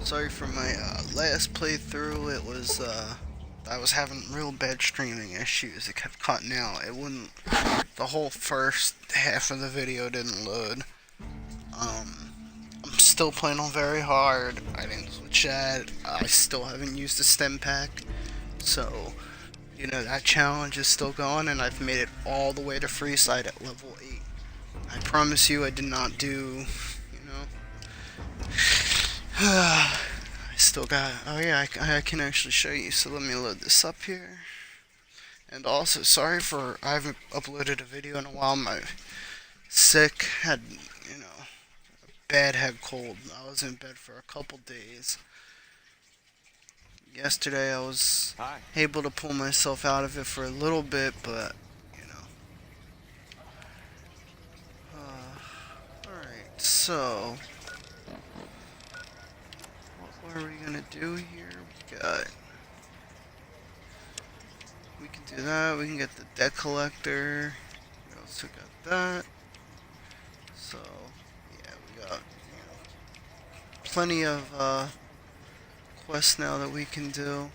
Sorry for my last playthrough. I was having real bad streaming issues. It kept cutting out. It wouldn't. The whole first half of the video didn't load. I'm still playing on very hard. I didn't switch that. I still haven't used the Stimpack, so that challenge is still going, and I've made it all the way to Freeside at level 8. I promise you, I did not do. I still got. Oh yeah, I can actually show you. So let me load this up here. And also, sorry for I haven't uploaded a video in a while. My sick had bad head cold. I was in bed for a couple days. Yesterday I was able to pull myself out of it for a little bit, but Alright, so what are we gonna do here? We can do that. We can get the debt collector. We also got that. So yeah, we got plenty of quests now that we can do.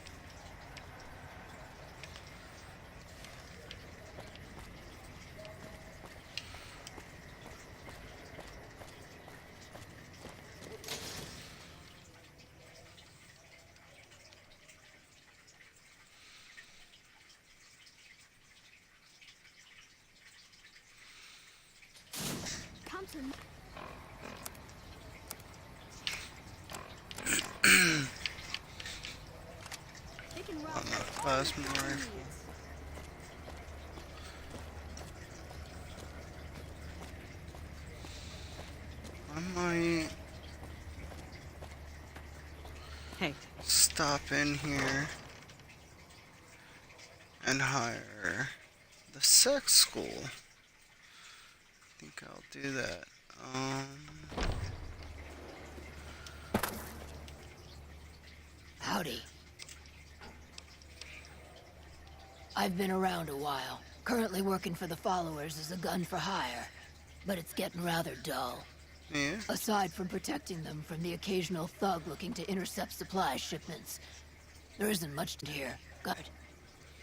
On the plasma rifle. I might stop in here and hire the sex school. I think I'll do that. Howdy. I've been around a while. Currently working for the followers as a gun for hire. But it's getting rather dull. Yeah? Aside from protecting them from the occasional thug looking to intercept supply shipments, there isn't much here. Good.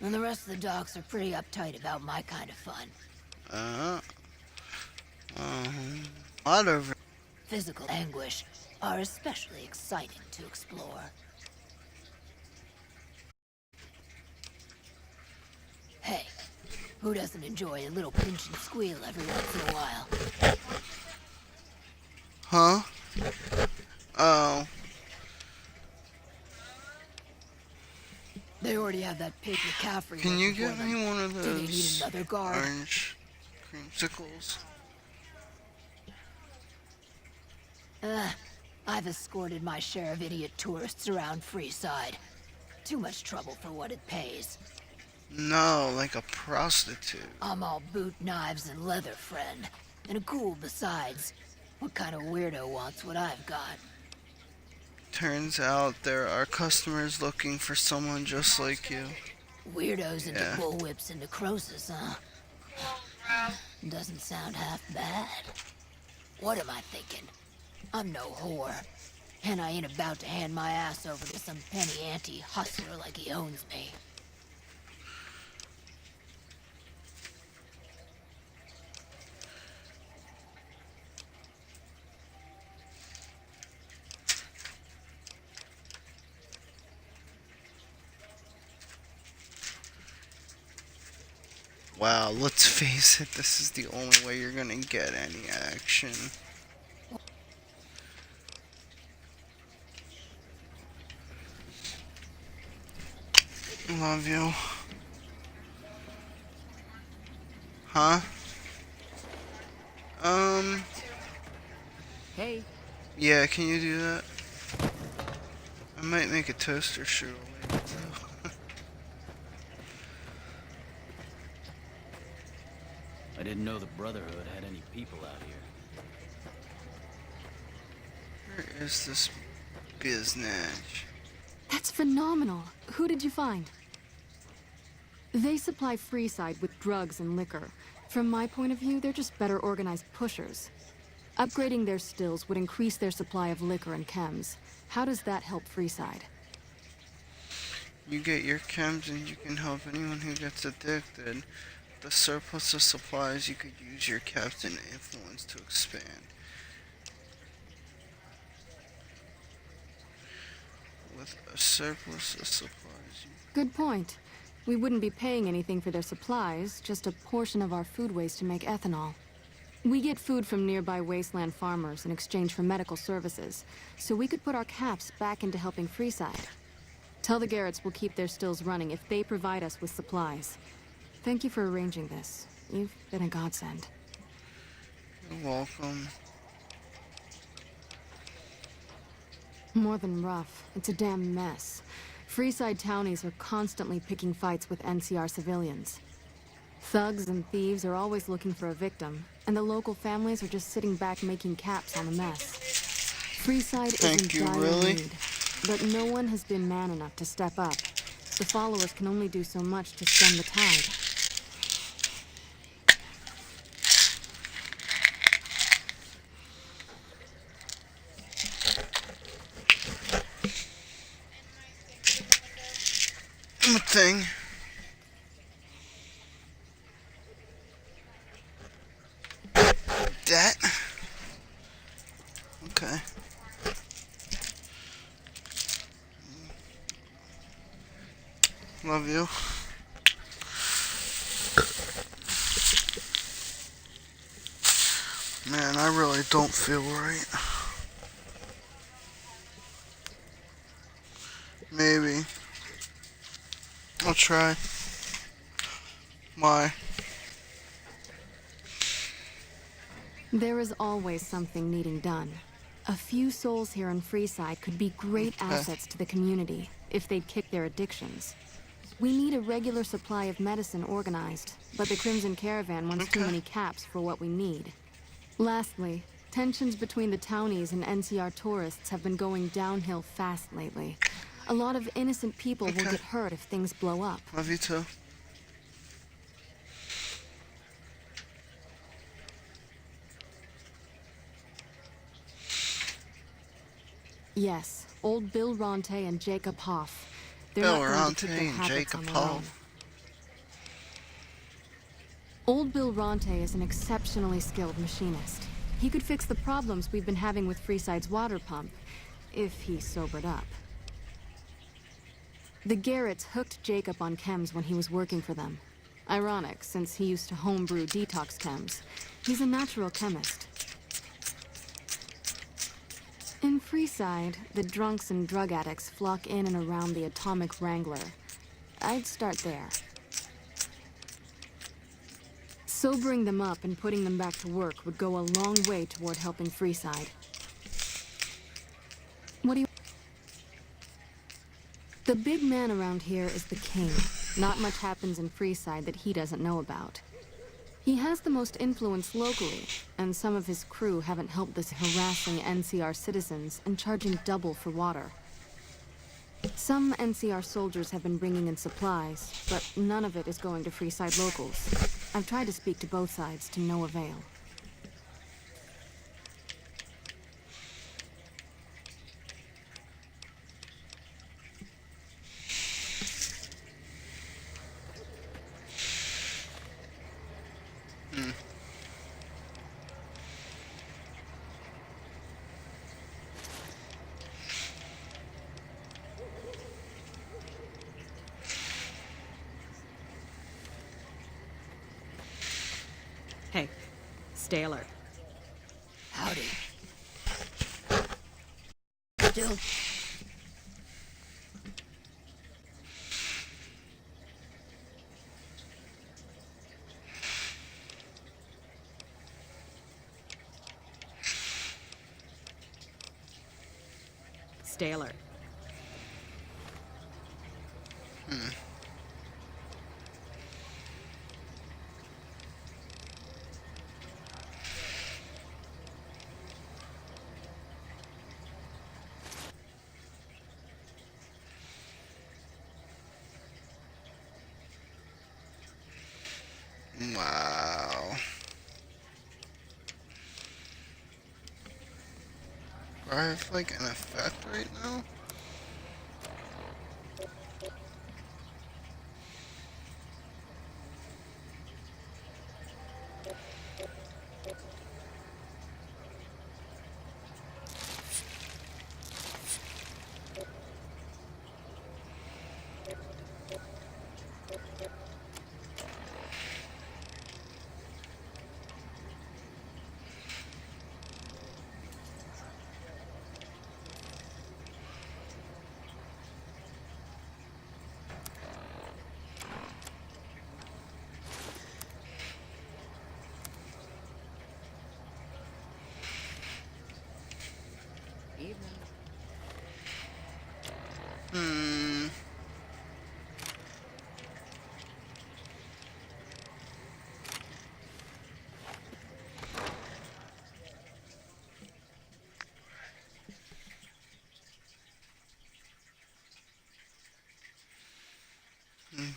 And the rest of the docs are pretty uptight about my kind of fun. A lot of Physical anguish are especially exciting to explore. Hey, who doesn't enjoy a little pinch and squeal every once in a while? Huh? Oh. They already have that paper McCaffrey. Can you get me one of Do they need those another guard? orange creamsicles? I've escorted my share of idiot tourists around Freeside. Too much trouble for what it pays. No, like a prostitute. I'm all boot, knives, and leather, friend. And a cool besides. What kind of weirdo wants what I've got? Turns out there are customers looking for someone just like you. Weirdos into bullwhips and necrosis, huh? Doesn't sound half bad. What am I thinking? I'm no whore. And I ain't about to hand my ass over to some penny ante hustler like he owns me. Wow, let's face it, this is the only way you're gonna get any action. Love you. Huh? Hey. Yeah, can you do that? I might make a toaster strudel later too. I didn't know the Brotherhood had any people out here. Where is this business? That's phenomenal. Who did you find? They supply Freeside with drugs and liquor. From my point of view, they're just better organized pushers. Upgrading their stills would increase their supply of liquor and chems. How does that help Freeside? You get your chems and you can help anyone who gets addicted. The surplus of supplies, you could use your captain influence to expand. With a surplus of supplies, Good point. We wouldn't be paying anything for their supplies, just a portion of our food waste to make ethanol. We get food from nearby wasteland farmers in exchange for medical services, so we could put our caps back into helping Freeside. Tell the Garretts we'll keep their stills running if they provide us with supplies. Thank you for arranging this. You've been a godsend. you're welcome. More than rough. It's a damn mess. Freeside townies are constantly picking fights with NCR civilians. Thugs and thieves are always looking for a victim, and the local families are just sitting back making caps on the mess. Freeside is in dire need, but no one has been man enough to step up. The followers can only do so much to stem the tide. A thing. That. Okay. Love you. Man, I really don't feel right. Maybe. I'll try. Why? There is always something needing done. A few souls here in Freeside could be great assets to the community if they'd kick their addictions. We need a regular supply of medicine organized, but the Crimson Caravan wants too many caps for what we need. Lastly, tensions between the townies and NCR tourists have been going downhill fast lately. A lot of innocent people will get hurt if things blow up. Love you too. Yes, old Bill Ronte and Jacob Hoff. They're Bill not going to Ronte keep their and habits Jacob on their own. Hoff. Old Bill Ronte is an exceptionally skilled machinist. He could fix the problems we've been having with Freeside's water pump, if he sobered up. The Garretts hooked Jacob on chems when he was working for them. Ironic, since he used to homebrew detox chems. He's a natural chemist. In Freeside, the drunks and drug addicts flock in and around the Atomic Wrangler. I'd start there. Sobering them up and putting them back to work would go a long way toward helping Freeside. What do you... The big man around here is the king. Not much happens in Freeside that he doesn't know about. He has the most influence locally, and some of his crew haven't helped this harassing NCR citizens and charging double for water. Some NCR soldiers have been bringing in supplies, but none of it is going to Freeside locals. I've tried to speak to both sides to no avail. Hey, stay alert. Howdy. Still? Stay alert. Wow. Do I have like an effect right now? Hmm.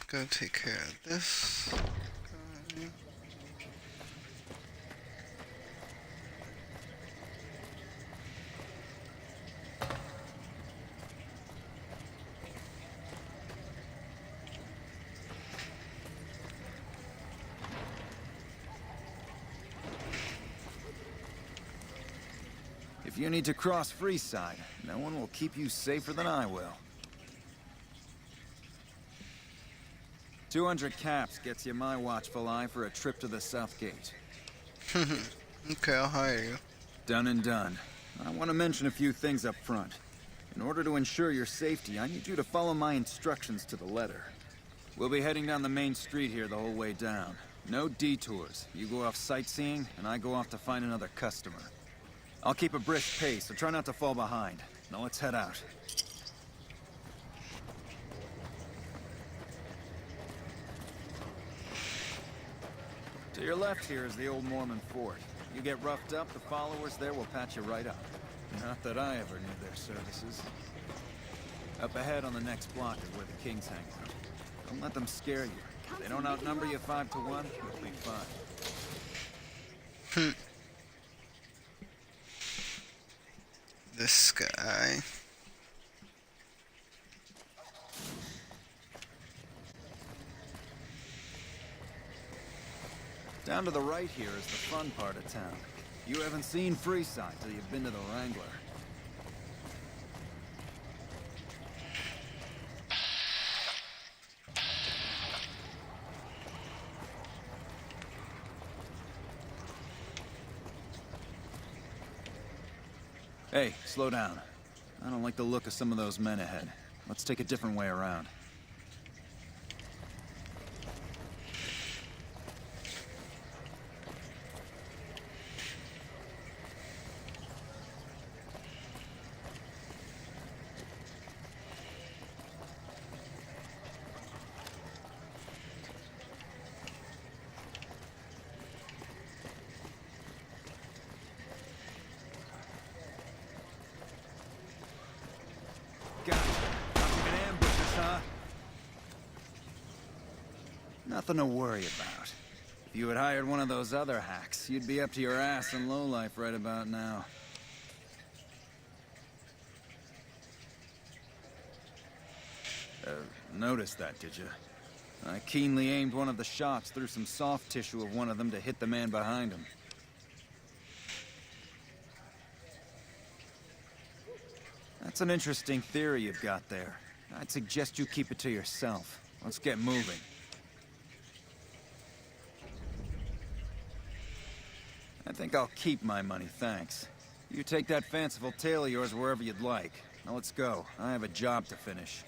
Go take care of this guy. If you need to cross Freeside, no one will keep you safer than I will. 200 caps gets you my watchful eye for a trip to the South Gate. Okay, I'll hire you. Done and done. I want to mention a few things up front. In order to ensure your safety, I need you to follow my instructions to the letter. We'll be heading down the main street here the whole way down. No detours. You go off sightseeing, and I go off to find another customer. I'll keep a brisk pace, so try not to fall behind. Now let's head out. To your left here is the old Mormon fort. You get roughed up, the followers there will patch you right up. Not that I ever need their services. Up ahead on the next block is where the Kings hang out. Don't let them scare you. If they don't outnumber you 5 to 1, you'll be fine. This guy. Down to the right here is the fun part of town. You haven't seen Freeside till you've been to the Wrangler. Hey, slow down. I don't like the look of some of those men ahead. Let's take a different way around. Got it. Nothing but ambushes, huh? Nothing to worry about. If you had hired one of those other hacks, you'd be up to your ass in lowlife right about now. Noticed that, did you? I keenly aimed one of the shots through some soft tissue of one of them to hit the man behind him. That's an interesting theory you've got there. I'd suggest you keep it to yourself. Let's get moving. I think I'll keep my money, thanks. You take that fanciful tale of yours wherever you'd like. Now let's go. I have a job to finish.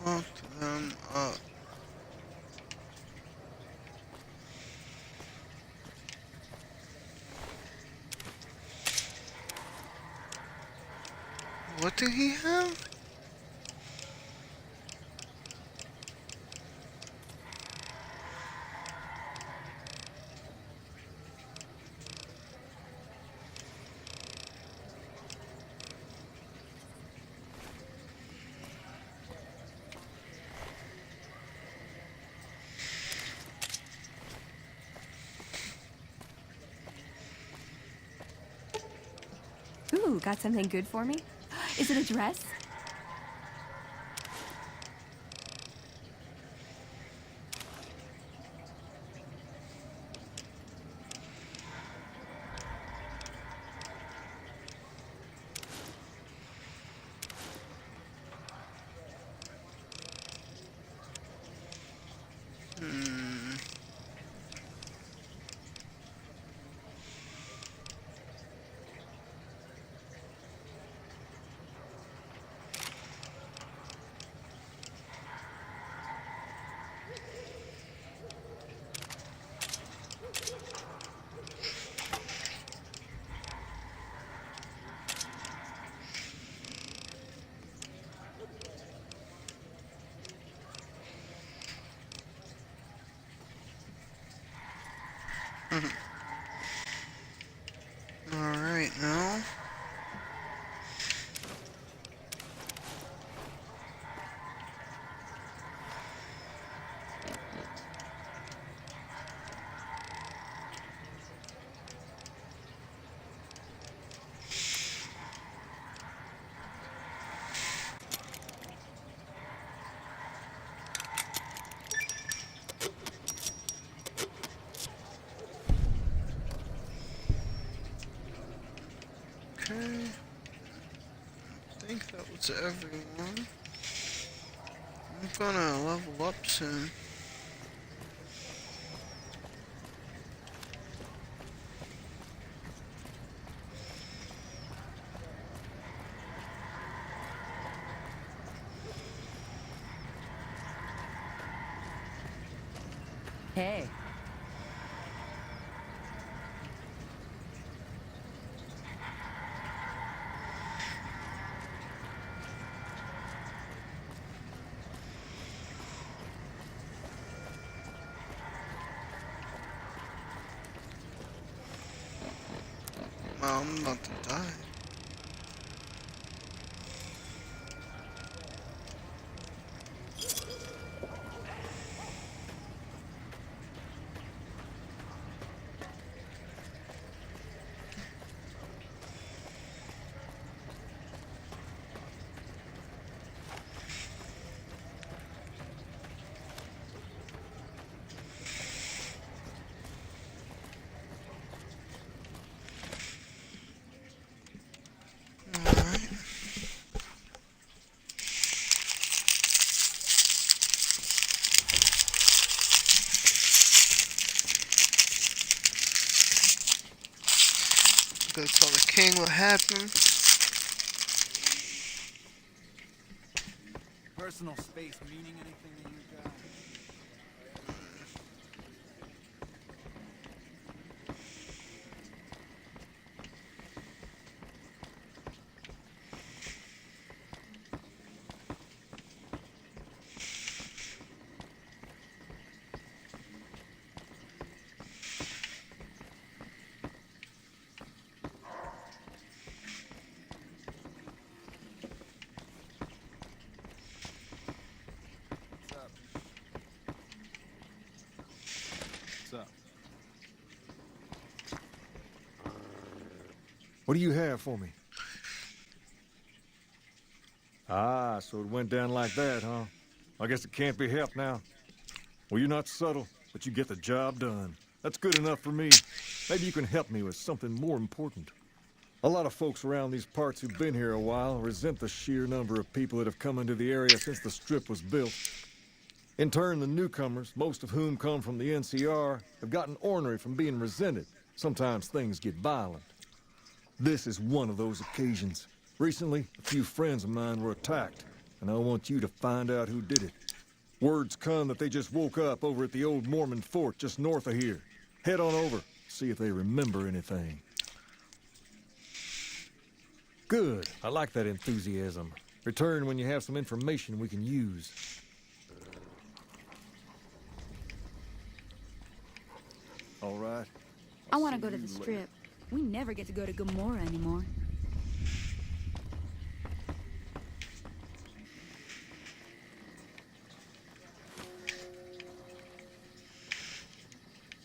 Lock them up. What did he have? Ooh, got something good for me? Is it a dress? Alright, now. Okay. I think that was everyone. I'm gonna level up soon. Hey. Well, I'm about to die. Alright. Go tell the king what happened. Personal space meaning anything to you guys? What's up? What do you have for me? Ah, so it went down like that, huh? I guess it can't be helped now. Well, you're not subtle, but you get the job done. That's good enough for me. Maybe you can help me with something more important. A lot of folks around these parts who've been here a while resent the sheer number of people that have come into the area since the Strip was built. In turn, the newcomers, most of whom come from the NCR, have gotten ornery from being resented. Sometimes things get violent. This is one of those occasions. Recently, a few friends of mine were attacked, and I want you to find out who did it. Word's come that they just woke up over at the old Mormon fort just north of here. Head on over, see if they remember anything. Good. I like that enthusiasm. Return when you have some information we can use. All right. I want to go to the Strip. We never get to go to Gomorrah anymore.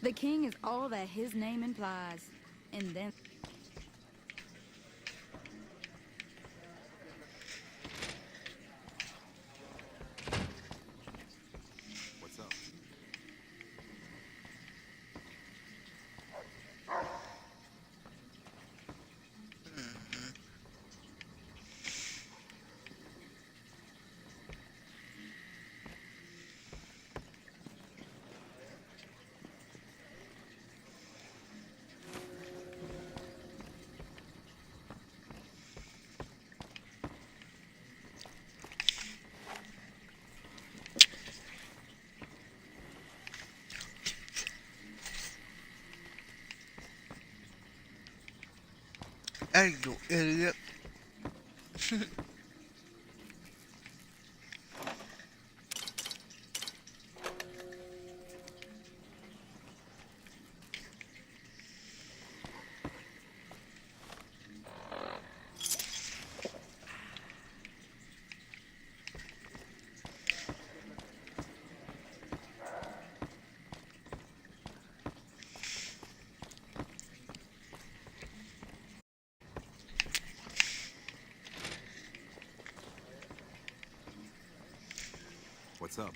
The king is all that his name implies. And then... What's up? Hey, you idiot. What's up?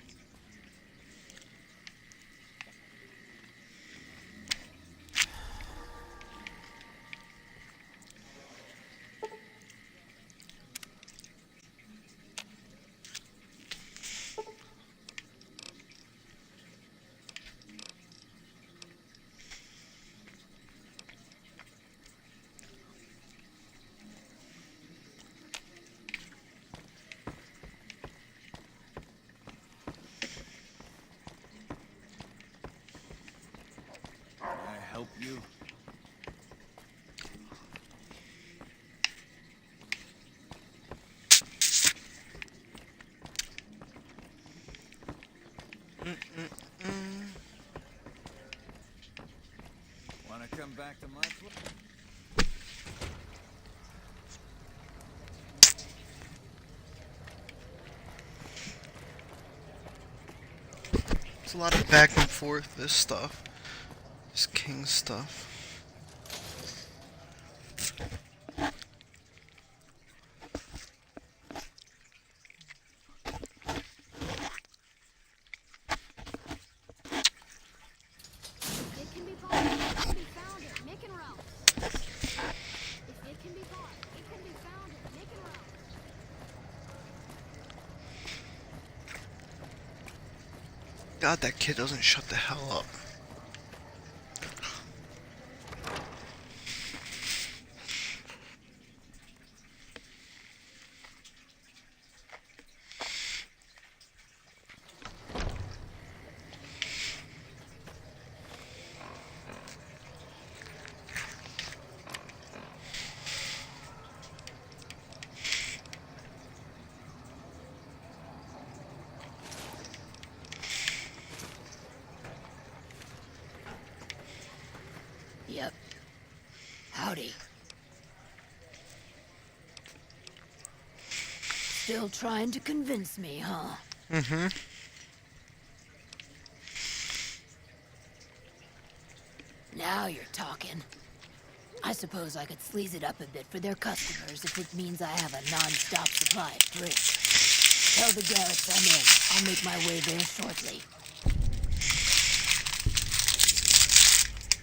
Can I help you? Wanna come back to my place? It's a lot of back and forth, this stuff. This king stuff. It can be bought. It can be found at Mick and Ralph. If it can be bought, it can be found at Mick and Ralph. God, that kid doesn't shut the hell up. Yep. Howdy. Still trying to convince me, huh? Mm-hmm. Now you're talking. I suppose I could sleaze it up a bit for their customers if it means I have a non-stop supply of drink. Tell the Garretts I'm in. I'll make my way there shortly.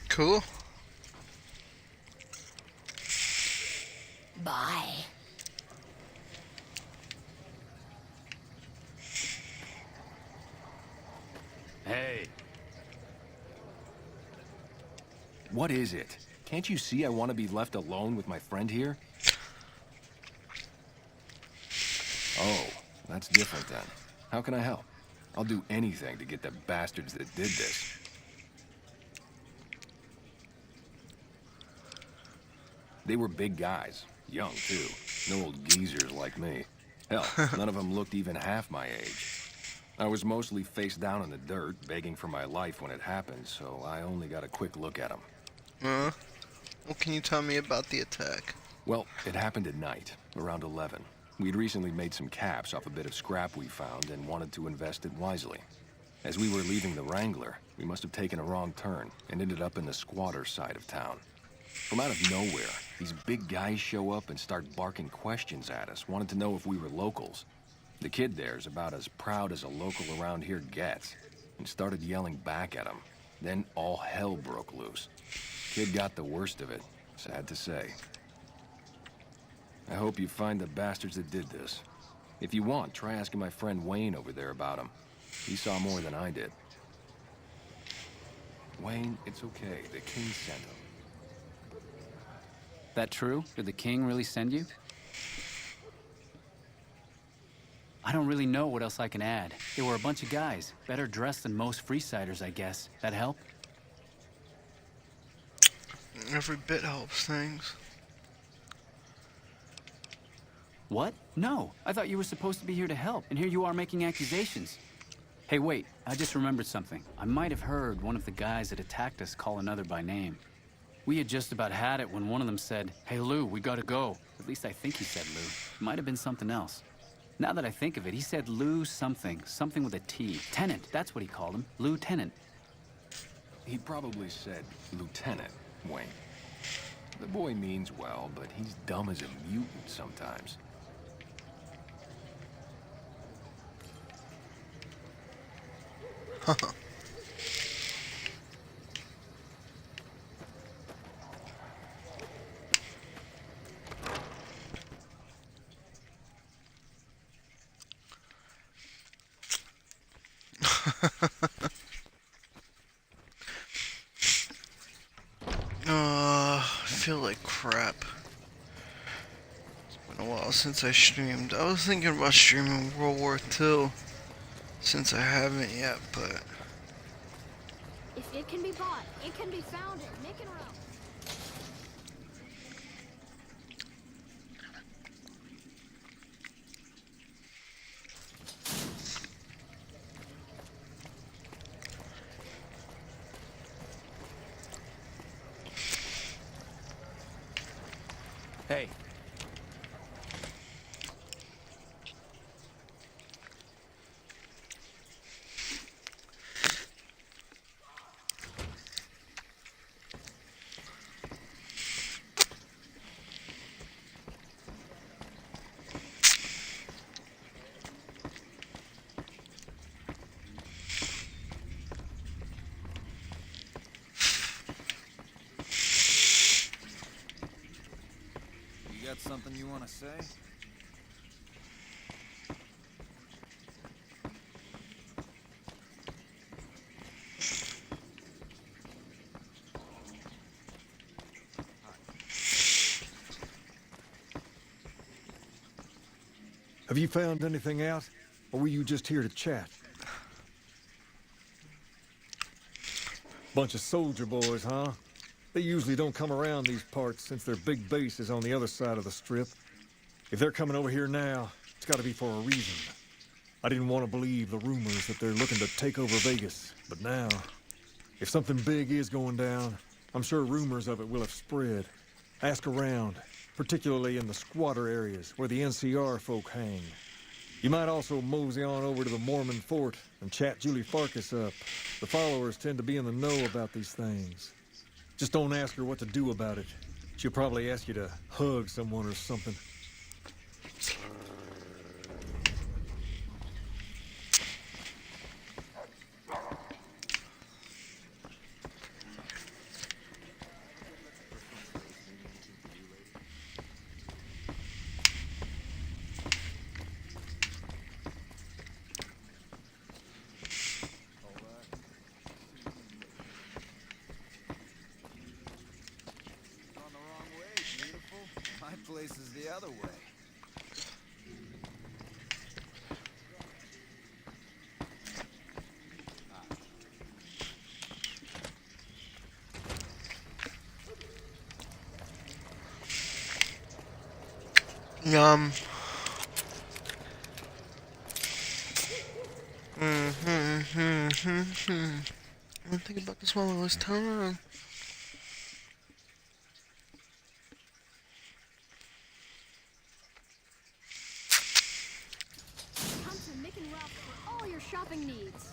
Cool. Bye. Hey, What is it? Can't you see I want to be left alone with my friend here? Oh, that's different then. How can I help? I'll do anything to get the bastards that did this. They were big guys. Young, too. No old geezers like me. Hell, none of them looked even half my age. I was mostly face down in the dirt, begging for my life when it happened, so I only got a quick look at them. What can you tell me about the attack? Well, it happened at night, around 11. We'd recently made some caps off a bit of scrap we found and wanted to invest it wisely. As we were leaving the Wrangler, we must have taken a wrong turn and ended up in the squatter side of town. From out of nowhere, these big guys show up and start barking questions at us, wanted to know if we were locals. The kid there's about as proud as a local around here gets, and started yelling back at him. Then all hell broke loose. Kid got the worst of it, sad to say. I hope you find the bastards that did this. If you want, try asking my friend Wayne over there about him. He saw more than I did. Wayne, it's okay. The king sent him. That true? Did the king really send you? I don't really know what else I can add. They were a bunch of guys, better dressed than most Freesiders, I guess. That help? Every bit helps things. What? No, I thought you were supposed to be here to help, and here you are making accusations. Hey, wait, I just remembered something. I might have heard one of the guys that attacked us call another by name. We had just about had it when one of them said, "Hey, Lou, we gotta go." At least I think he said Lou. It might have been something else. Now that I think of it, he said Lou something. Something with a T. Tennant, that's what he called him. Lieutenant. He probably said Lieutenant, Wayne. The boy means well, but he's dumb as a mutant sometimes. I feel like crap. It's been a while since I streamed. I was thinking about streaming World War II, since I haven't yet, but... If it can be bought, it can be found at Nick and Ralph. Hey. Got something you want to say? Have you found anything out? Or were you just here to chat? Bunch of soldier boys, huh? They usually don't come around these parts since their big base is on the other side of the strip. If they're coming over here now, it's gotta be for a reason. I didn't want to believe the rumors that they're looking to take over Vegas, but now, if something big is going down, I'm sure rumors of it will have spread. Ask around, particularly in the squatter areas where the NCR folk hang. You might also mosey on over to the Mormon fort and chat Julie Farkas up. The followers tend to be in the know about these things. Just don't ask her what to do about it. She'll probably ask you to hug someone or something. place is the other way. Yum. I didn't think about this while I was telling. Come to Mick and Ralph for all your shopping needs.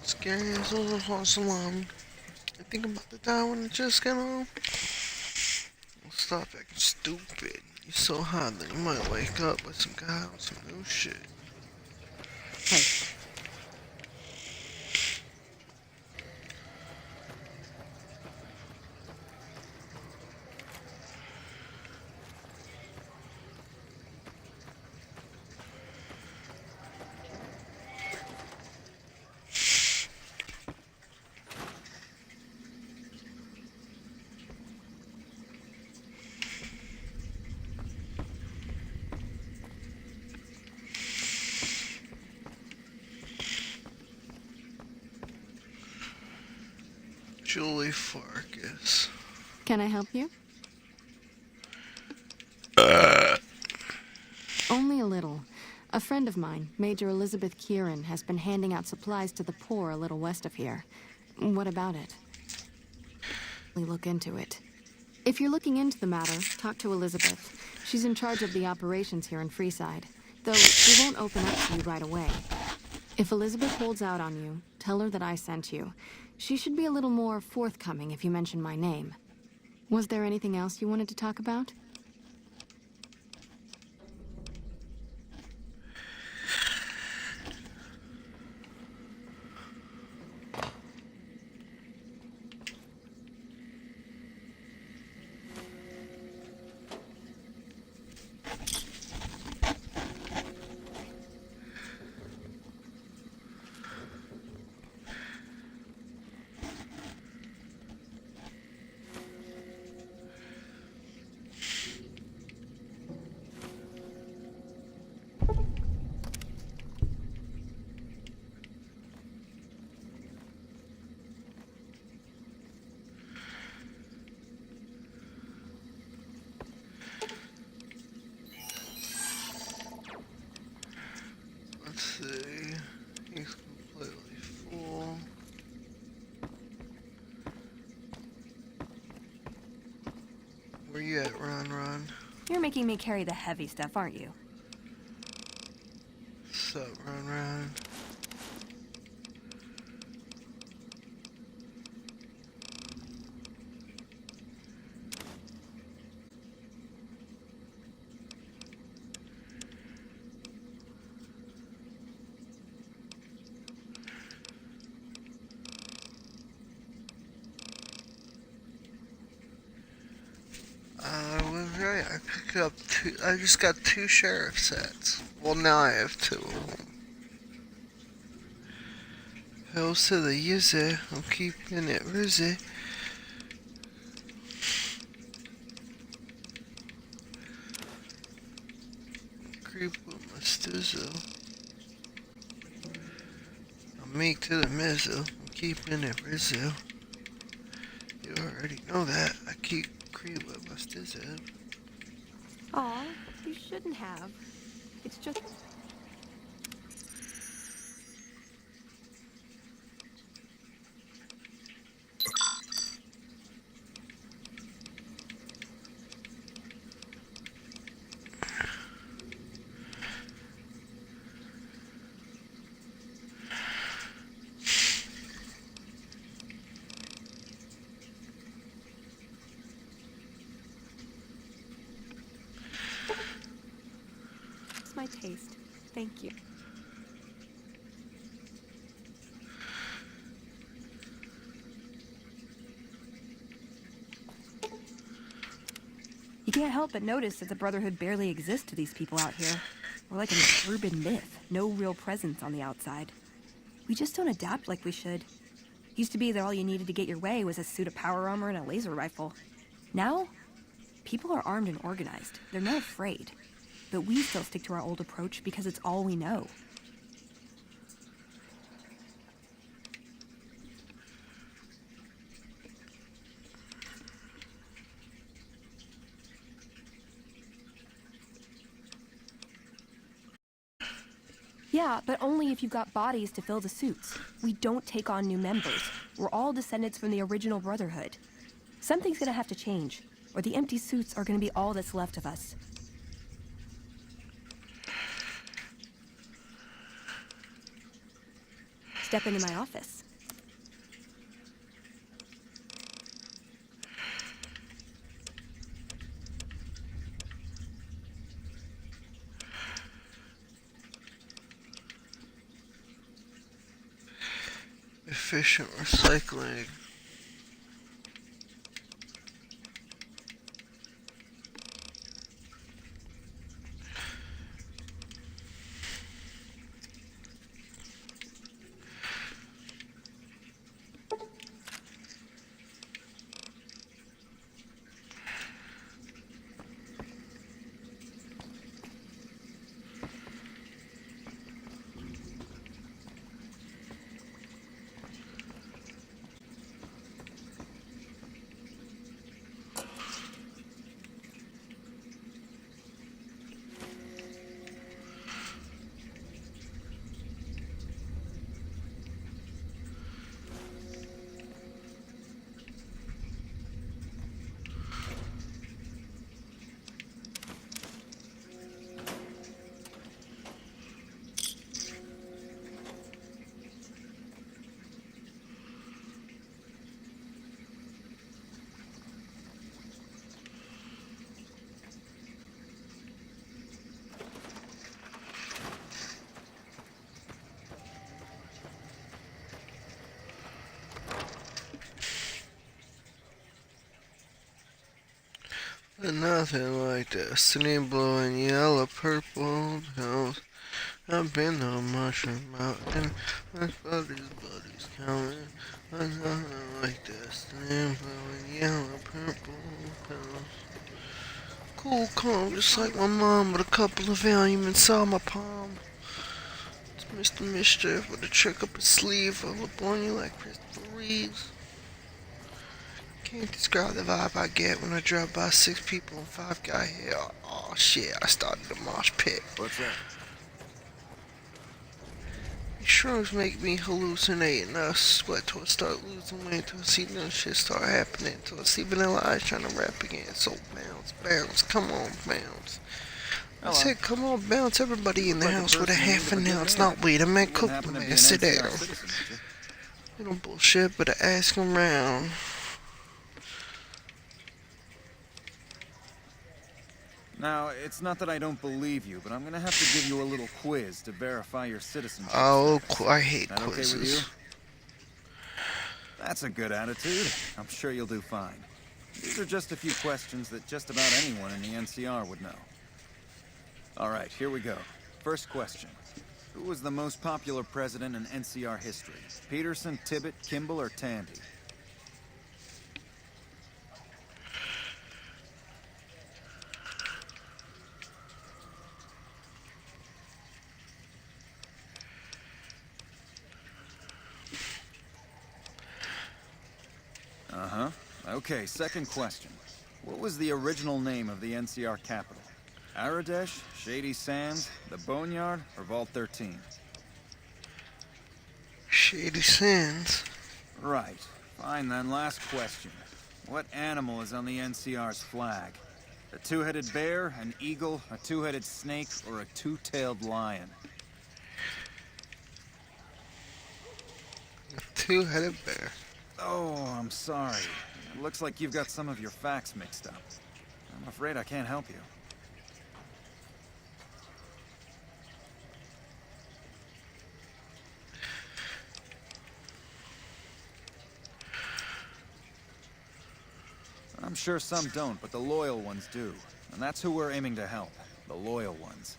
Scary as a salon. I think I'm about to die when I just get home. Stop acting stupid. You're so hot that you might wake up with some guy with some new shit. Hey, Julie Farkas. Can I help you? Only a little. A friend of mine, Major Elizabeth Kieran, has been handing out supplies to the poor a little west of here. What about it? We look into it. If you're looking into the matter, talk to Elizabeth. She's in charge of the operations here in Freeside, though she won't open up to you right away. If Elizabeth holds out on you, tell her that I sent you. She should be a little more forthcoming if you mention my name. Was there anything else you wanted to talk about? Let's see. He's completely full. Where you at, Ron? You're making me carry the heavy stuff, aren't you? What's up, Ron? I was right. I picked up two. I just got 2 sheriff sets. Well, now I have 2 of them. Hell to the user. I'm keeping it rosy. Creep with my stizzle. I'm meek to the mizzle. I'm keeping it rizzo. You already know that. I keep creep with my stizzle. Aw, you shouldn't have. It's just... It's my taste. Thank you. You can't help but notice that the Brotherhood barely exists to these people out here. We're like an urban myth, no real presence on the outside. We just don't adapt like we should. Used to be that all you needed to get your way was a suit of power armor and a laser rifle. Now, people are armed and organized. They're not afraid. But we still stick to our old approach because it's all we know. Yeah, but only if you've got bodies to fill the suits. We don't take on new members. We're all descendants from the original Brotherhood. Something's gonna have to change, or the empty suits are gonna be all that's left of us. Step into my office. Efficient recycling. Nothing like destiny blowing yellow, purple hills. I've been on Mushroom Mountain. My buddies coming. But nothing like destiny blowing yellow, purple hills. Cool, calm, just like my mom, with a couple of Valium inside my palm. It's Mr. Mischief with a trick up his sleeve. I'll look on you like Christopher Reeves. Can't describe the vibe I get when I drive by 6 people and 5 guy here. Oh shit, I started a mosh pit. What's that? These shrooms make me hallucinate and I sweat till I start losing weight, till I see no shit start happening, till I see Vanilla Ice trying to rap again. So bounce, bounce, come on, bounce. I said, come on, bounce. Everybody in the house with a half an ounce, not weed. I meant cooking, man. Sit down. You don't bullshit, but I ask around. Now, it's not that I don't believe you, but I'm gonna have to give you a little quiz to verify your citizenship. Oh, I hate that quizzes. Okay with you? That's a good attitude. I'm sure you'll do fine. These are just a few questions that just about anyone in the NCR would know. All right, here we go. First question. Who was the most popular president in NCR history? Peterson, Tibbet, Kimball, or Tandy? Uh-huh. Okay, second question. What was the original name of the NCR capital? Aradesh, Shady Sands, the Boneyard, or Vault 13? Shady Sands. Right. Fine then, last question. What animal is on the NCR's flag? A two-headed bear, an eagle, a two-headed snake, or a two-tailed lion? A two-headed bear. Oh, I'm sorry. It looks like you've got some of your facts mixed up. I'm afraid I can't help you. I'm sure some don't, but the loyal ones do. And that's who we're aiming to help. The loyal ones.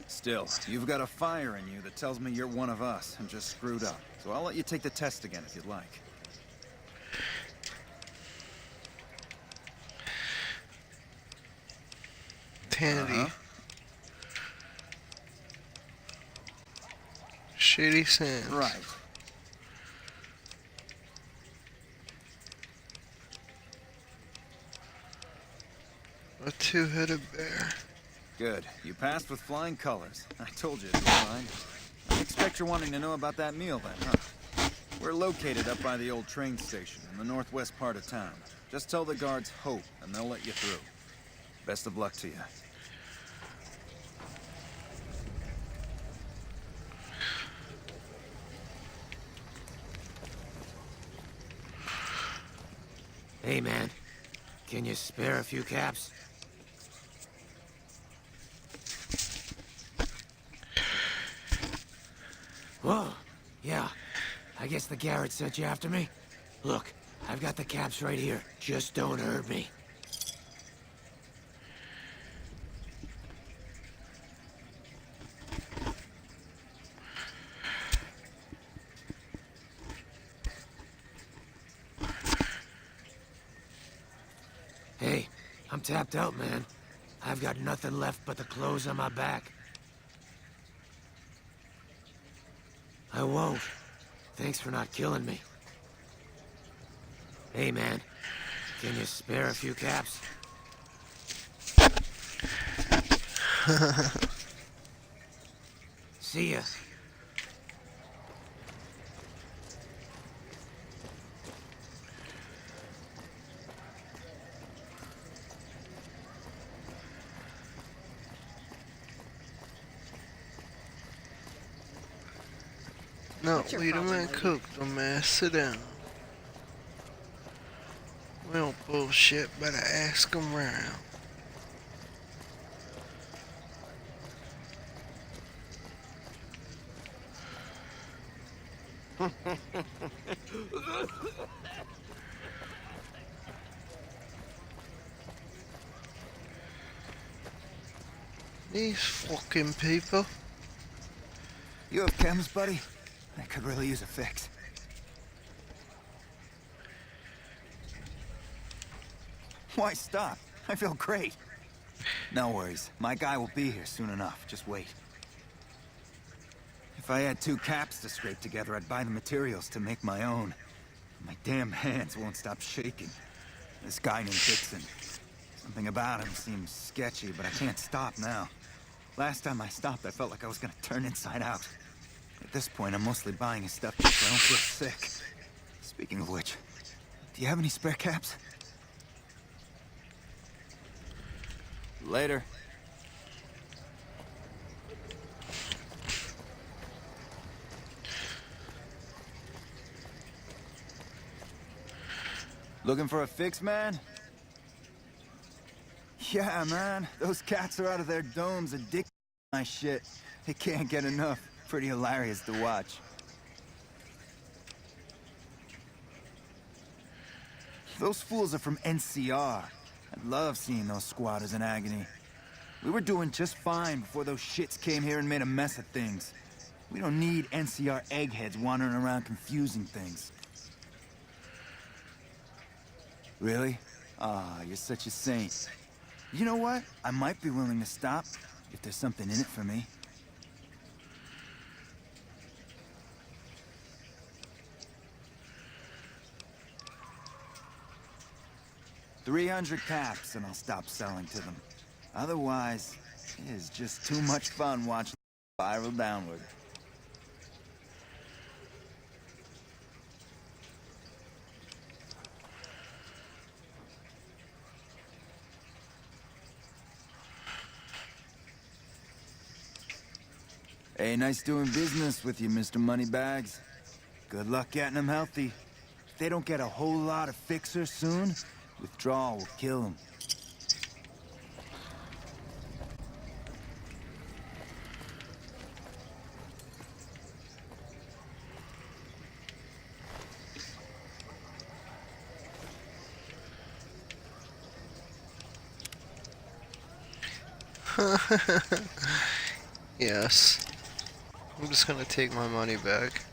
Still, you've got a fire in you that tells me you're one of us and just screwed up. So I'll let you take the test again if you'd like. Tandy. Shady Sands. Right. A two-headed bear. Good. You passed with flying colors. I told you it'd be fine. I expect you're wanting to know about that meal then, huh? We're located up by the old train station in the northwest part of town. Just tell the guards Hope, and they'll let you through. Best of luck to you. Hey, man. Can you spare a few caps? Whoa. Yeah. I guess the Garrett sent you after me? Look, I've got the caps right here. Just don't hurt me. Hey, I'm tapped out, man. I've got nothing left but the clothes on my back. I won't. Thanks for not killing me. Hey, man. Can you spare a few caps? See ya. No, lead a man cook, dumbass. Sit down. We don't bullshit, better ask him round. These fucking people. You have chems, buddy? I could really use a fix. Why stop? I feel great. No worries. My guy will be here soon enough. Just wait. If I had 2 caps to scrape together, I'd buy the materials to make my own. My damn hands won't stop shaking. This guy named Dixon. Something about him seems sketchy, but I can't stop now. Last time I stopped, I felt like I was gonna turn inside out. At this point, I'm mostly buying his stuff just so I don't feel sick. Speaking of which, do you have any spare caps? Later. Looking for a fix, man? Yeah, man. Those cats are out of their domes addicted to my shit. They can't get enough. Pretty hilarious to watch. Those fools are from NCR. I love seeing those squatters in agony. We were doing just fine before those shits came here and made a mess of things. We don't need NCR eggheads wandering around confusing things. Really? Ah, you're such a saint. You know what? I might be willing to stop if there's something in it for me. $300 caps and I'll stop selling to them. Otherwise, it is just too much fun watching them spiral downward. Hey, nice doing business with you, Mr. Moneybags. Good luck getting them healthy. If they don't get a whole lot of fixers soon, withdrawal will kill them. Yes. I'm just gonna take my money back.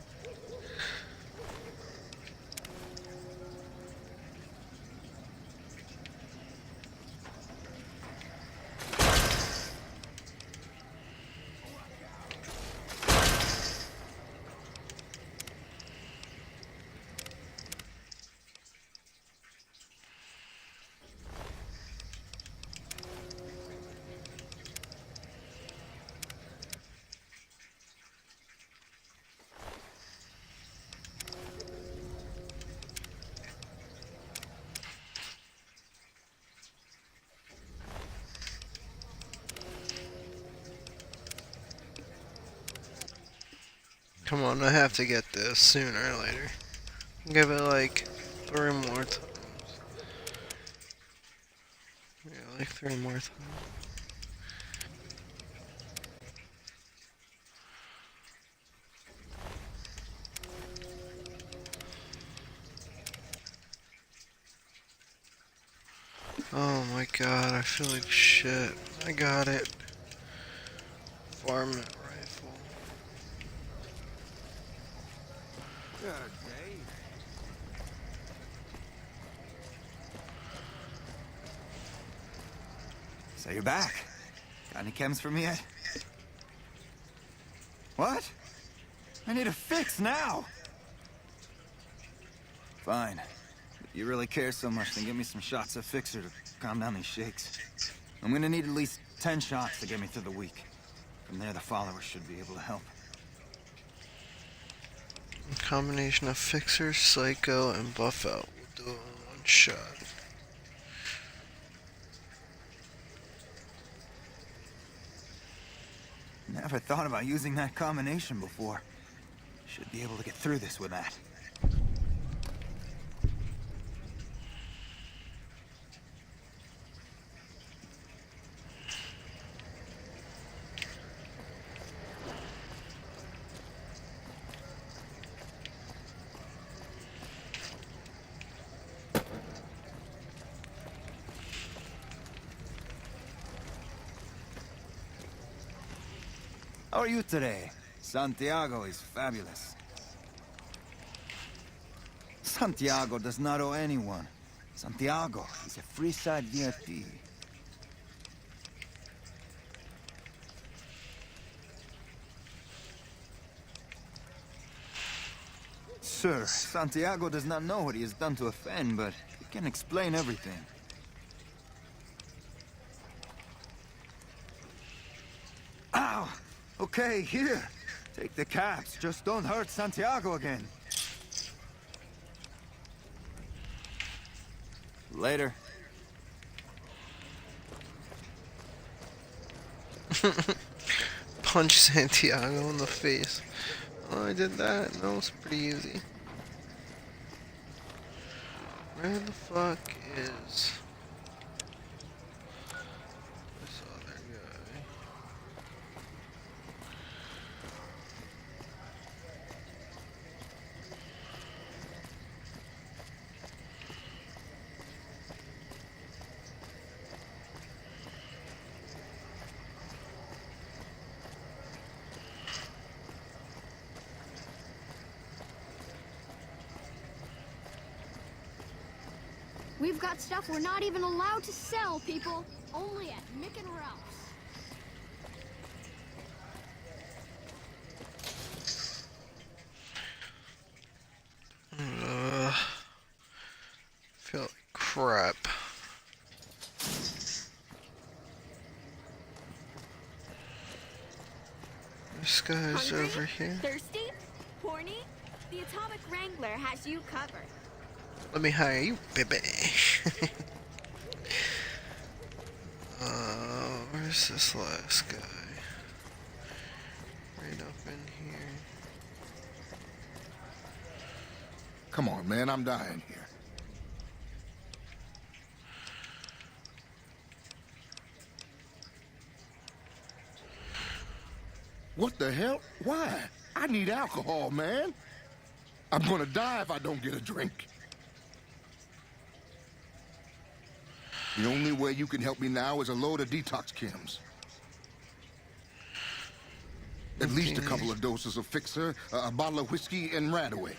Come on, I have to get this sooner or later. Give it like 3 more times. Yeah, like 3 more times. Oh my god, I feel like shit. I got it. Varmint rifle. So you're back. Got any chems for me yet? What? I need a fix now! Fine. If you really care so much, then give me some shots of Fixer to calm down these shakes. I'm gonna need at least 10 shots to get me through the week. From there, the followers should be able to help. A combination of Fixer, Psycho, and Buff Out will do it in 1 shot. Never thought about using that combination before. Should be able to get through this with that. How are you today? Santiago is fabulous. Santiago does not owe anyone. Santiago is a free-side VIP. Sir, Santiago does not know what he has done to offend, but he can explain everything. Ow! Okay, here. Take the caps. Just don't hurt Santiago again. Later. Punch Santiago in the face. Oh, I did that. That was pretty easy. Where the fuck is this other guy? We've got stuff we're not even allowed to sell, people. Only at Mick and Ralph's. Feel like crap. This guy's Hungry? over here. Thirsty? Horny? The Atomic Wrangler has you covered. Let me hire you, baby. Where's this last guy? Right up in here. Come on, man, I'm dying here. What the hell? Why? I need alcohol, man. I'm gonna die if I don't get a drink. The only way you can help me now is a load of detox chems. At least a couple of doses of Fixer, a bottle of whiskey, and Radaway.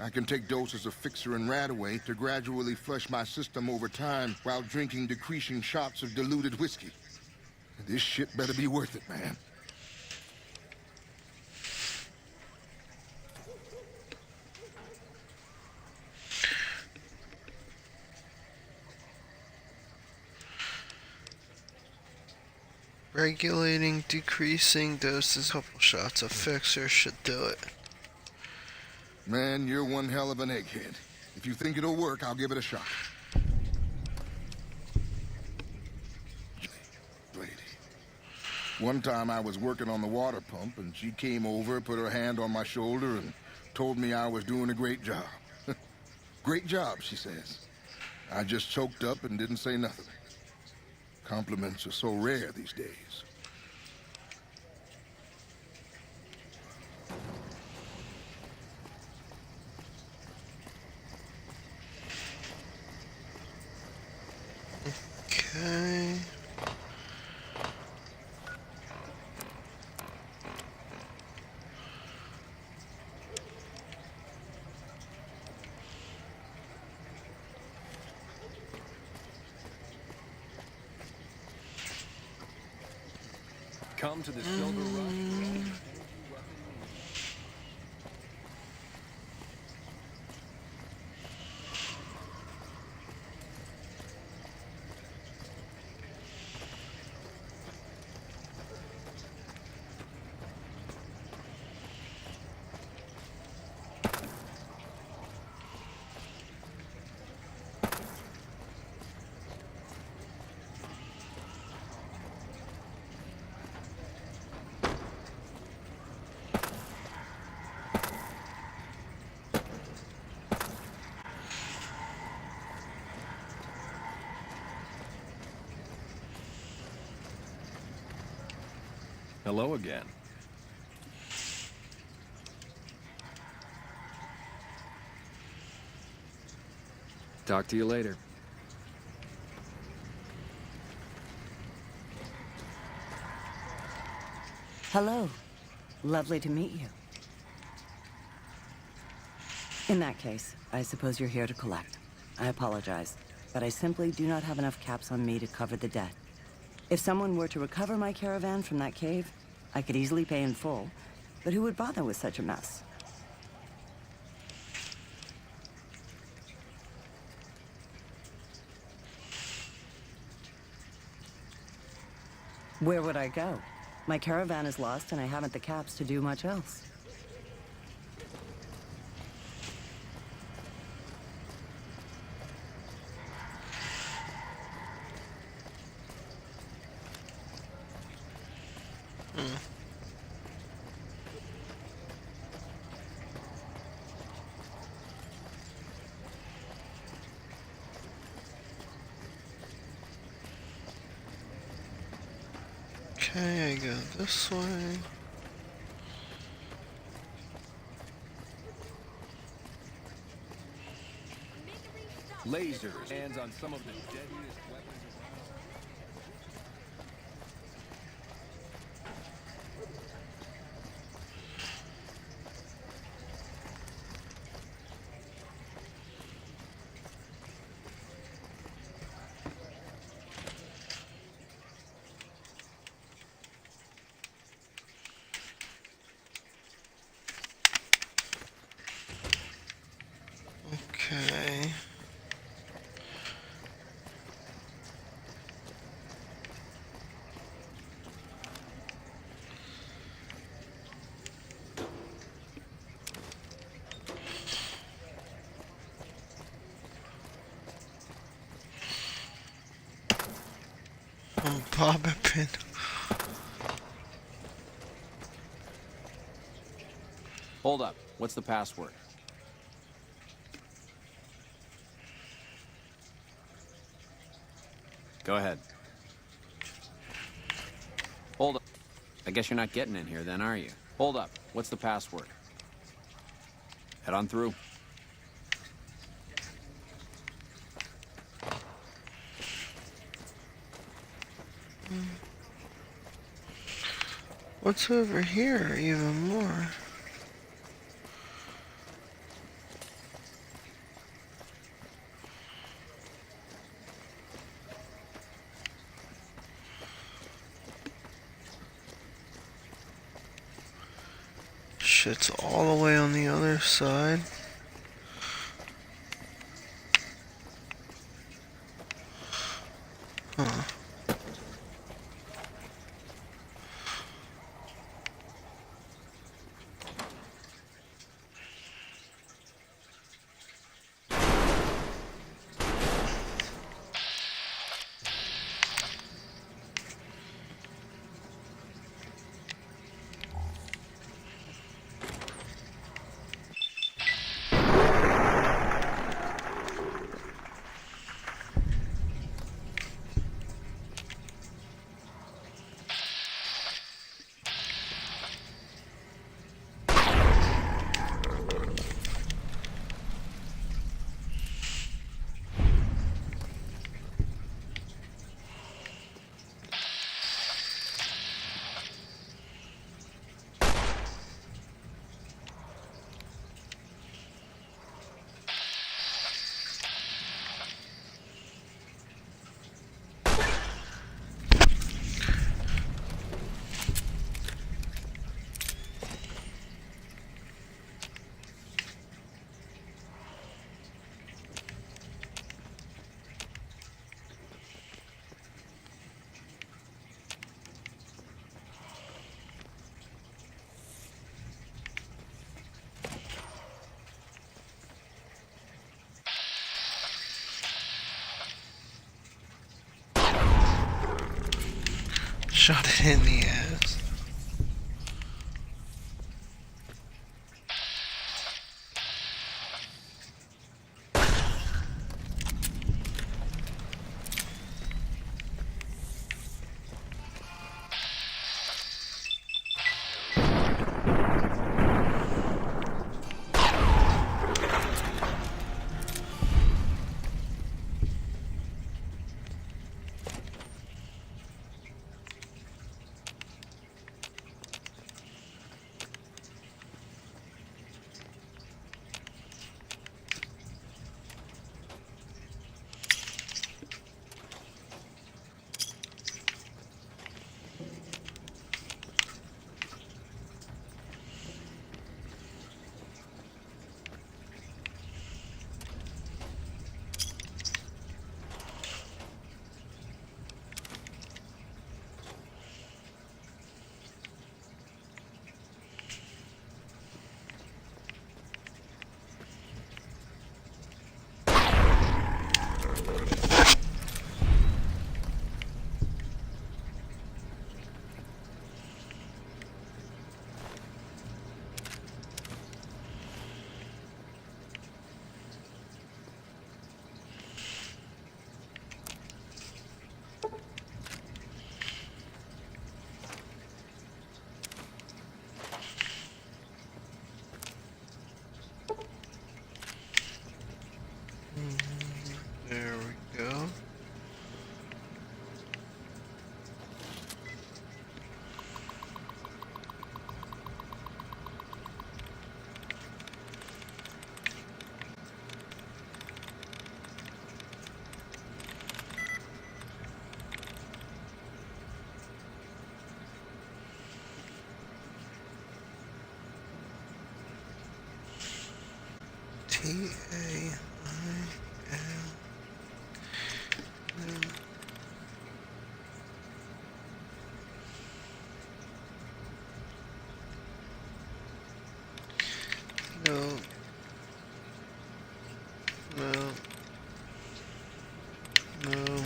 I can take doses of Fixer and Radaway to gradually flush my system over time while drinking decreasing shots of diluted whiskey. This shit better be worth it, man. Regulating, decreasing doses, couple shots of Fixer should do it. Man, you're one hell of an egghead. If you think it'll work, I'll give it a shot. Lady. One time I was working on the water pump, and she came over, put her hand on my shoulder, and told me I was doing a great job. Great job, she says. I just choked up and didn't say nothing. Compliments are so rare these days. Okay. Come to the Silver Rush. Hello again. Talk to you later. Hello. Lovely to meet you. In that case, I suppose you're here to collect. I apologize, but I simply do not have enough caps on me to cover the debt. If someone were to recover my caravan from that cave, I could easily pay in full, but who would bother with such a mess? Where would I go? My caravan is lost and I haven't the caps to do much else. Okay, I go this way. Lasers. Hands on some of the deadliest weapons. Okay. Bobby pin. Hold up. What's the password? Go ahead. Hold up. I guess you're not getting in here then, are you? Hold up. What's the password? Head on through. What's over here even more? Shit's all the way on the other side. Huh. Shot it in the ass. There we go. T-A-I-L. No. No. No.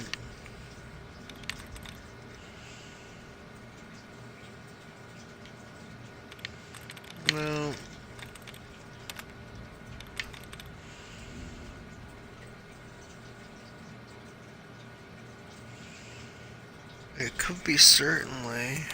No. It could be certainly.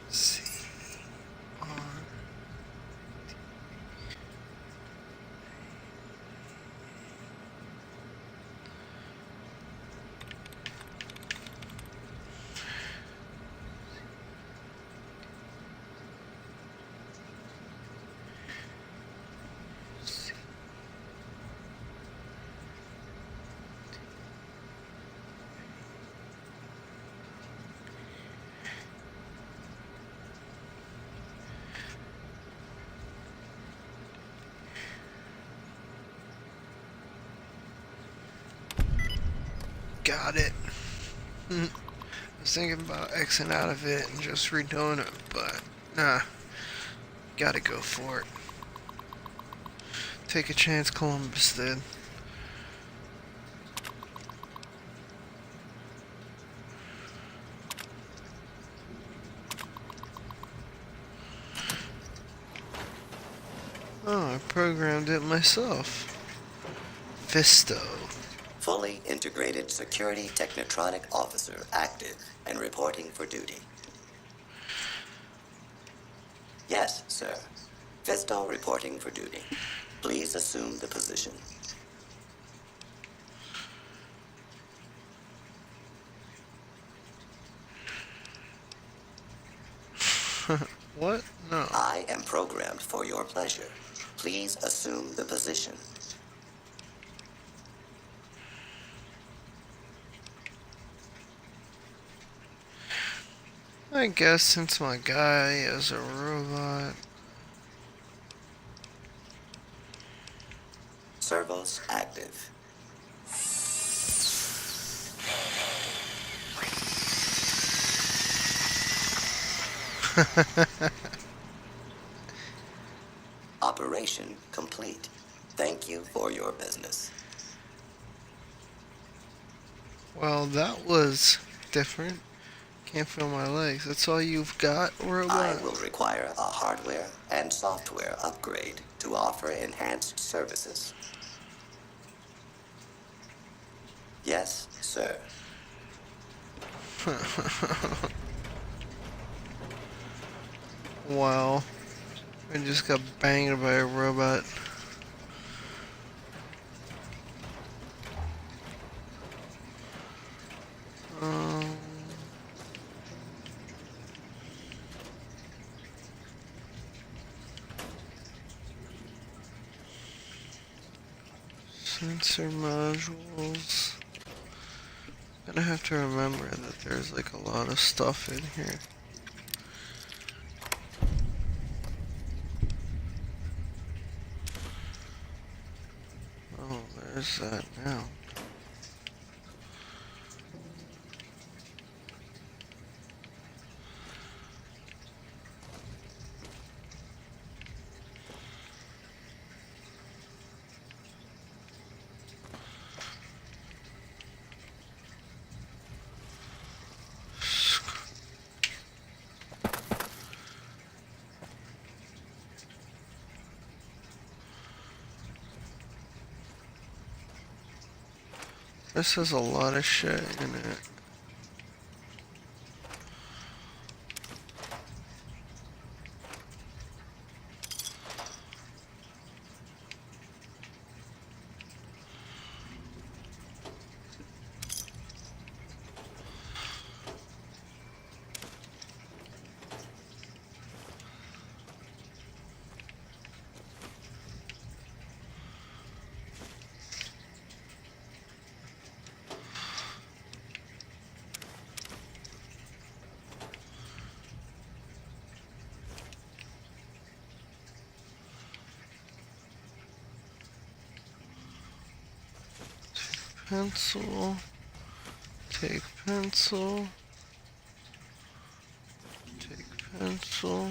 C R. Got it. I was thinking about Xing out of it and just redoing it, but nah, gotta go for it. Take a chance, Columbus did. Oh, I programmed it myself. Fisto. Fully integrated security technotronic officer active and reporting for duty. Yes, sir. Fisto reporting for duty. Please assume the position. What? No. I am programmed for your pleasure. Please assume the position. I guess since my guy is a robot. Servos active. Operation complete. Thank you for your business. Well, that was different. Can't feel my legs. That's all you've got, robot? I will require a hardware and software upgrade to offer enhanced services. Yes, sir. Wow. I just got banged by a robot. Sensor modules. Gonna have to remember that there's like a lot of stuff in here. Oh, there's that now. This has a lot of shit in it. Pencil, take pencil, take pencil,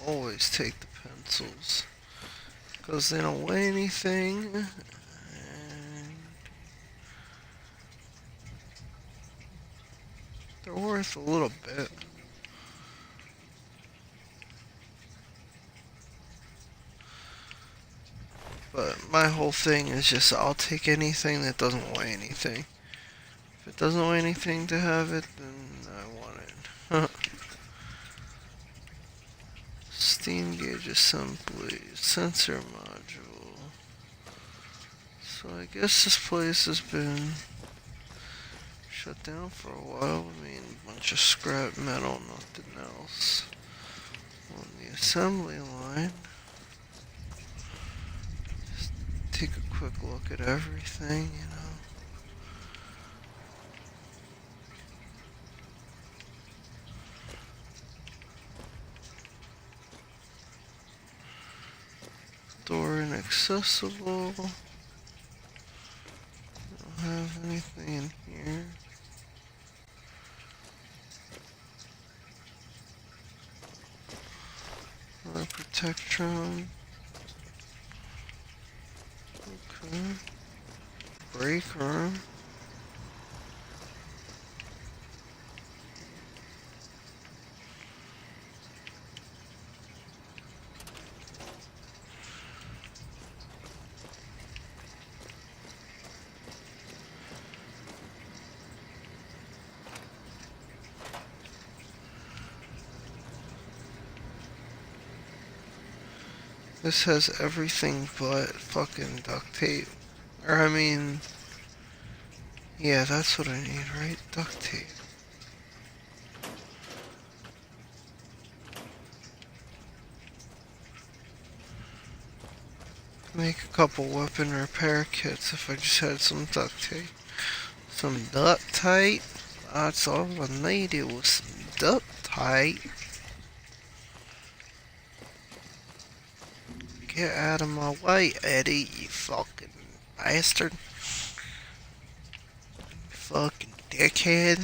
always take the pencils, because they don't weigh anything, and they're worth a little bit. But my whole thing is just I'll take anything that doesn't weigh anything. If it doesn't weigh anything to have it, then I want it. Steam gauge assembly, sensor module. So I guess this place has been shut down for a while. I mean, a bunch of scrap metal, nothing else. On the assembly line, just take a quick look at everything, you know. Door inaccessible. Don't have anything in here. Another Protectron. Okay. Break room. This has everything but fucking duct tape. Or I mean, yeah, that's what I need, right? Duct tape. Make a couple weapon repair kits if I just had some duct tape. Some duct tape. That's all I needed was some duct tape. Get out of my way, Eddie, you fucking bastard. Fucking dickhead.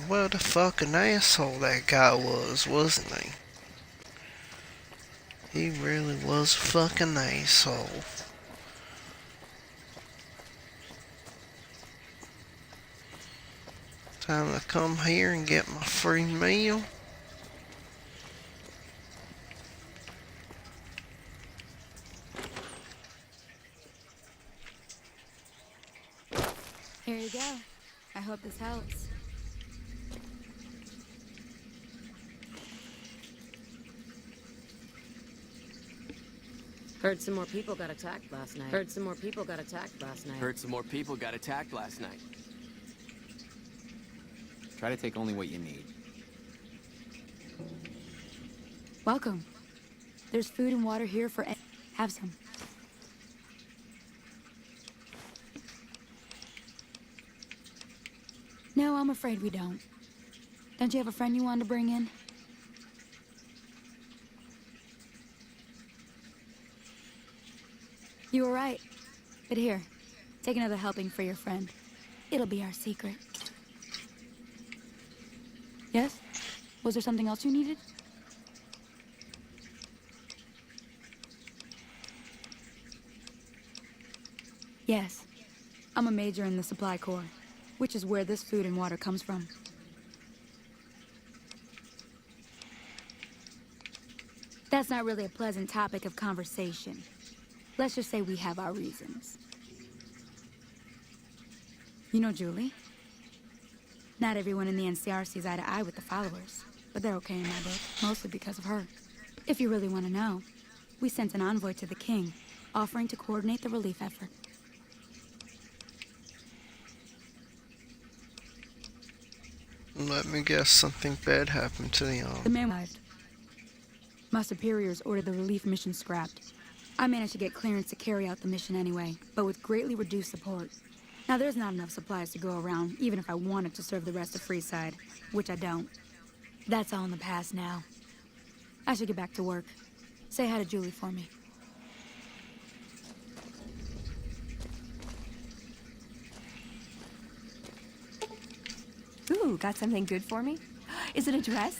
What a fucking asshole that guy was, wasn't he? He really was a fucking asshole. Time to come here and get my free meal. Here you go. I hope this helps. Heard some more people got attacked last night. Heard some more people got attacked last night. Heard some more people got attacked last night. Try to take only what you need. Welcome. There's food and water here for have some. No, I'm afraid we don't. Don't you have a friend you wanted to bring in? You were right. But here, take another helping for your friend. It'll be our secret. Yes? Was there something else you needed? Yes. I'm a major in the Supply Corps, which is where this food and water comes from. That's not really a pleasant topic of conversation. Let's just say we have our reasons. You know Julie? Not everyone in the NCR sees eye to eye with the followers, but they're okay in my book, mostly because of her. If you really want to know, we sent an envoy to the king, offering to coordinate the relief effort. Let me guess, something bad happened to the arm. The man arrived. My superiors ordered the relief mission scrapped. I managed to get clearance to carry out the mission anyway, but with greatly reduced support. Now there's not enough supplies to go around, even if I wanted to serve the rest of Freeside, which I don't. That's all in the past now. I should get back to work. Say hi to Julie for me. Ooh, got something good for me? Is it a dress?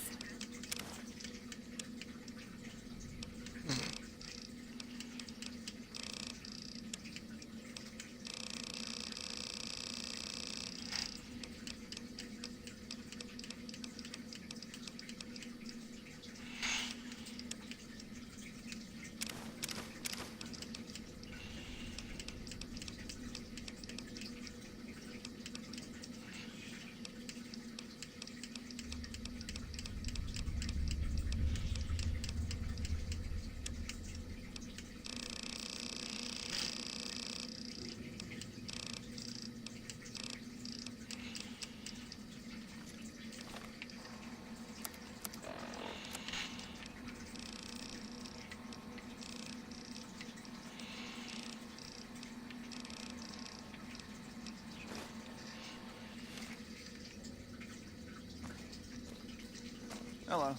Hello.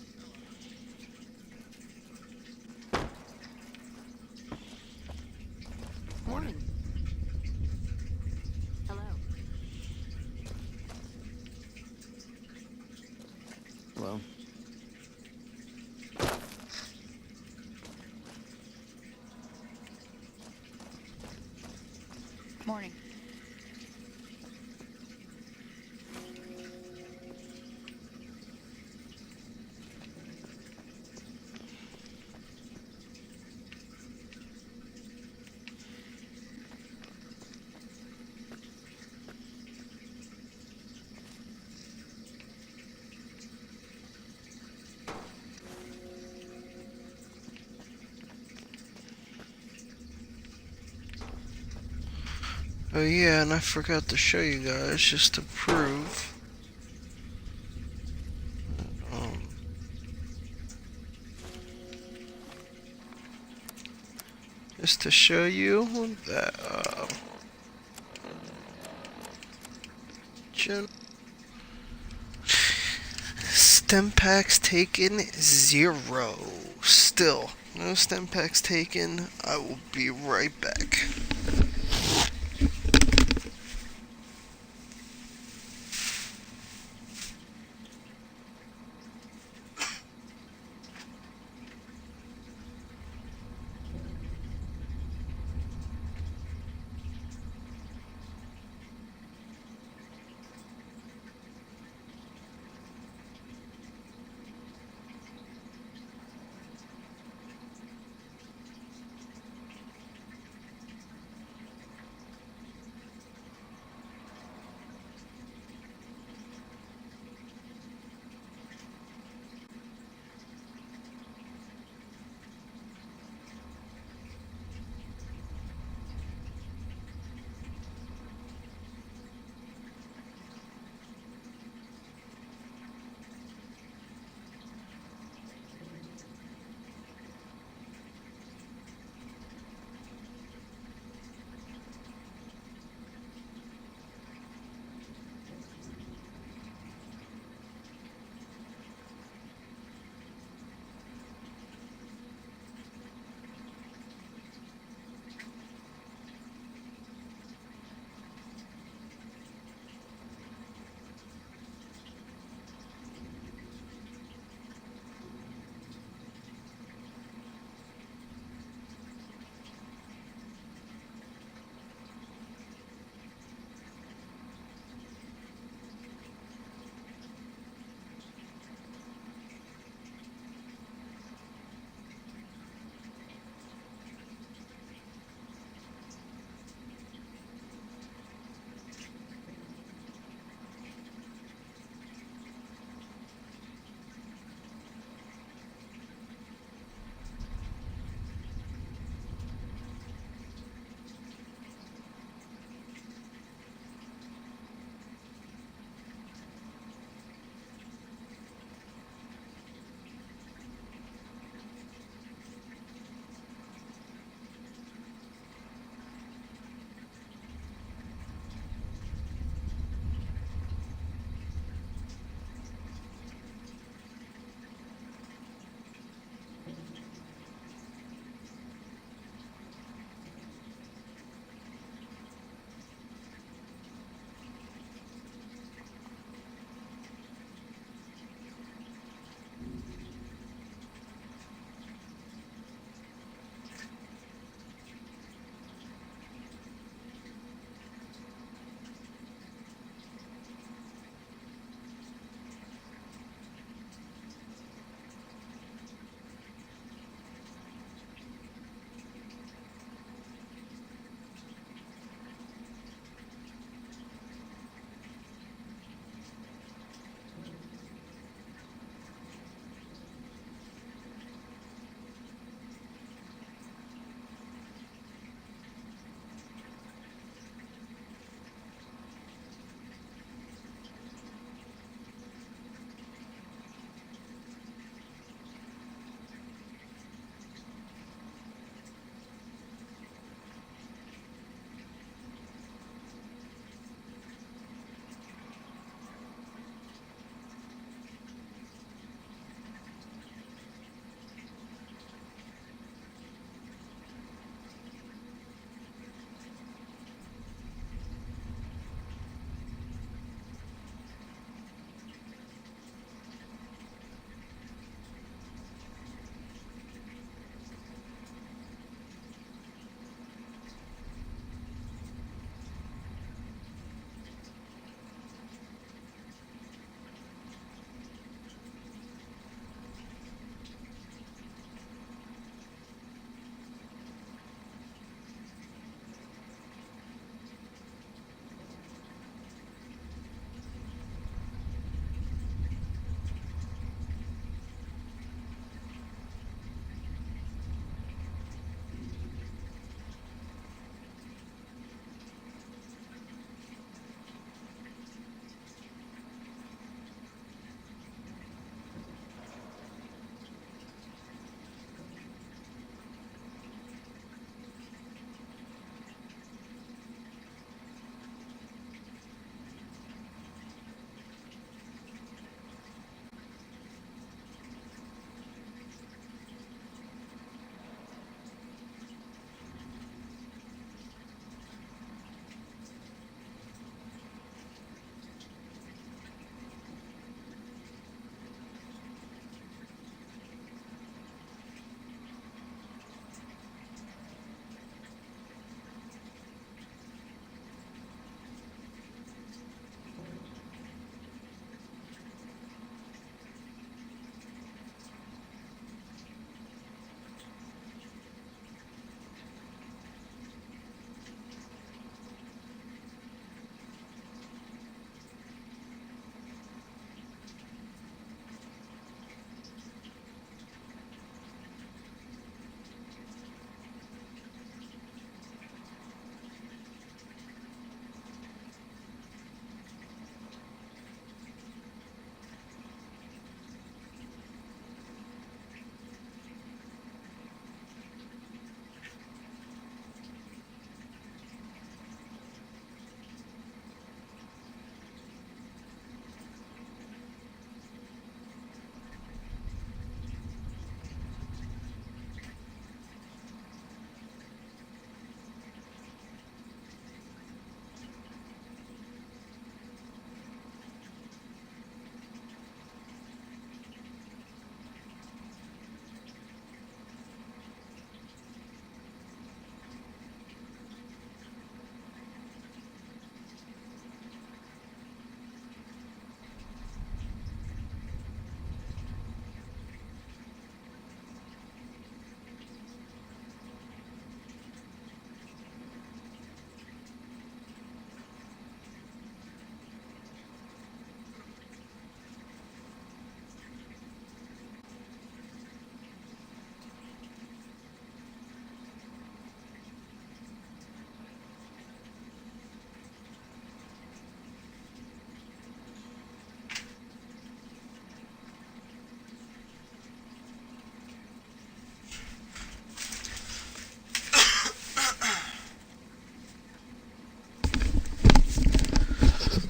Morning. Hello. Hello. Morning. Oh yeah, and I forgot to show you guys just to prove. Um, just to show you that Stimpacks taken 0. Still, no Stimpacks taken. I will be right back.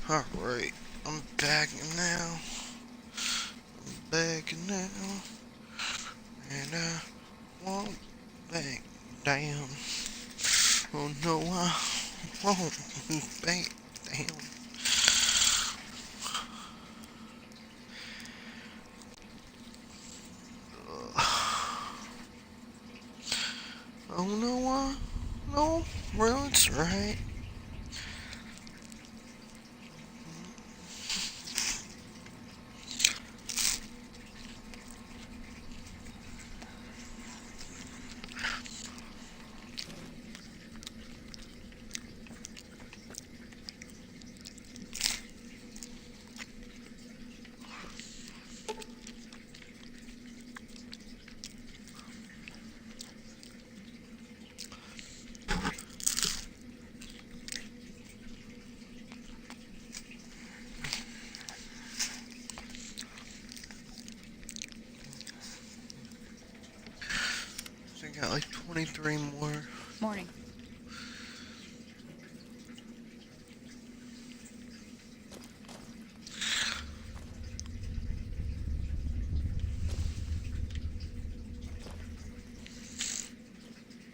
Alright, I'm back now. I'm back now. And I won't back down. Oh no, I won't back down. Oh no, no, well, it's right. So I got like 23 more. Morning.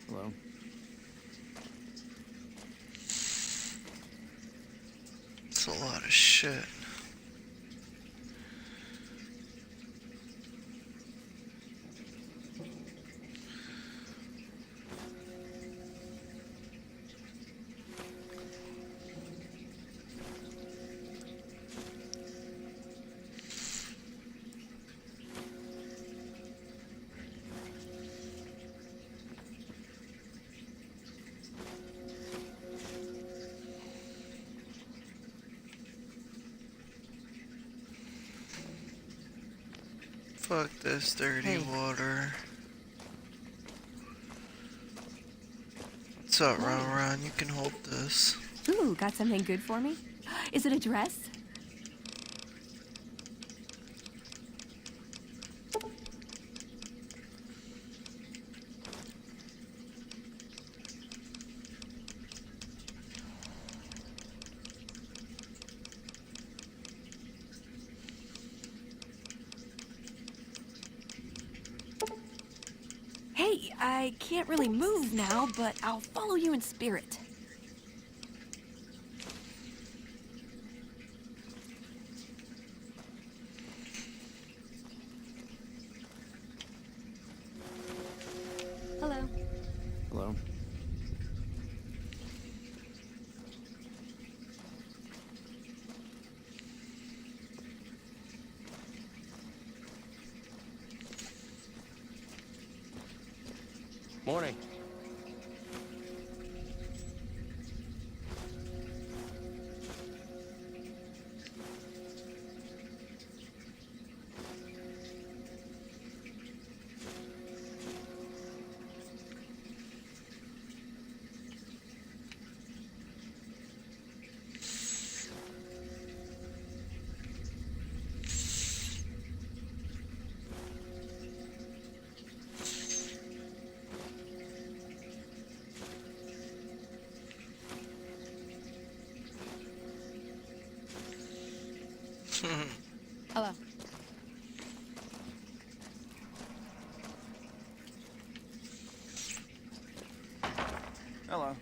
Hello. It's a lot of shit. Fuck this dirty water. What's up, Ron? You can hold this. Ooh, got something good for me? Is it a dress? Hey, I can't really move now, but I'll follow you in spirit. Hello. Hello. Morning. Hello. Hello.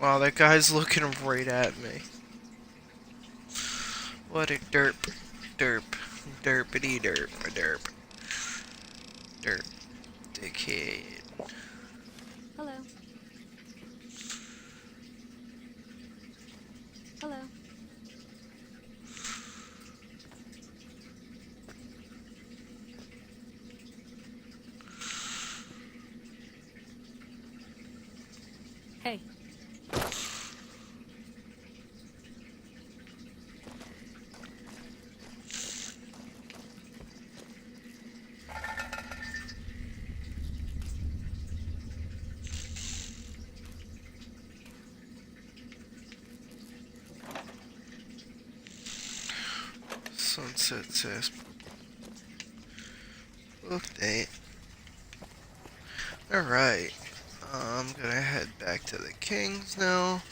Wow, that guy's looking right at me. What a derp. Derp. Derpity derp. Derp. Derp. Dickhead. Hello. Hello. Hey. Sunset says update. Alright. I'm gonna head back to the Kings now.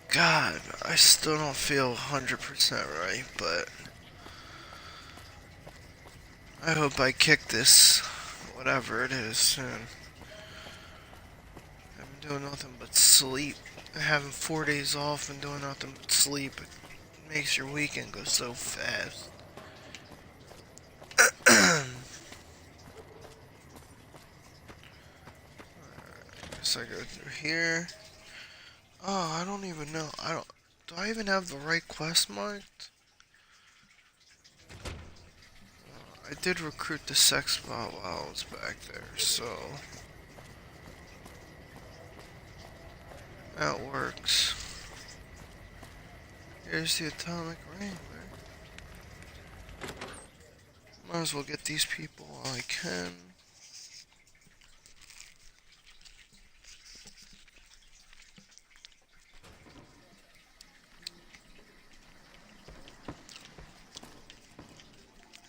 God, I still don't feel 100% right, but I hope I kick this, whatever it is, soon. I've been doing nothing but sleep. Having 4 days off and doing nothing but sleep, it makes your weekend go so fast. I guess I go through here. Oh, I don't even know. Do I even have the right quest marked? I did recruit the sex bot while I was back there, so that works. Here's the atomic wrangler. Might as well get these people while I can.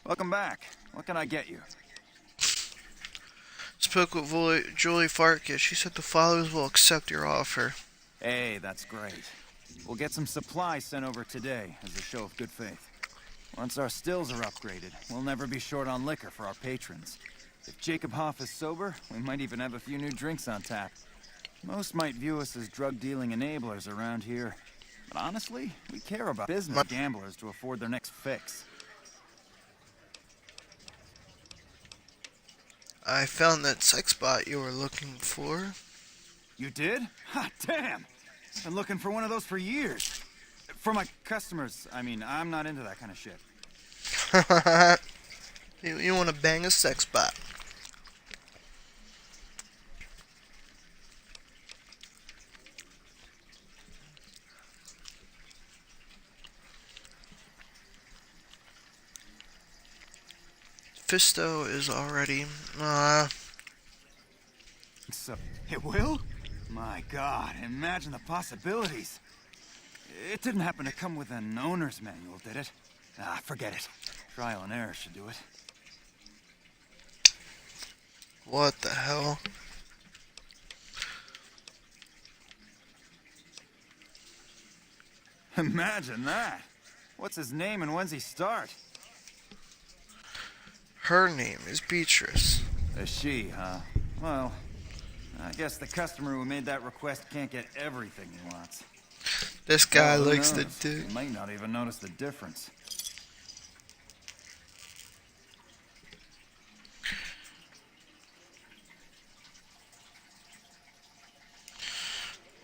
Welcome back. What can I get you? Spoke with Julie Farkas. She said the followers will accept your offer. Hey, that's great. We'll get some supplies sent over today as a show of good faith. Once our stills are upgraded, we'll never be short on liquor for our patrons. If Jacob Hoff is sober, we might even have a few new drinks on tap. Most might view us as drug-dealing enablers around here. But honestly, we care about business gamblers to afford their next fix. I found that sex bot you were looking for. You did? Ha, damn! I've been looking for one of those for years. For my customers, I mean, I'm not into that kind of shit. You want to bang a sex bot. Fisto is already, So, it will? My God, imagine the possibilities. It didn't happen to come with an owner's manual, did it? Ah, forget it. Trial and error should do it. What the hell? Imagine that. What's his name and when's he start? Her name is Beatrice. A she, huh? Well, I guess the customer who made that request can't get everything he wants. This guy Who likes knows? the dude. He might not even notice the difference.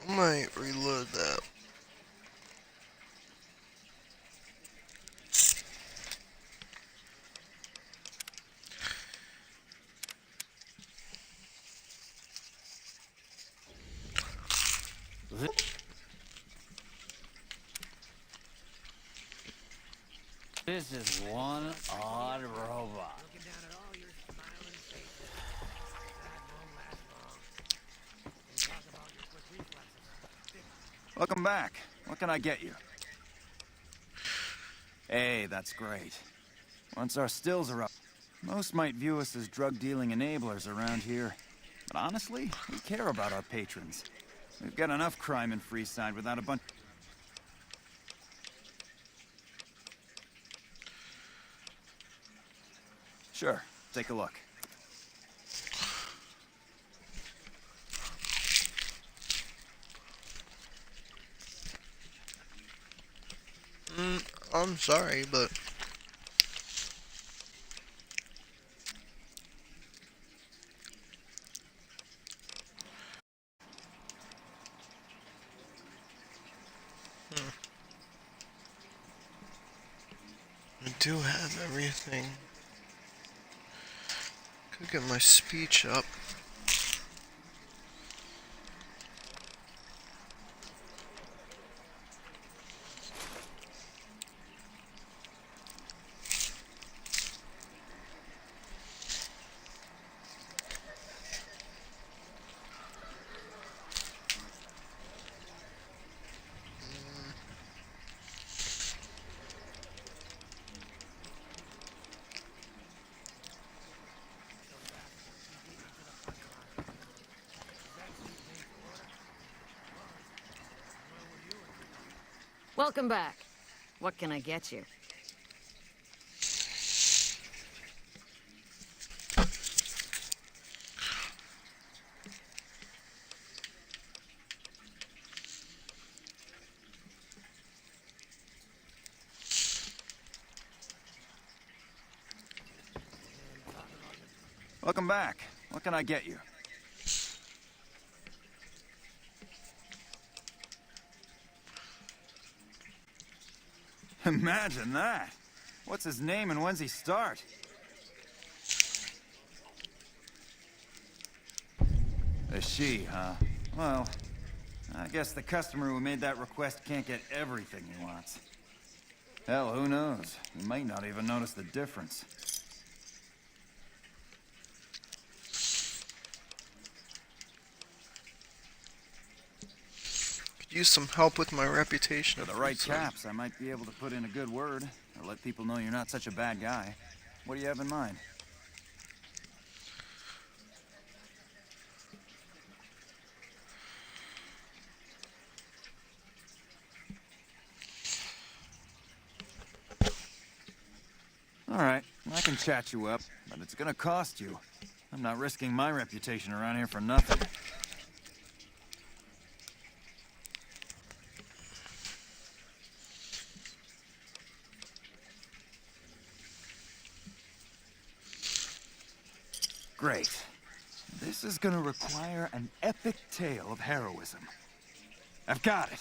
I might reload that. This is one odd robot. Welcome back. What can I get you? Hey, that's great. Once our stills are up, most might view us as drug-dealing enablers around here. But honestly, we care about our patrons. We've got enough crime in Freeside without a bunch... Sure, take a look. I'm sorry, but I do have everything. Could get my speech up. Welcome back. What can I get you? Welcome back. What can I get you? Imagine that. What's his name and when's he start? A she, huh? Well, I guess the customer who made that request can't get everything he wants. Hell, who knows? He might not even notice the difference. Use some help with my reputation. For the right caps, I might be able to put in a good word, or let people know you're not such a bad guy. What do you have in mind? All right, I can chat you up, but it's gonna cost you. I'm not risking my reputation around here for nothing. Great. This is gonna require an epic tale of heroism. I've got it.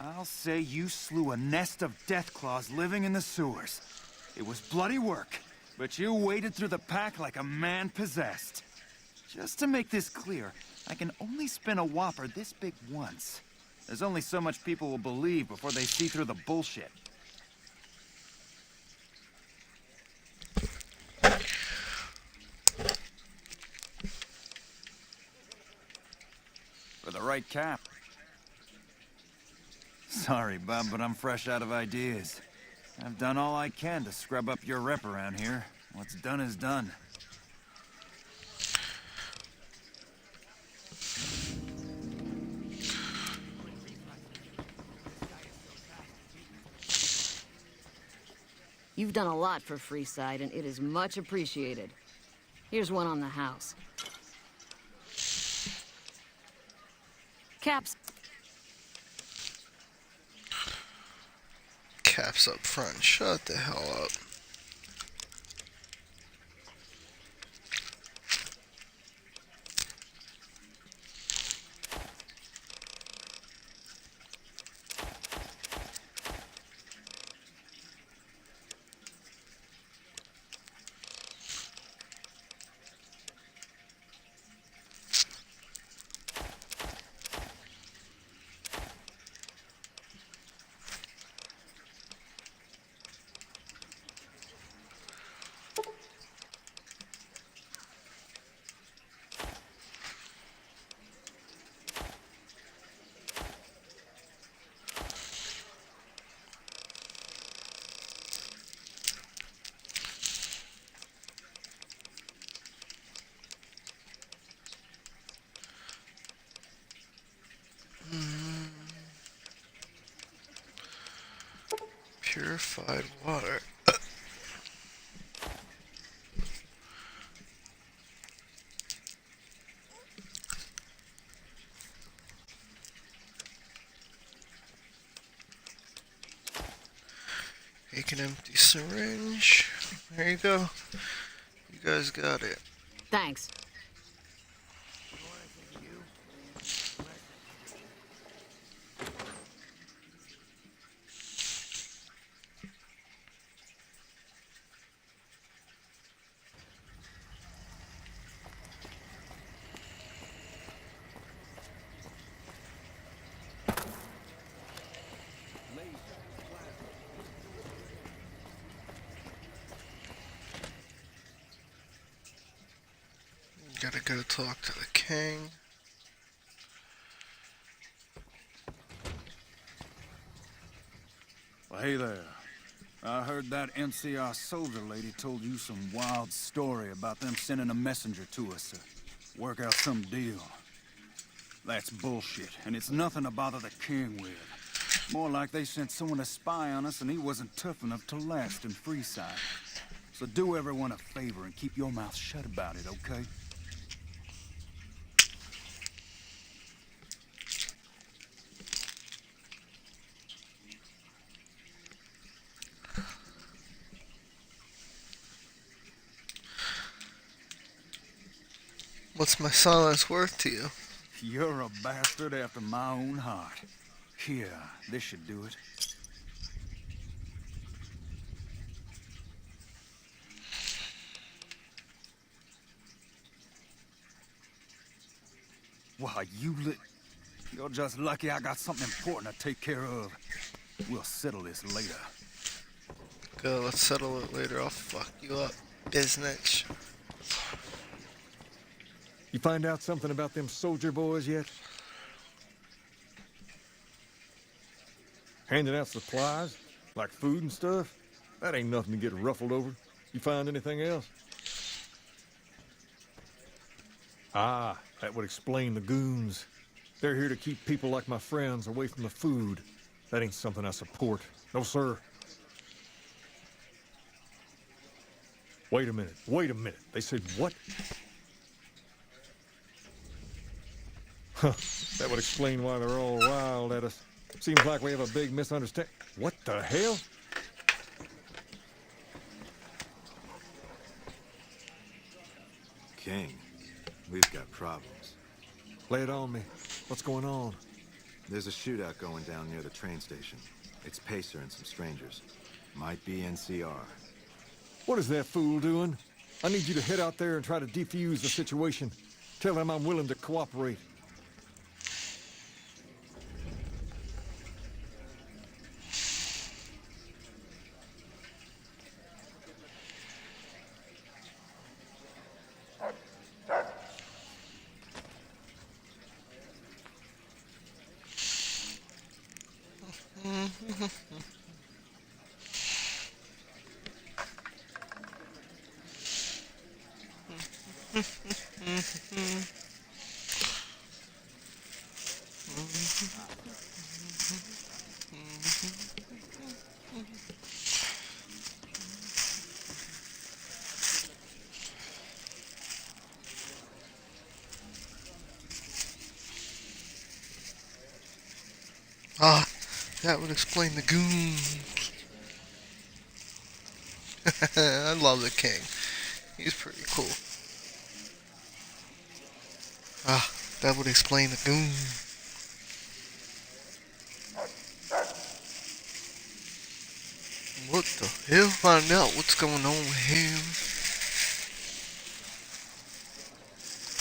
I'll say you slew a nest of deathclaws living in the sewers. It was bloody work, but you waded through the pack like a man possessed. Just to make this clear, I can only spin a whopper this big once. There's only so much people will believe before they see through the bullshit. For the right cap. Sorry, Bob, but I'm fresh out of ideas. I've done all I can to scrub up your rep around here. What's done is done. You've done a lot for Freeside, and it is much appreciated. Here's one on the house. Caps. Caps up front. Shut the hell up. Purified water. Take an empty syringe. There you go. You guys got it. Thanks. Gotta go talk to the king. Well, hey there. I heard that NCR soldier lady told you some wild story about them sending a messenger to us to work out some deal. That's bullshit, and it's nothing to bother the king with. More like they sent someone to spy on us and he wasn't tough enough to last in Freeside. So do everyone a favor and keep your mouth shut about it, okay? What's my silence worth to you? You're a bastard after my own heart. Here, this should do it. Why, You're just lucky I got something important to take care of. We'll settle this later. Good, let's settle it later. I'll fuck you up, biznitch. You find out something about them soldier boys yet? Handing out supplies? Like food and stuff? That ain't nothing to get ruffled over. You find anything else? Ah, that would explain the goons. They're here to keep people like my friends away from the food. That ain't something I support. No, sir. Wait a minute. They said what? Huh. That would explain why they're all riled at us. Seems like we have a big misunderstanding. What the hell? King, we've got problems. Lay it on me. What's going on? There's a shootout going down near the train station. It's Pacer and some strangers. Might be NCR. What is that fool doing? I need you to head out there and try to defuse the situation. Tell them I'm willing to cooperate. Ah, that would explain the goons. I love the king. He's pretty cool. Ah, that would explain the goons. What the hell? Find out what's going on with him.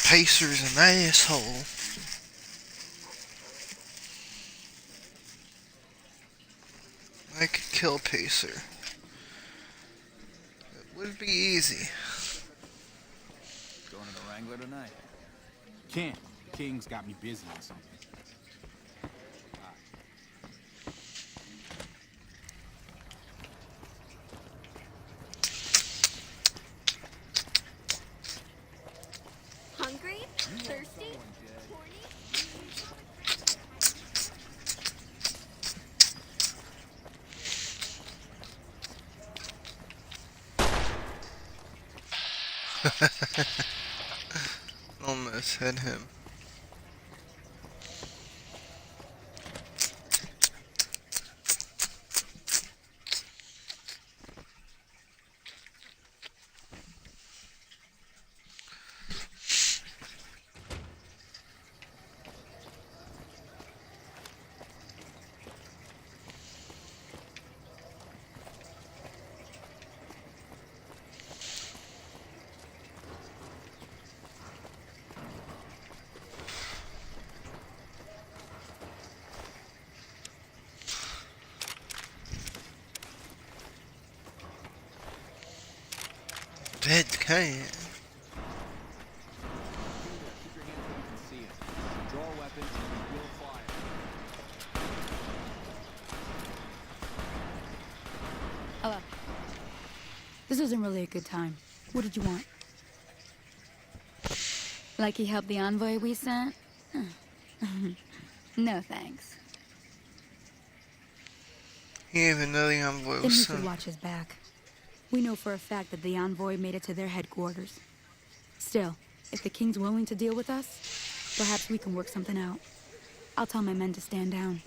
Pacer's an asshole. I could kill Pacer. It would be easy. Going to the Wrangler tonight? Can't. The King's got me busy on something. Hungry? Thirsty? Horny? Almost hit him. Dead can. This isn't really a good time. What did you want? Like he helped the envoy we sent? No thanks. He even though the envoy Then was he sent. should watch his back. We know for a fact that the envoy made it to their headquarters. Still, if the king's willing to deal with us, perhaps we can work something out. I'll tell my men to stand down.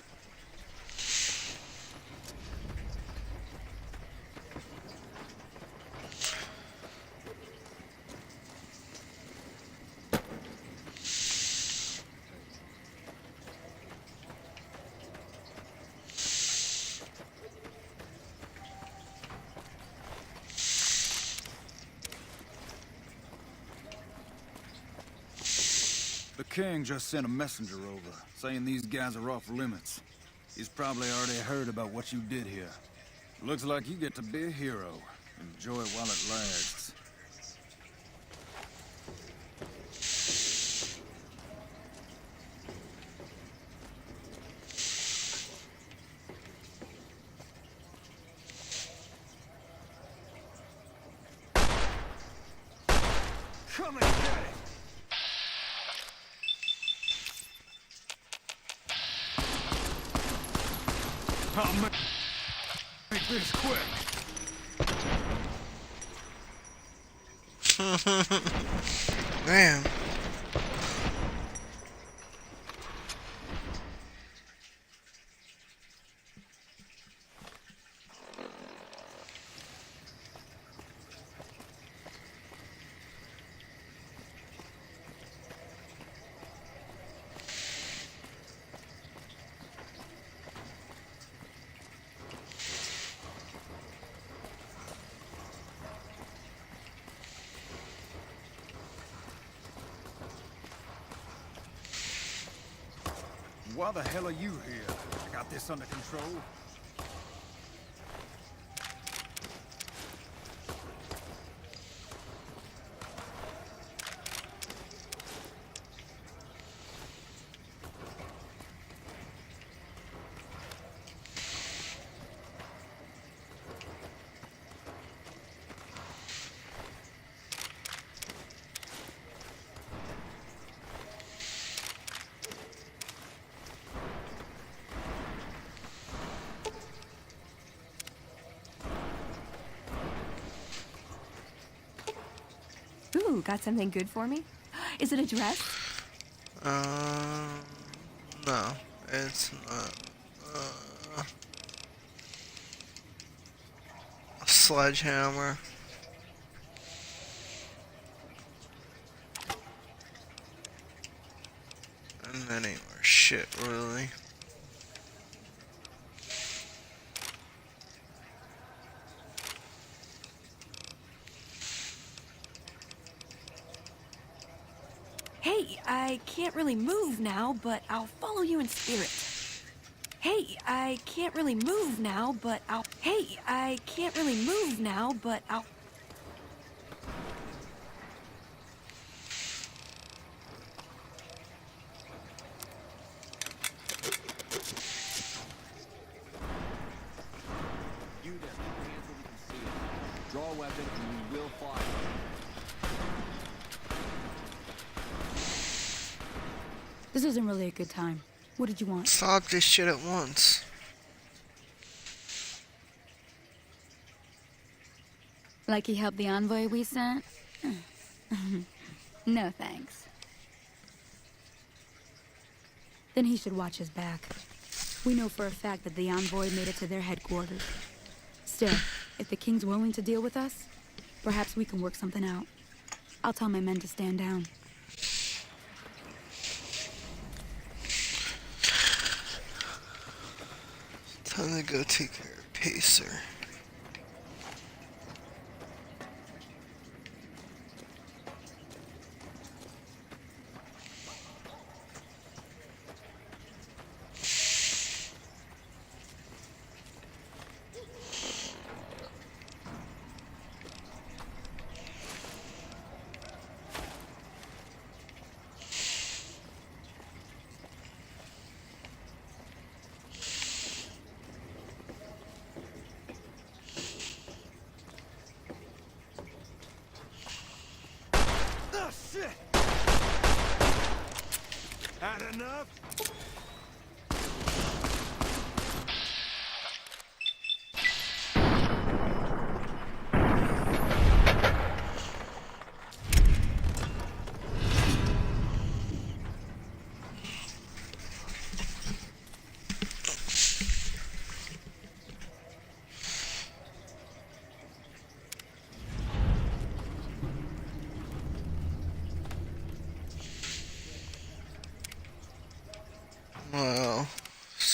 The king just sent a messenger over, saying these guys are off limits. He's probably already heard about what you did here. Looks like you get to be a hero. Enjoy it while it lasts. Come and get it! I'll make this quick. Damn. Why the hell are you here? I got this under control. Ooh, got something good for me? Is it a dress? No, it's not. A sledgehammer. And that ain't worth shit, really. Hey, I can't really move now, but I'll follow you in spirit. Hey, I can't really move now, but I'll... Hey, I can't really move now, but I'll... You there, keep your hands where we can see it. Draw a weapon and we will fire. This isn't really a good time. What did you want? Stop this shit at once. Like he helped the envoy we sent? No thanks. Then he should watch his back. We know for a fact that the envoy made it to their headquarters. Still, if the king's willing to deal with us, perhaps we can work something out. I'll tell my men to stand down. Time to go take care of Pacer. Oh, shit! Had enough?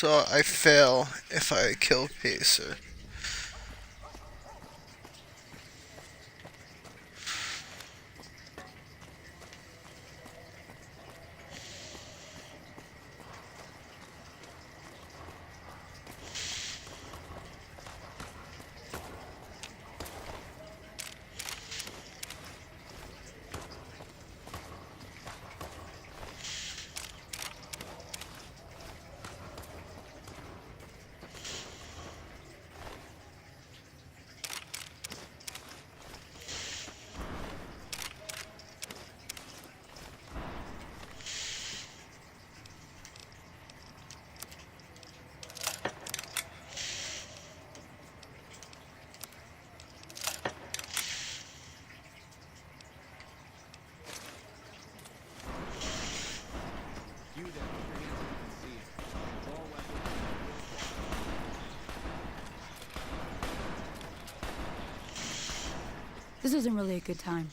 So I fail if I kill Pacer. This isn't really a good time.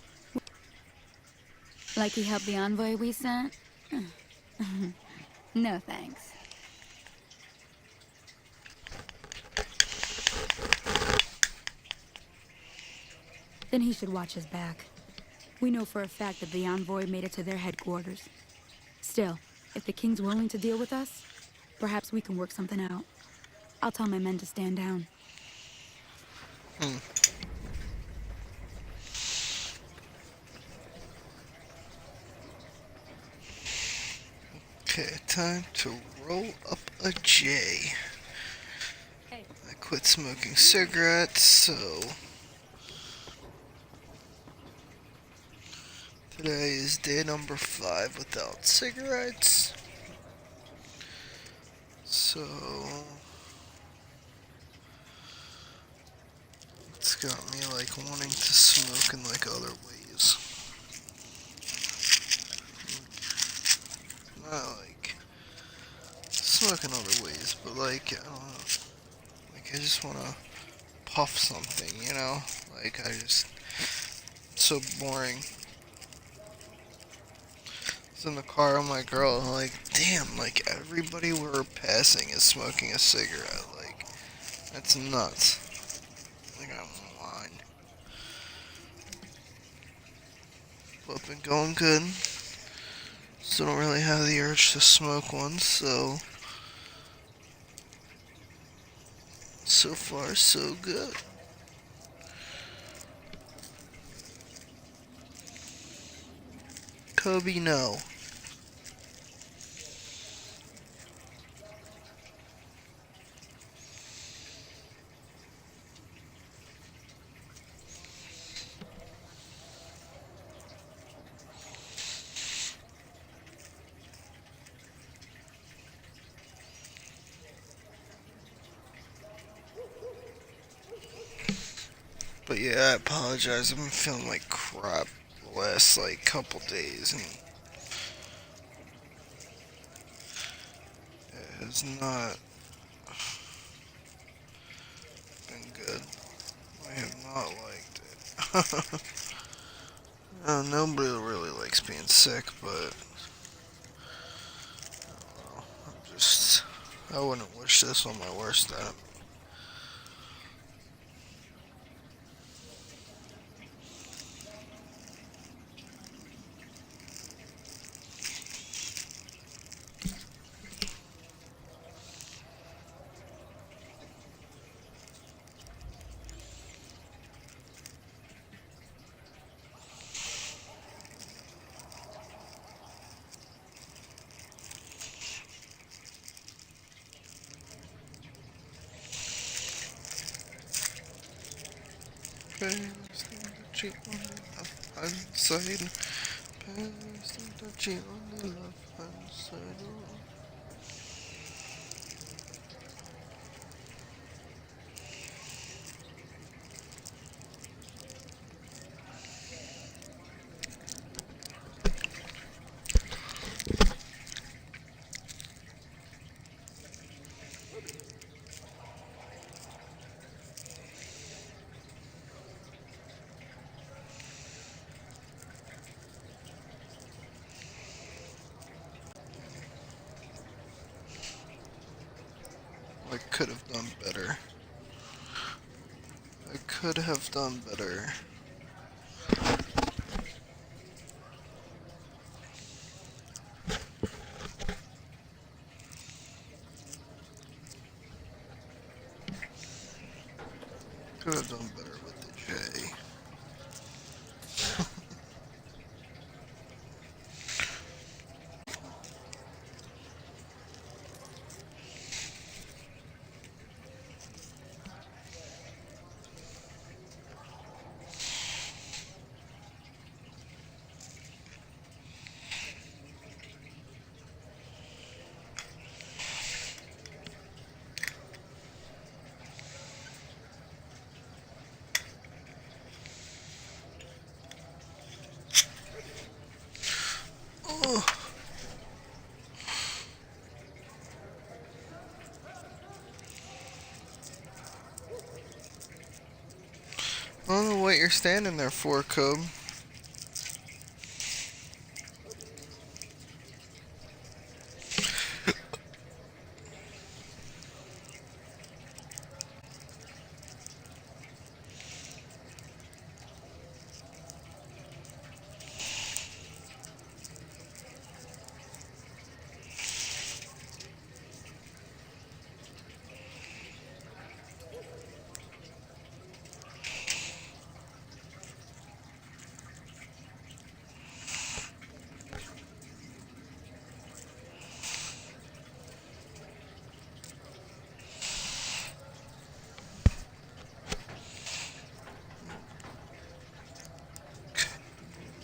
Like he helped the envoy we sent? No thanks. Then he should watch his back. We know for a fact that the envoy made it to their headquarters. Still, if the king's willing to deal with us, perhaps we can work something out. I'll tell my men to stand down. Okay, time to roll up a J. I quit smoking cigarettes, so today is day number 5 without cigarettes. So it's got me like wanting to smoke in like other ways. Not like smoke in other ways, but like I don't know. Like I just wanna puff something, you know? Like it's so boring. I was in the car with my girl and I'm like, damn, like everybody we're passing is smoking a cigarette. Like that's nuts. Like I'm lying. But been going good. Still don't really have the urge to smoke one, so far so good. Kobe, no. But yeah, I apologize. I've been feeling like crap the last like couple days, and it's not been good. I have not liked it. Nobody really likes being sick, but I wouldn't wish this on my worst enemy. Past the cheek on the left hand side. Past the cheek on the left hand side. I could have done better. I could have done better. Could have done better with the J. Oh. I don't know what you're standing there for, Cub.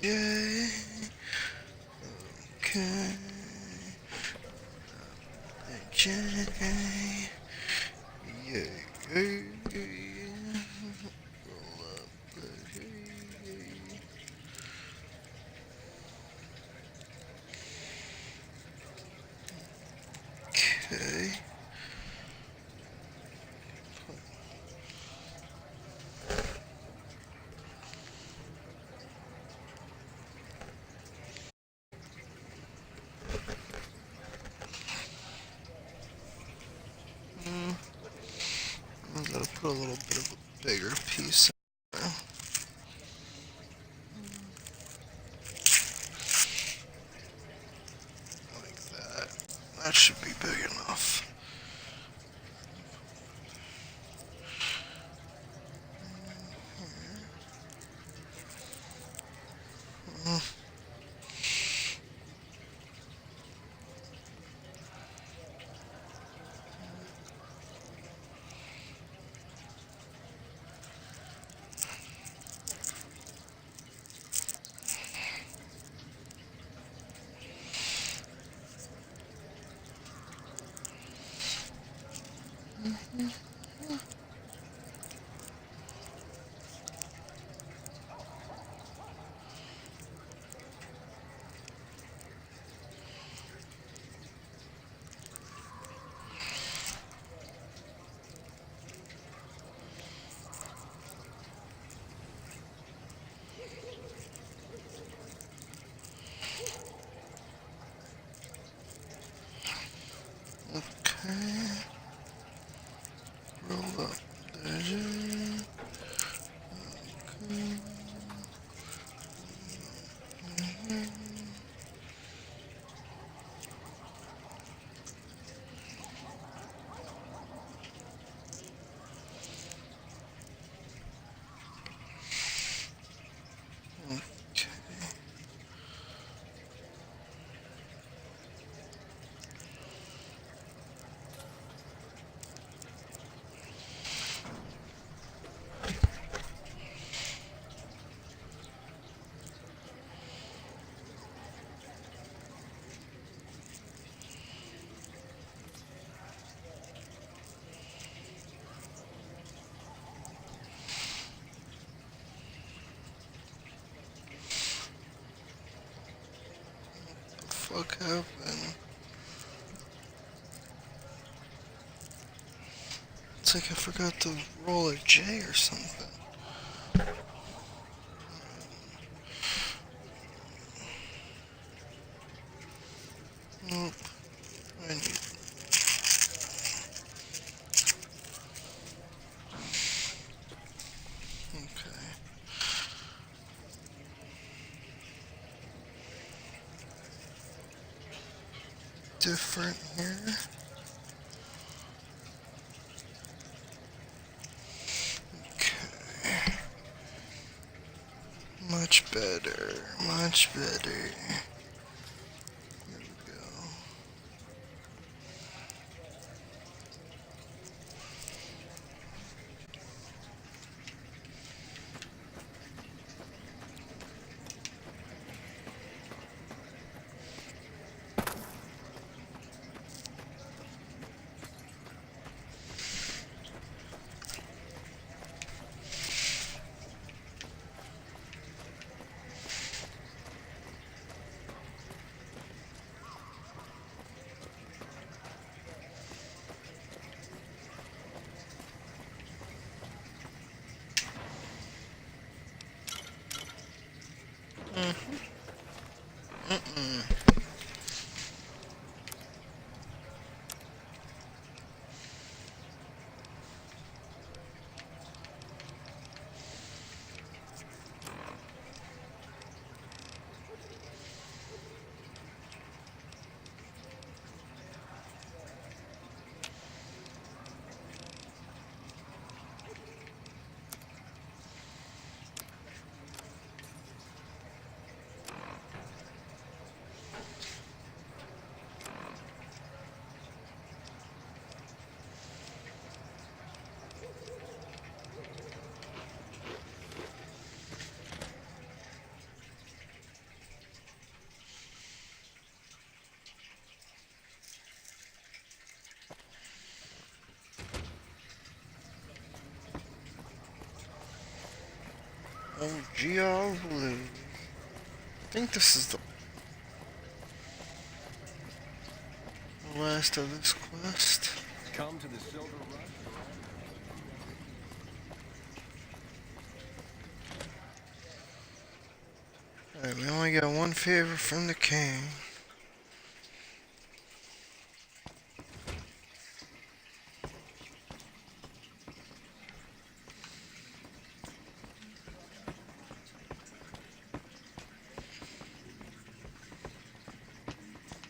Yay. Okay. J. Yay. Roll up the J. Okay. I'm gonna put a little bit of a bigger piece in there. Like that. That should be big enough. Okay. Roll up the J. Okay. Fuck happened? It's like I forgot to roll a J or something. Nope. I need... different here. Okay. Much better, much better. Here we go. Oh, GR Blue. I think this is the last of this quest. Come to the Silver Rush. Alright, we only got one favor from the king.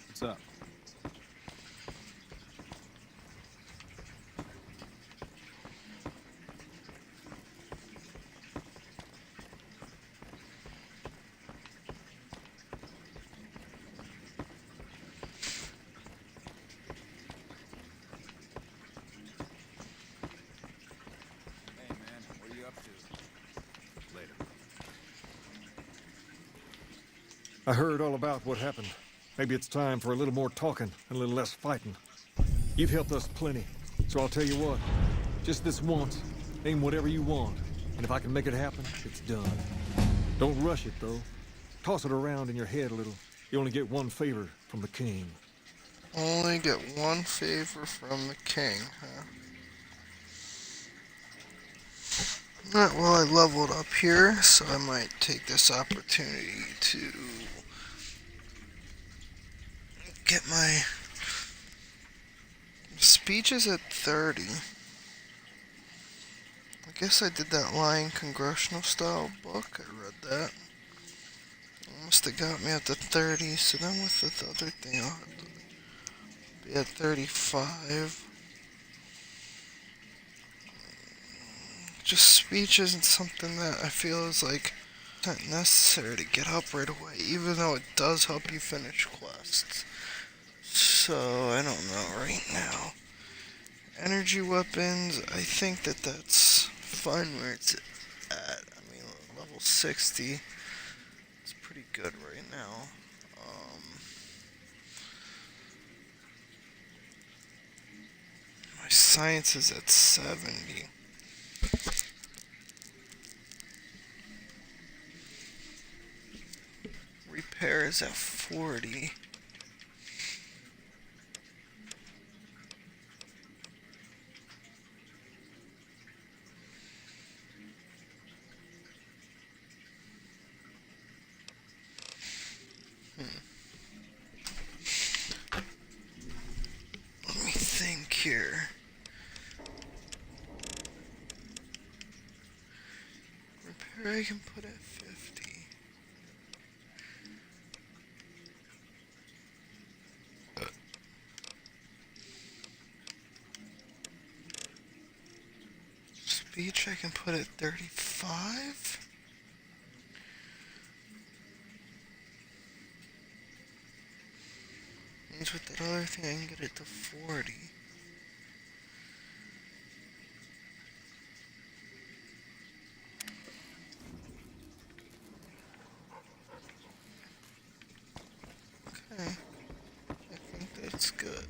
What's up? Hey, man, what are you up to? Later. I heard all about what happened. Maybe it's time for a little more talking and a little less fighting. You've helped us plenty, so I'll tell you what. Just this once, name whatever you want, and if I can make it happen, it's done. Don't rush it, though. Toss it around in your head a little. You only get one favor from the king. Only get one favor from the king, huh? Alright, well, I leveled up here, so I might take this opportunity to get my speeches at 30. I guess I did that lying congressional style book. I read that. It must have got me up to 30, so then with the other thing, I'll have to be at 35. Just speech isn't something that I feel is like not necessary to get up right away, even though it does help you finish quests. So, I don't know right now. Energy weapons, I think that that's fine where it's at. I mean, level 60, it's pretty good right now. My science is at 70. Repair is at 40. Let me think here. Repair I can put at 50. can put it 35. Means with that other thing I can get it to 40. Okay, I think that's good.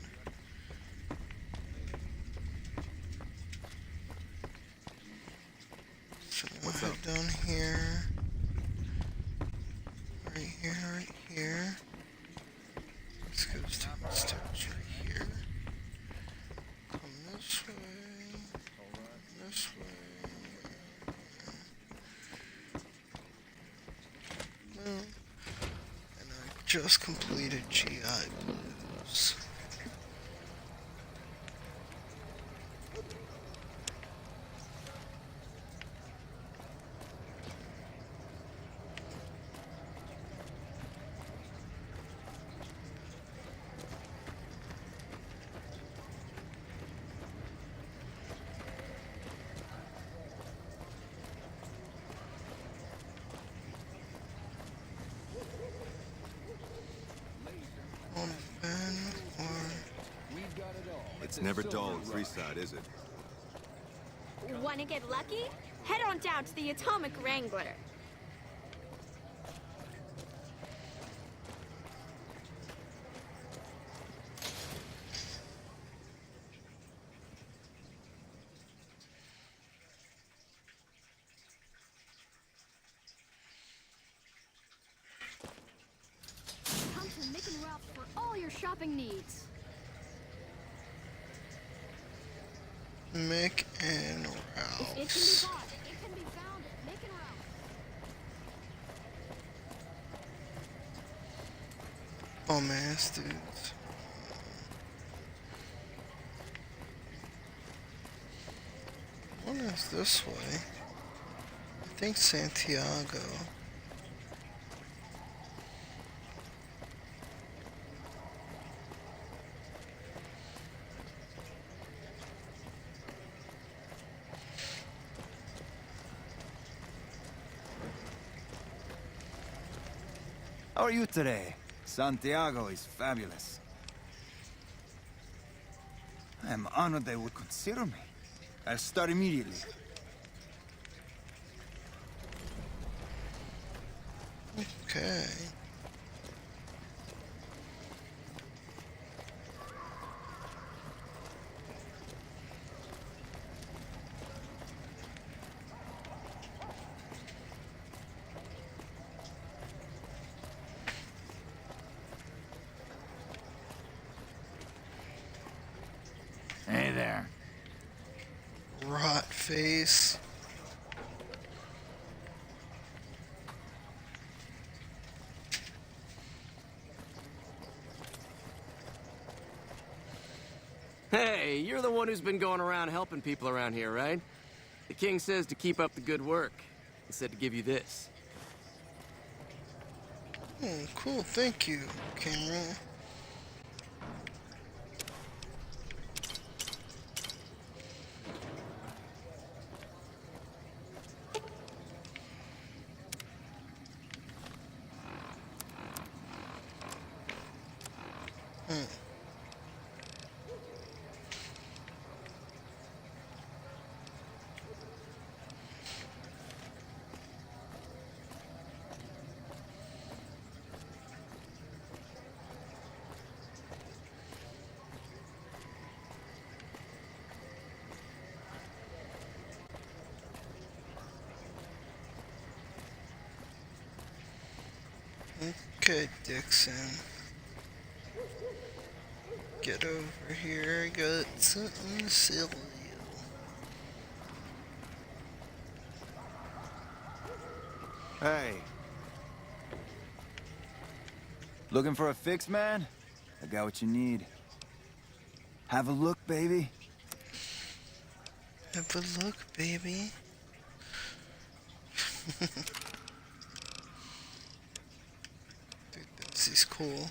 So we'll head down here, right here, right here. Let's go to the steps right here. Come this way, this way. No. And I just completed GI Blues. It's never dull at Freeside, is it? Wanna get lucky? Head on down to the Atomic Wrangler. Come to Mick and Ralph for all your shopping needs. Mick and If it can be Ralph's. bought, it can be found at Mick and Ralph. Bum ass dudes. One is this way. I think Santiago. How are you today? Santiago is fabulous. I am honored they would consider me. I'll start immediately. Okay. Hey there. Rot face. Hey, you're the one who's been going around helping people around here, right? The king says to keep up the good work. He said to give you this. Oh, cool. Thank you, camera. Okay, Dixon. Get over here. I got something silly. Hey. Looking for a fix, man? I got what you need. Have a look, baby. Have a look, baby. Dude, this is cool.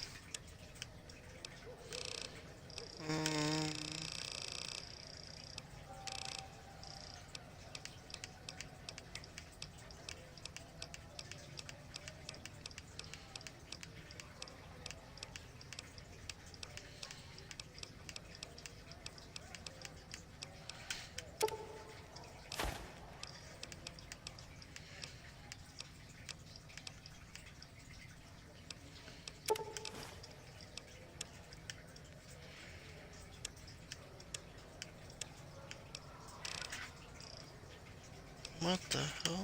What the hell?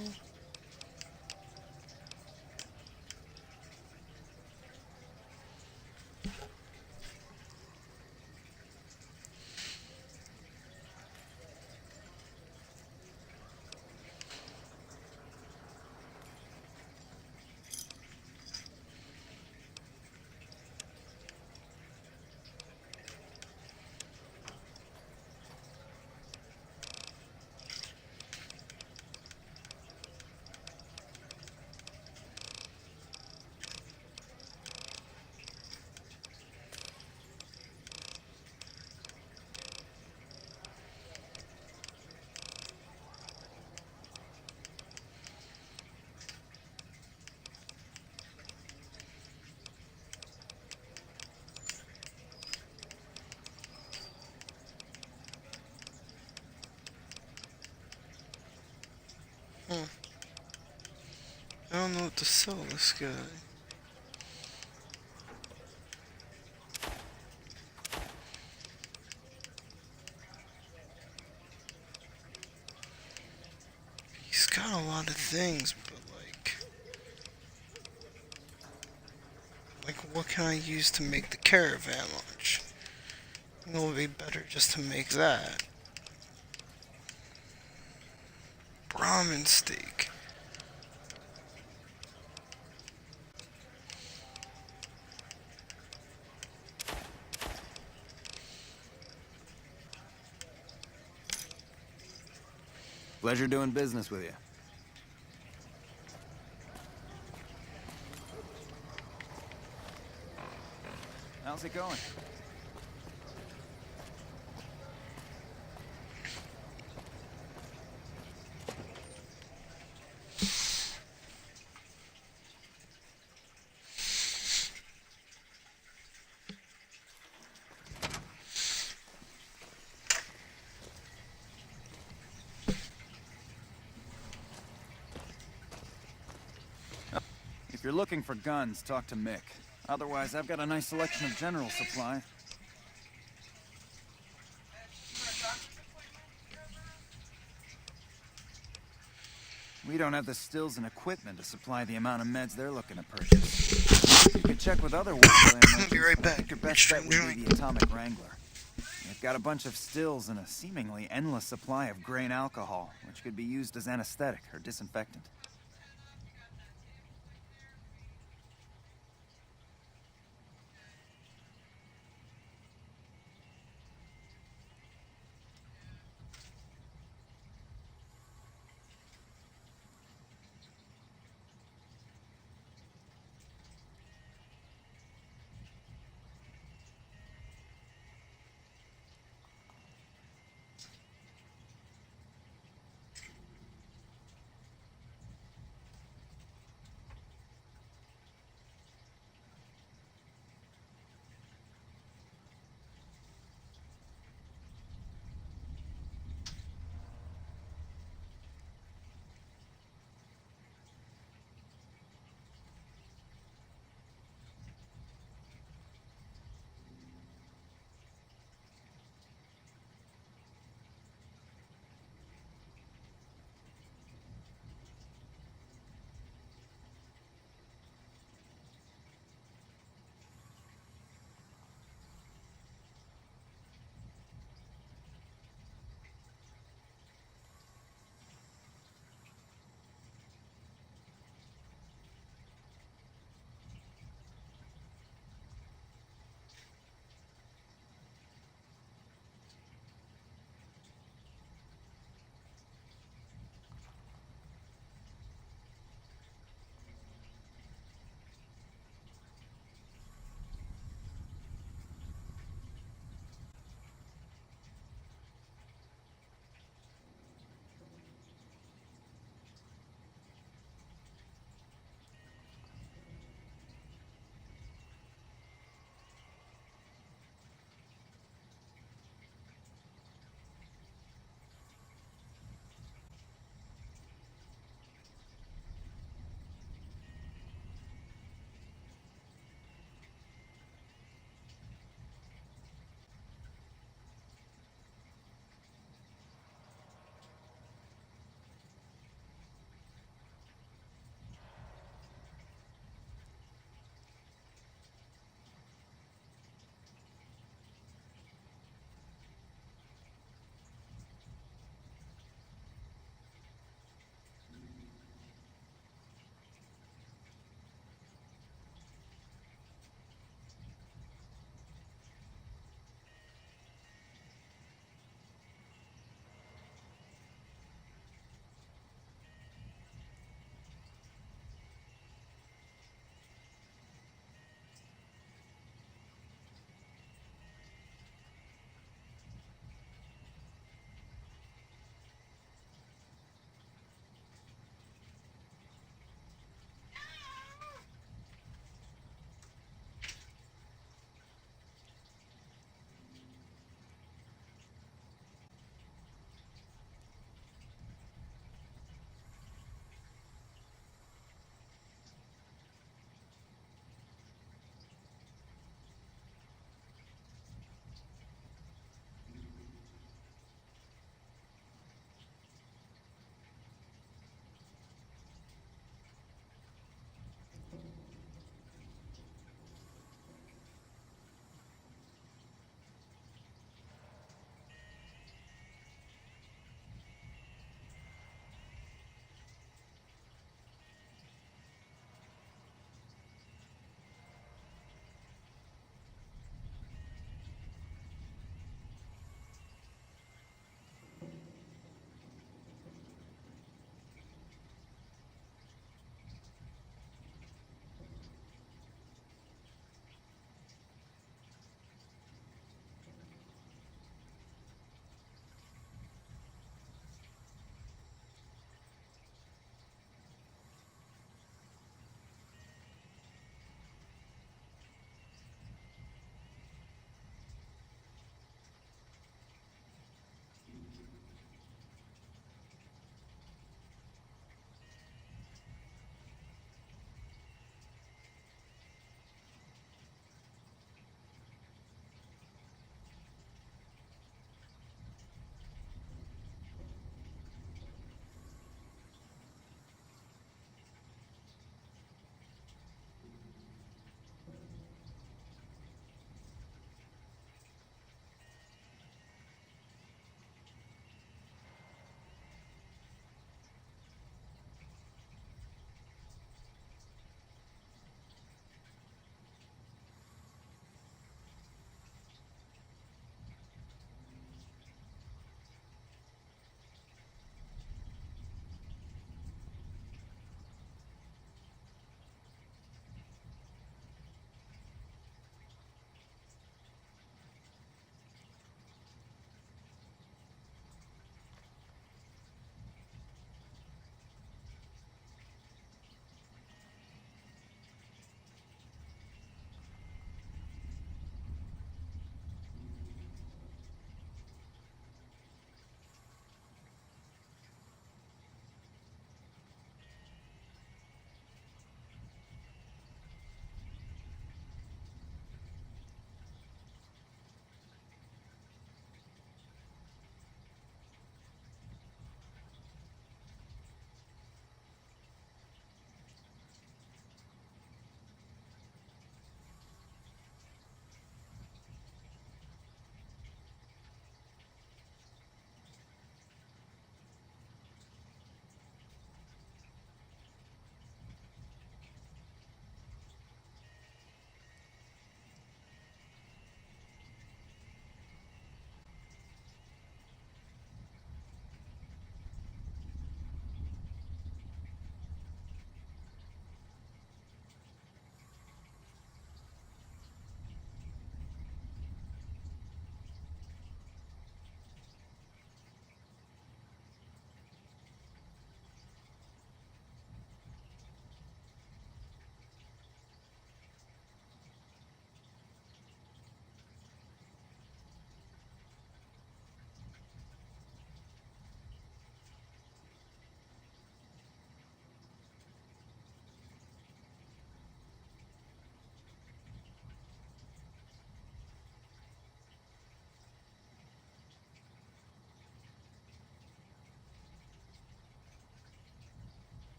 I don't know what to sell this guy. He's got a lot of things, but like what can I use to make the caravan launch? It would be better just to make that. Brahmin steak. Pleasure doing business with you. How's it going? If you're looking for guns, talk to Mick. Otherwise, I've got a nice selection of general supply. We don't have the stills and equipment to supply the amount of meds they're looking to purchase. You can check with other wasteland merchants. Be right back. Your best bet would be the Atomic Wrangler. They've got a bunch of stills and a seemingly endless supply of grain alcohol, which could be used as anesthetic or disinfectant.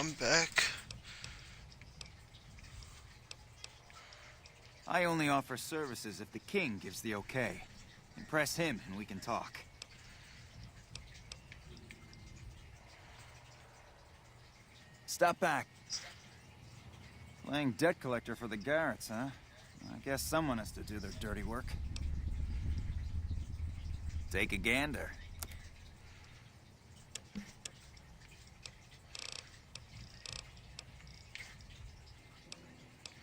I'm back. I only offer services if the king gives the okay. Impress him and we can talk. Stop back. Playing debt collector for the Garretts, huh? I guess someone has to do their dirty work. Take a gander.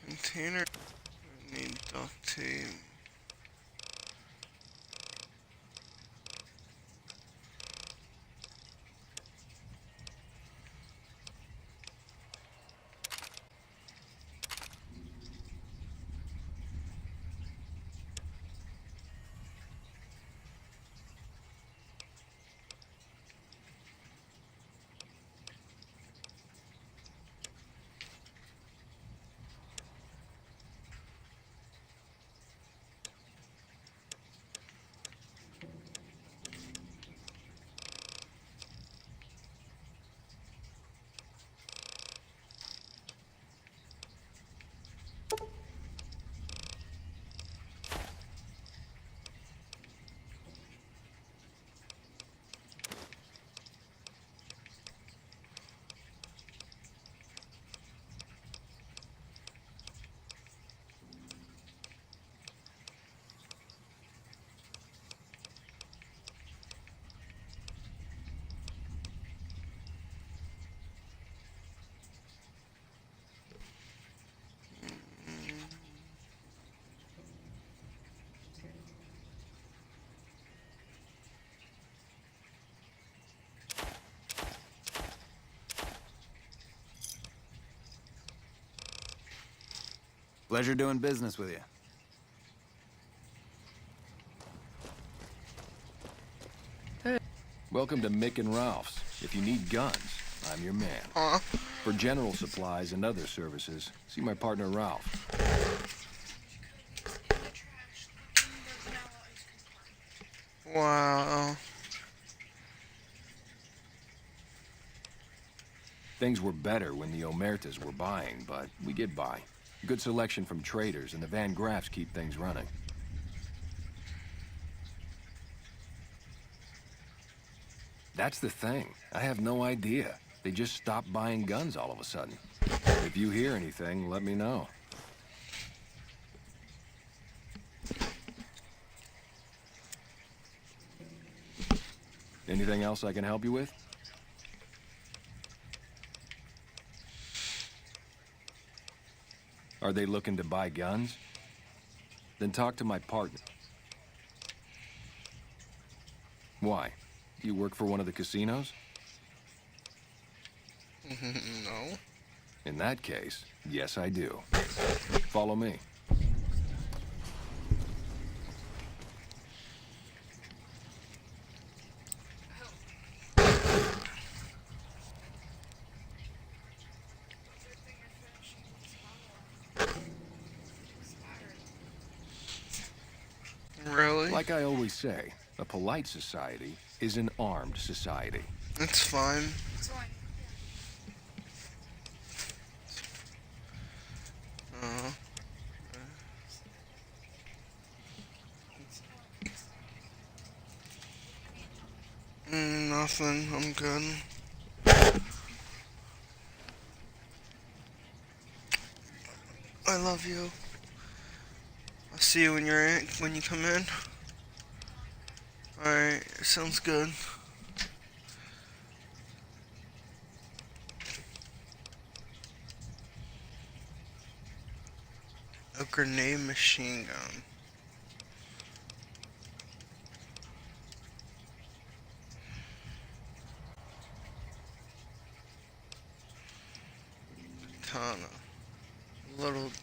Container. I need duct tape. Pleasure doing business with you. Welcome to Mick and Ralph's. If you need guns, I'm your man. For general supplies and other services, see my partner Ralph. Wow. Things were better when the Omertas were buying, but we get by. Good selection from traders, and the Van Graffs keep things running. That's the thing. I have no idea. They just stopped buying guns all of a sudden. If you hear anything, let me know. Anything else I can help you with? Are they looking to buy guns? Then talk to my partner. Why? Do you work for one of the casinos? No. In that case, yes I do. Follow me. Really? Like I always say, a polite society is an armed society. It's fine. Nothing. I'm good. I love you. I'll see you when you come in. Alright, sounds good. A grenade machine gun. Katana. Little devil.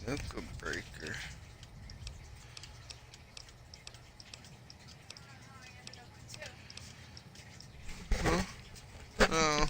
Nuka breaker. Huh? Oh.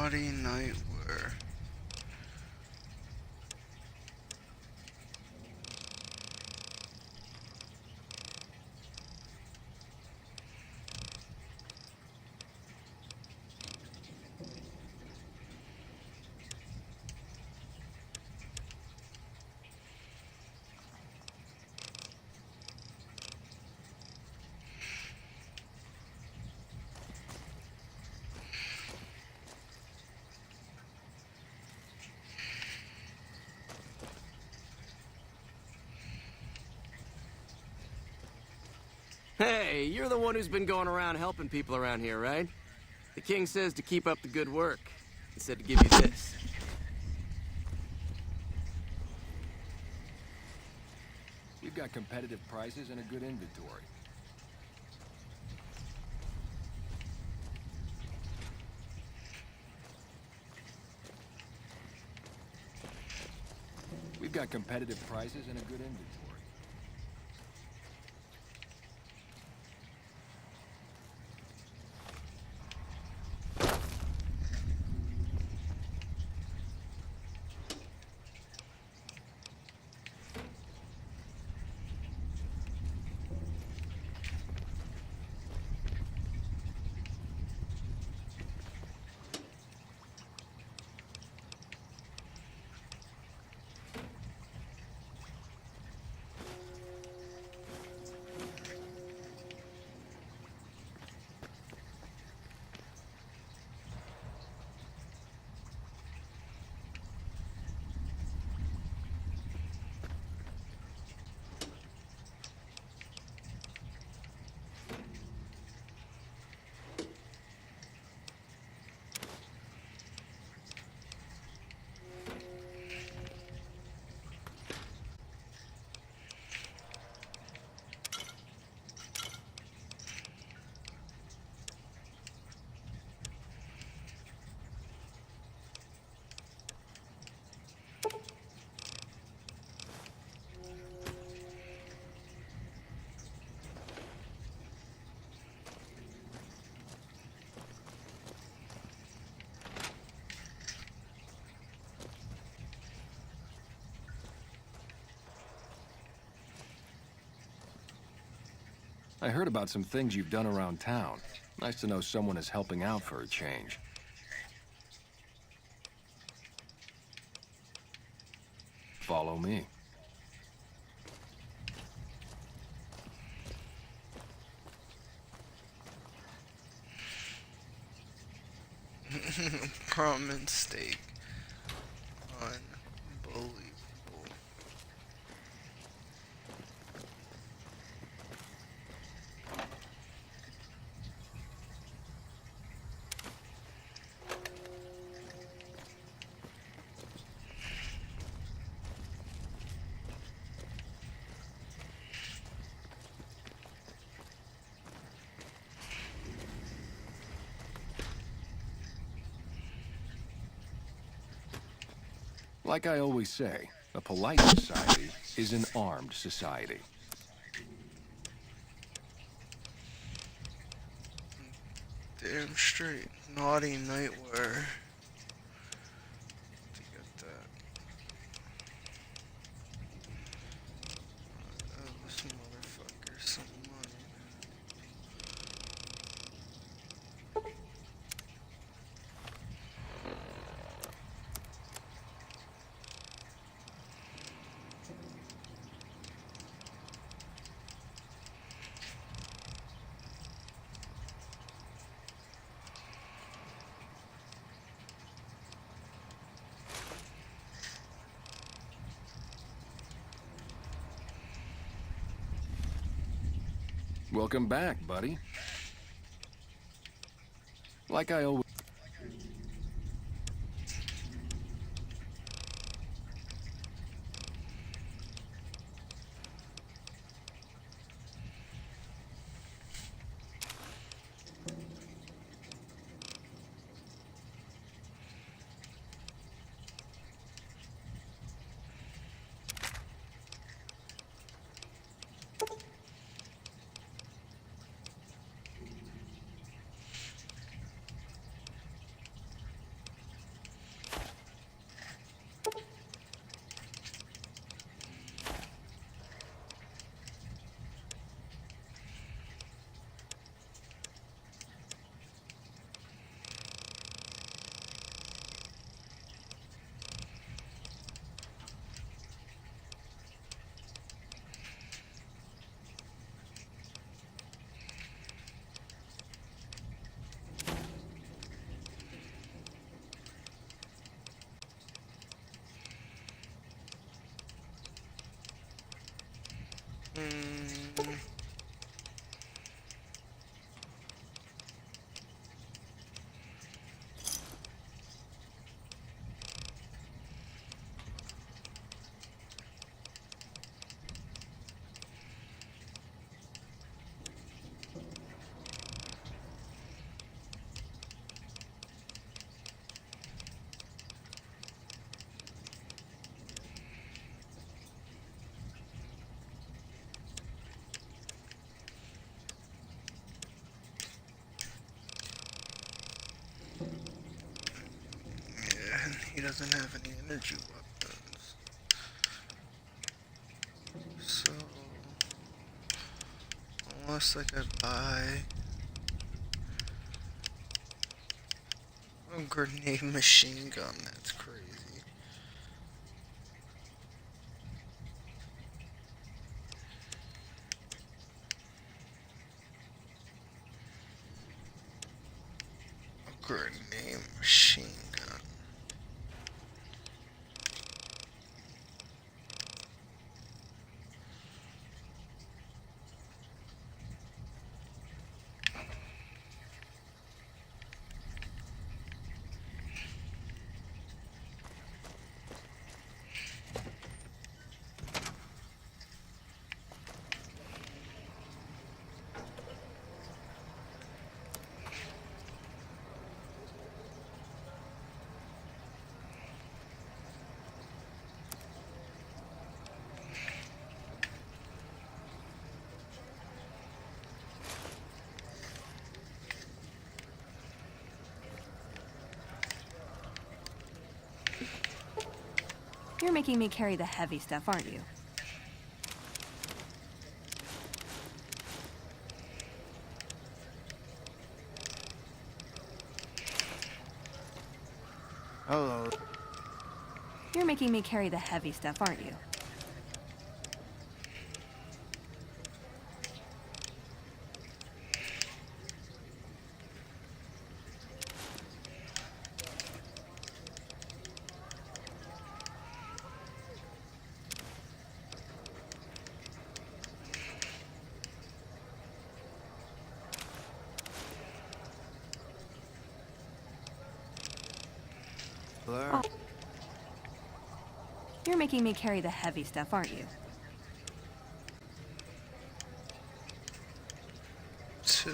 Naughty nightwear. Hey, you're the one who's been going around helping people around here, right? The king says to keep up the good work. He said to give you this. We've got competitive prices and a good inventory. We've got competitive prices and a good inventory. I heard about some things you've done around town. Nice to know someone is helping out for a change. Follow me. Prominent steak. Unbelievable. Like I always say, a polite society is an armed society. Damn straight. Naughty nightwear. To get that. Oh, this motherfucker some money. Welcome back, buddy. Like I always... Mm. Yeah, and he doesn't have any energy weapons. So, unless I could buy a grenade machine gun, that's crazy. A grenade machine gun. You're making me carry the heavy stuff, aren't you? Hello. You're making me carry the heavy stuff, aren't you? Blair? You're making me carry the heavy stuff, aren't you? Two.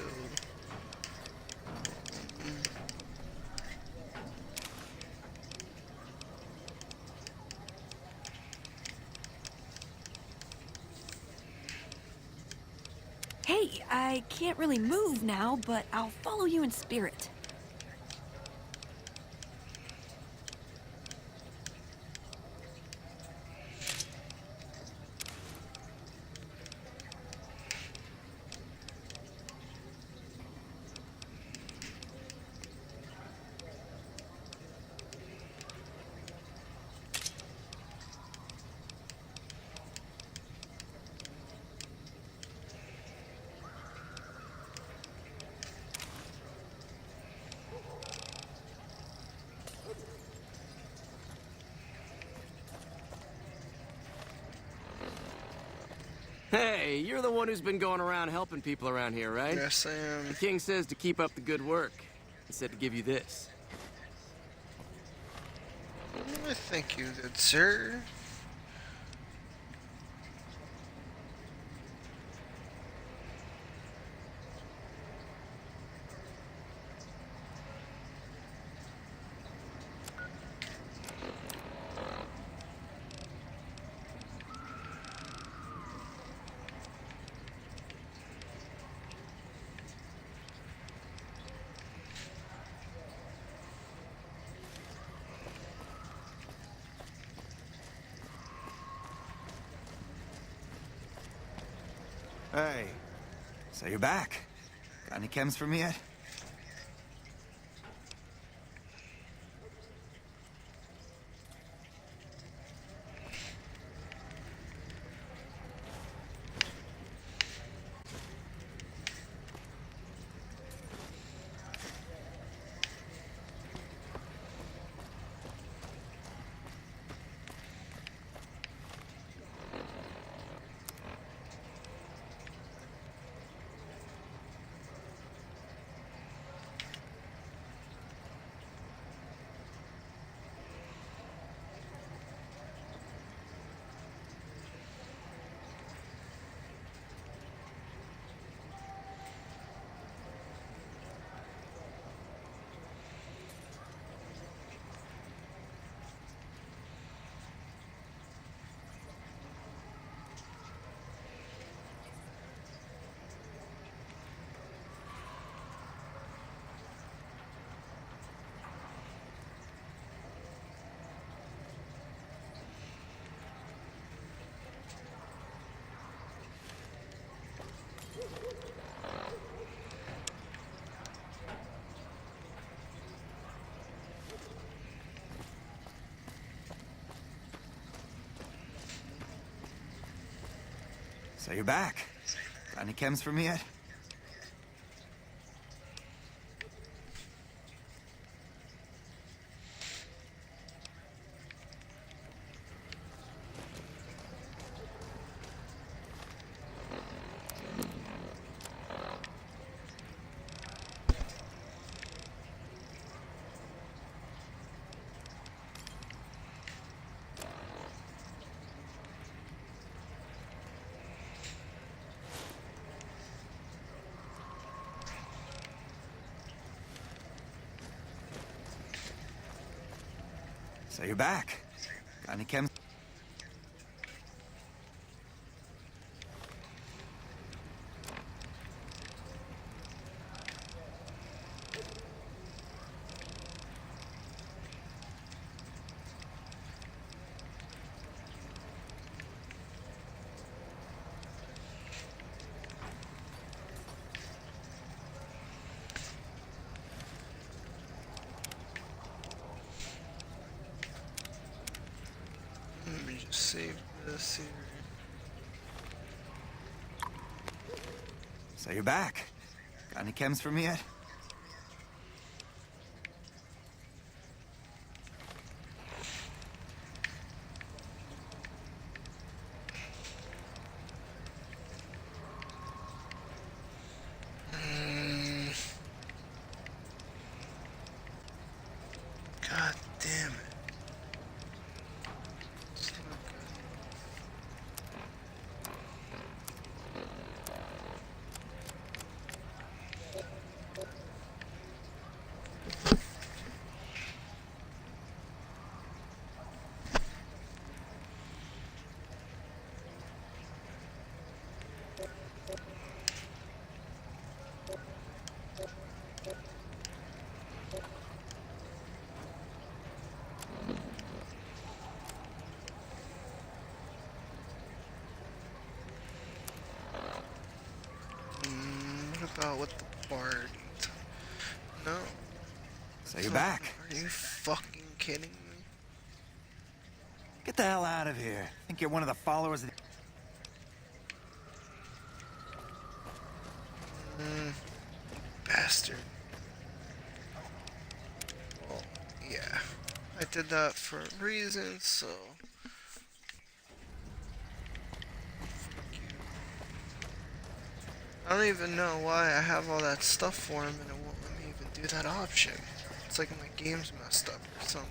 Hey, I can't really move now, but I'll follow you in spirit. Hey, you're the one who's been going around helping people around here, right? Yes, I am. The king says to keep up the good work. He said to give you this. Thank you, good sir. Hey, so you're back. Got any chems for me yet? So you're back. Got any chems for me yet? So you're back. Got any chems? Let me just save this here. So you're back. Got any chems for me yet? God damn it. It's not what about with the party? No. So you're back. Are you fucking kidding me? Get the hell out of here. Think you're one of the followers of the... Bastard. Well, yeah. I did that for a reason, so... I don't even know why I have all that stuff for him and it won't let me even do that option. It's like my game's messed up or something.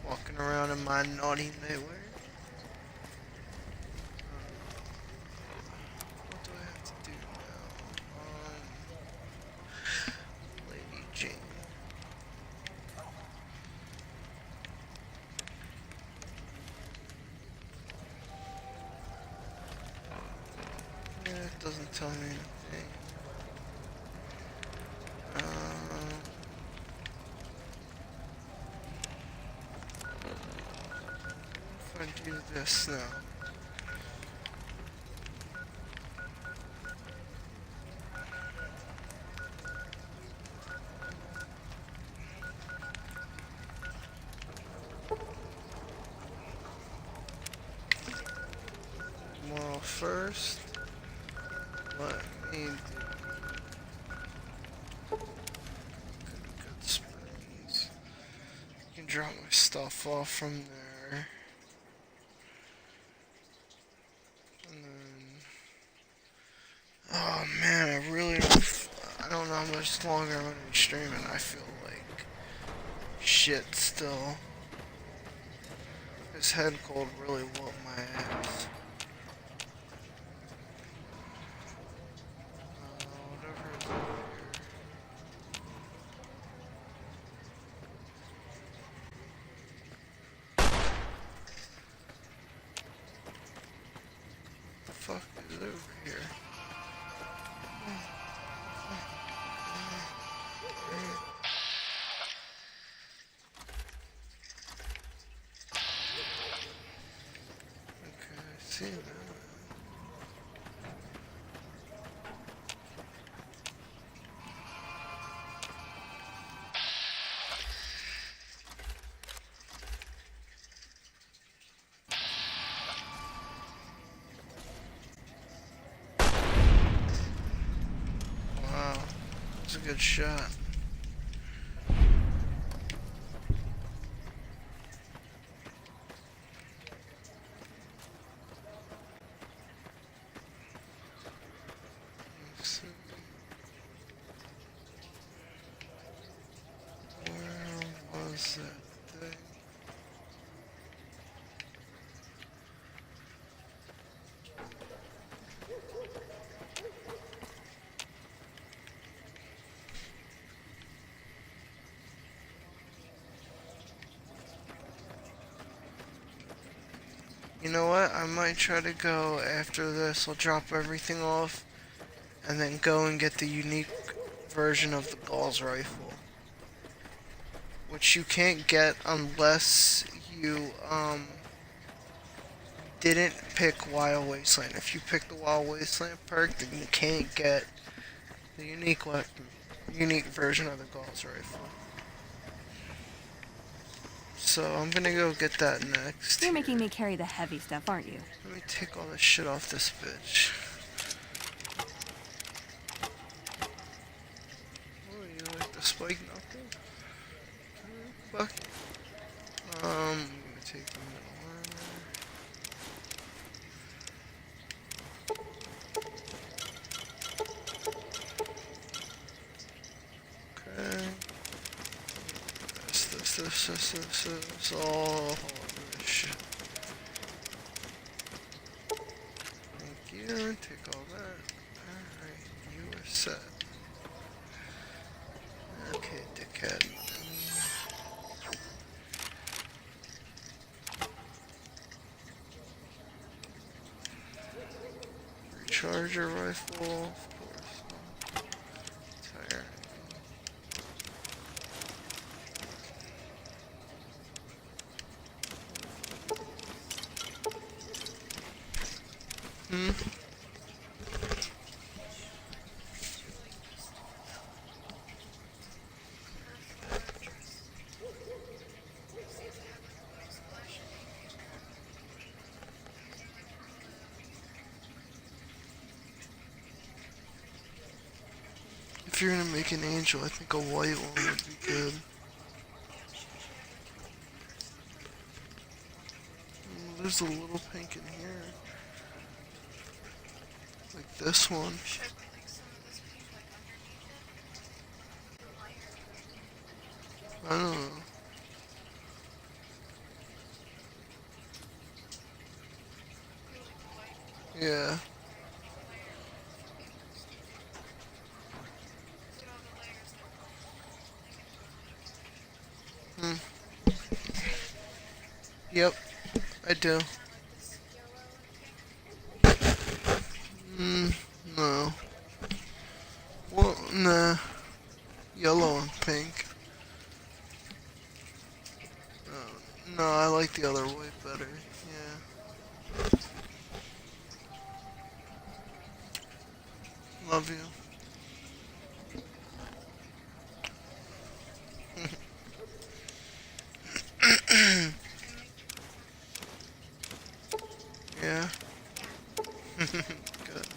Walking around in my naughty nightwear. What do I have to do now? Lady Jane. Yeah, it doesn't tell me anything. If I do this now. Well, first, let me do good springs. I can drop my stuff off from there. And then, oh man, I don't know how much longer I'm gonna be streaming. I feel like shit still. This head cold really whooped my ass. Whatever is over here. The fuck is over here? Okay, I see that. a good shot. Let's see. Where was that thing? You know what? I might try to go after this. I'll drop everything off and then go and get the unique version of the Gauss rifle, which you can't get unless you didn't pick Wild Wasteland. If you pick the Wild Wasteland perk, then you can't get the unique weapon, unique version of the Gauss rifle. So I'm gonna go get that next. You're making me carry the heavy stuff, aren't you? Let me take all this shit off this bitch. Oh, you like the spike knuckle? Fuck. I'm gonna take the middle armor. Okay. This, all this shit. Thank you, take all that. Alright, you are set. Okay, dickhead. Recharger rifle, of course. Tire. If you're gonna make an angel, I think a white one would be good. There's a little pink in here. Like this one. I don't know. Yeah. Yep, I do. No. Well, nah. Yellow and pink. No, I like the other white better. Yeah. Love you. Yeah. Good.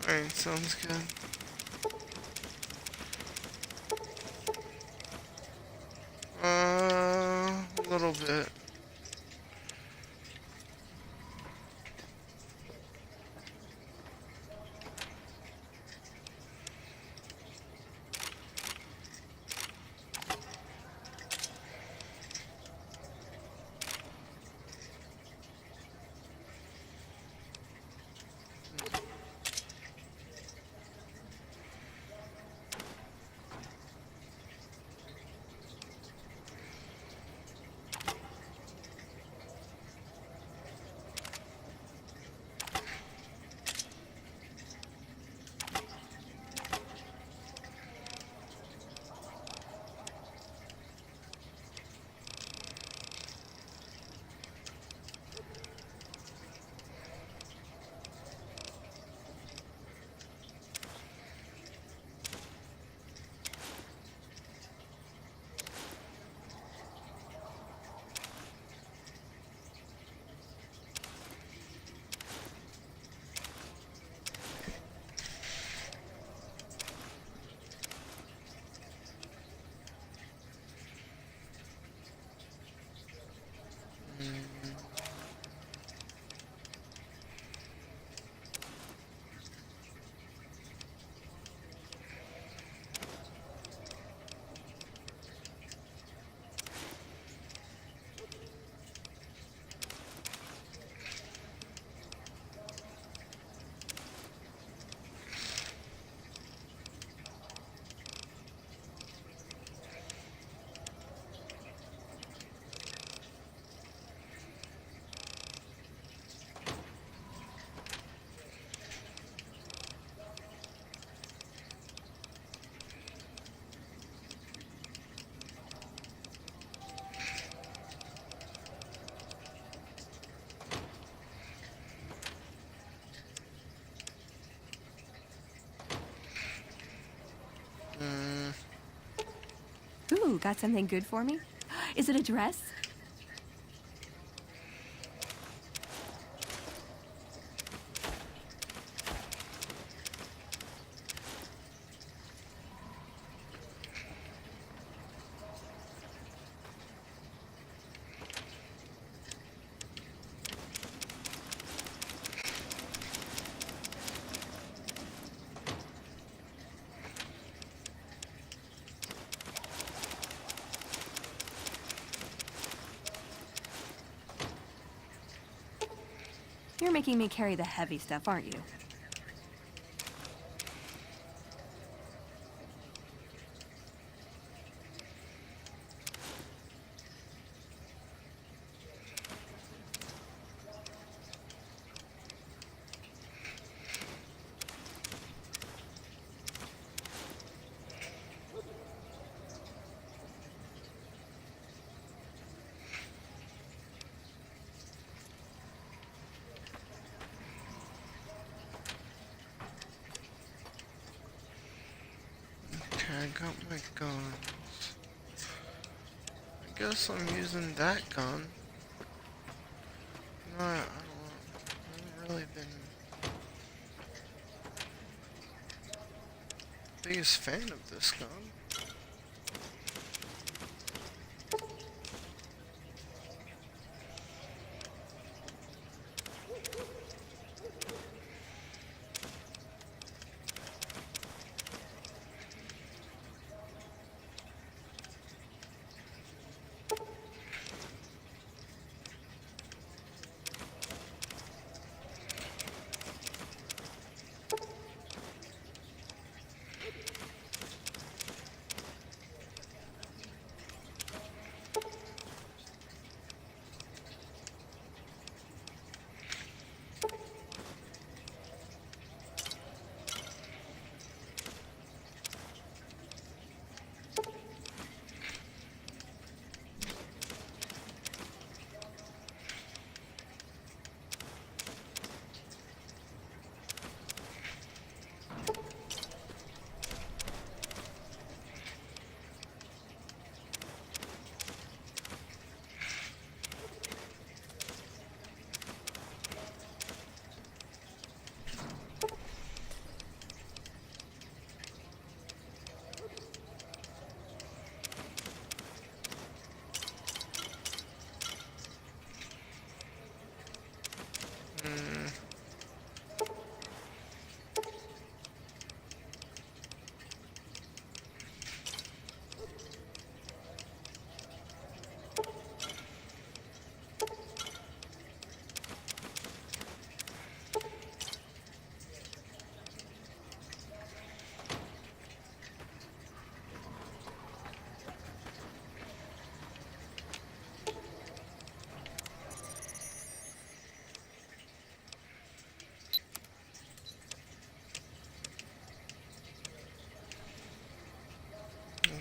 Alright, sounds good. A little bit. Ooh, got something good for me? Is it a dress? You're making me carry the heavy stuff, aren't you? I got my guns. I guess I'm using that gun. No, I haven't really been biggest fan of this gun.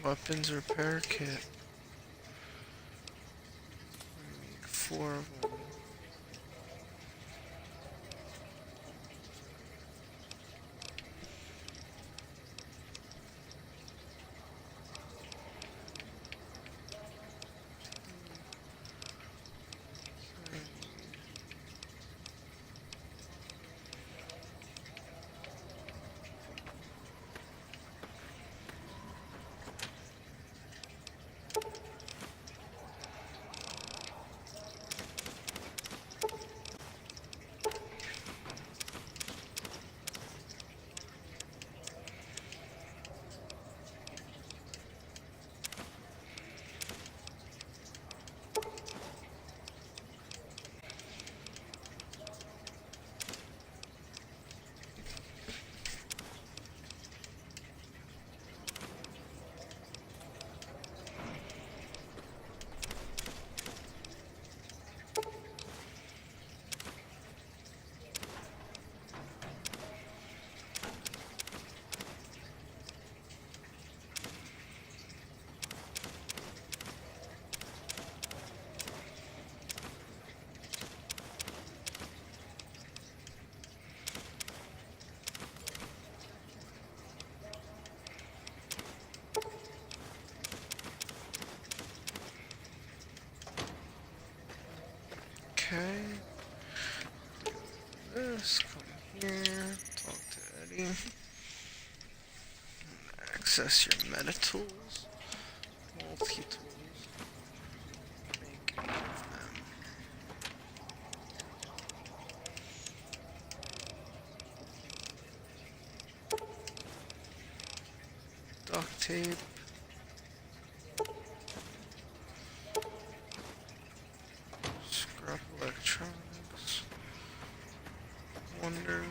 Weapons repair kit. Make 4 of them. Okay. This, come here, talk to Eddie. Access your meta tools, multi tools, make any of them. Duct tape. Scrap electronics. Wonder.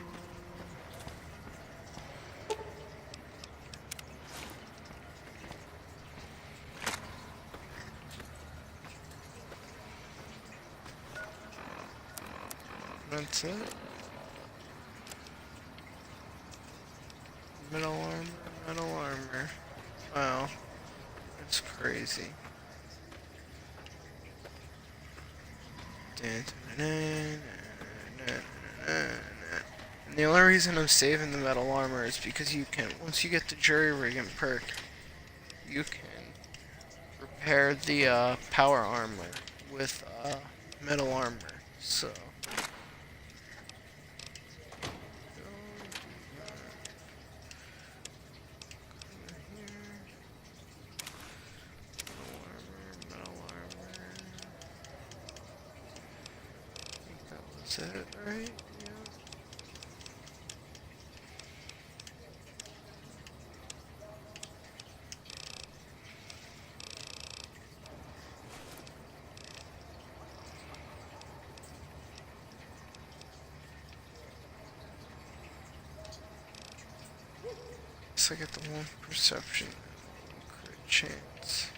That's it. Metal armor, metal armor. Wow. That's crazy. And the only reason I'm saving the metal armor is because you can, once you get the jury rigging perk, you can repair the power armor with metal armor. So. Is that it, right? Yeah. Guess I get the 1 perception crit chance.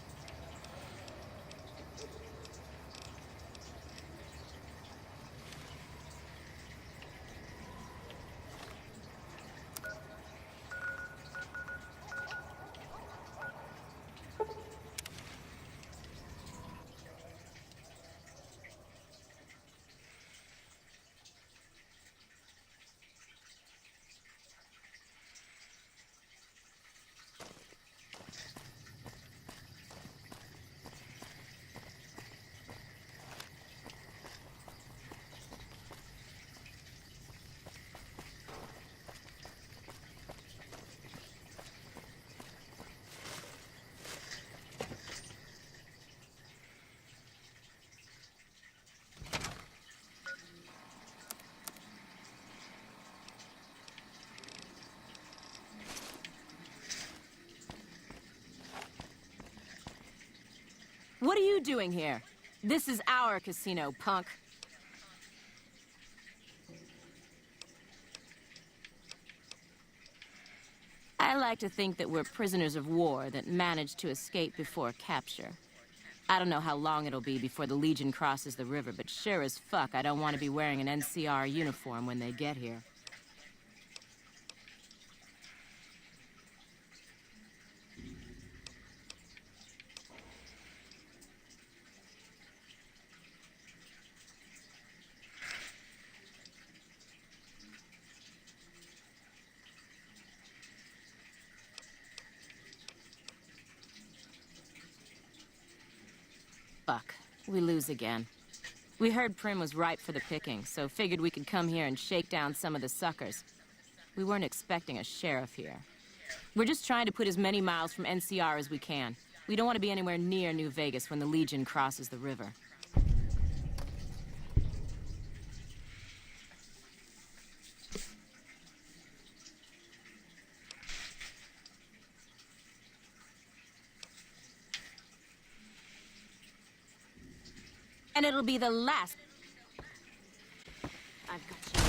What are you doing here? This is our casino, punk. I like to think that we're prisoners of war that managed to escape before capture. I don't know how long it'll be before the Legion crosses the river, but sure as fuck I don't want to be wearing an NCR uniform when they get here. Fuck. We lose again. We heard Prim was ripe for the picking, so figured we could come here and shake down some of the suckers. We weren't expecting a sheriff here. We're just trying to put as many miles from NCR as we can. We don't want to be anywhere near New Vegas when the Legion crosses the river. And it'll be the last. I've got you.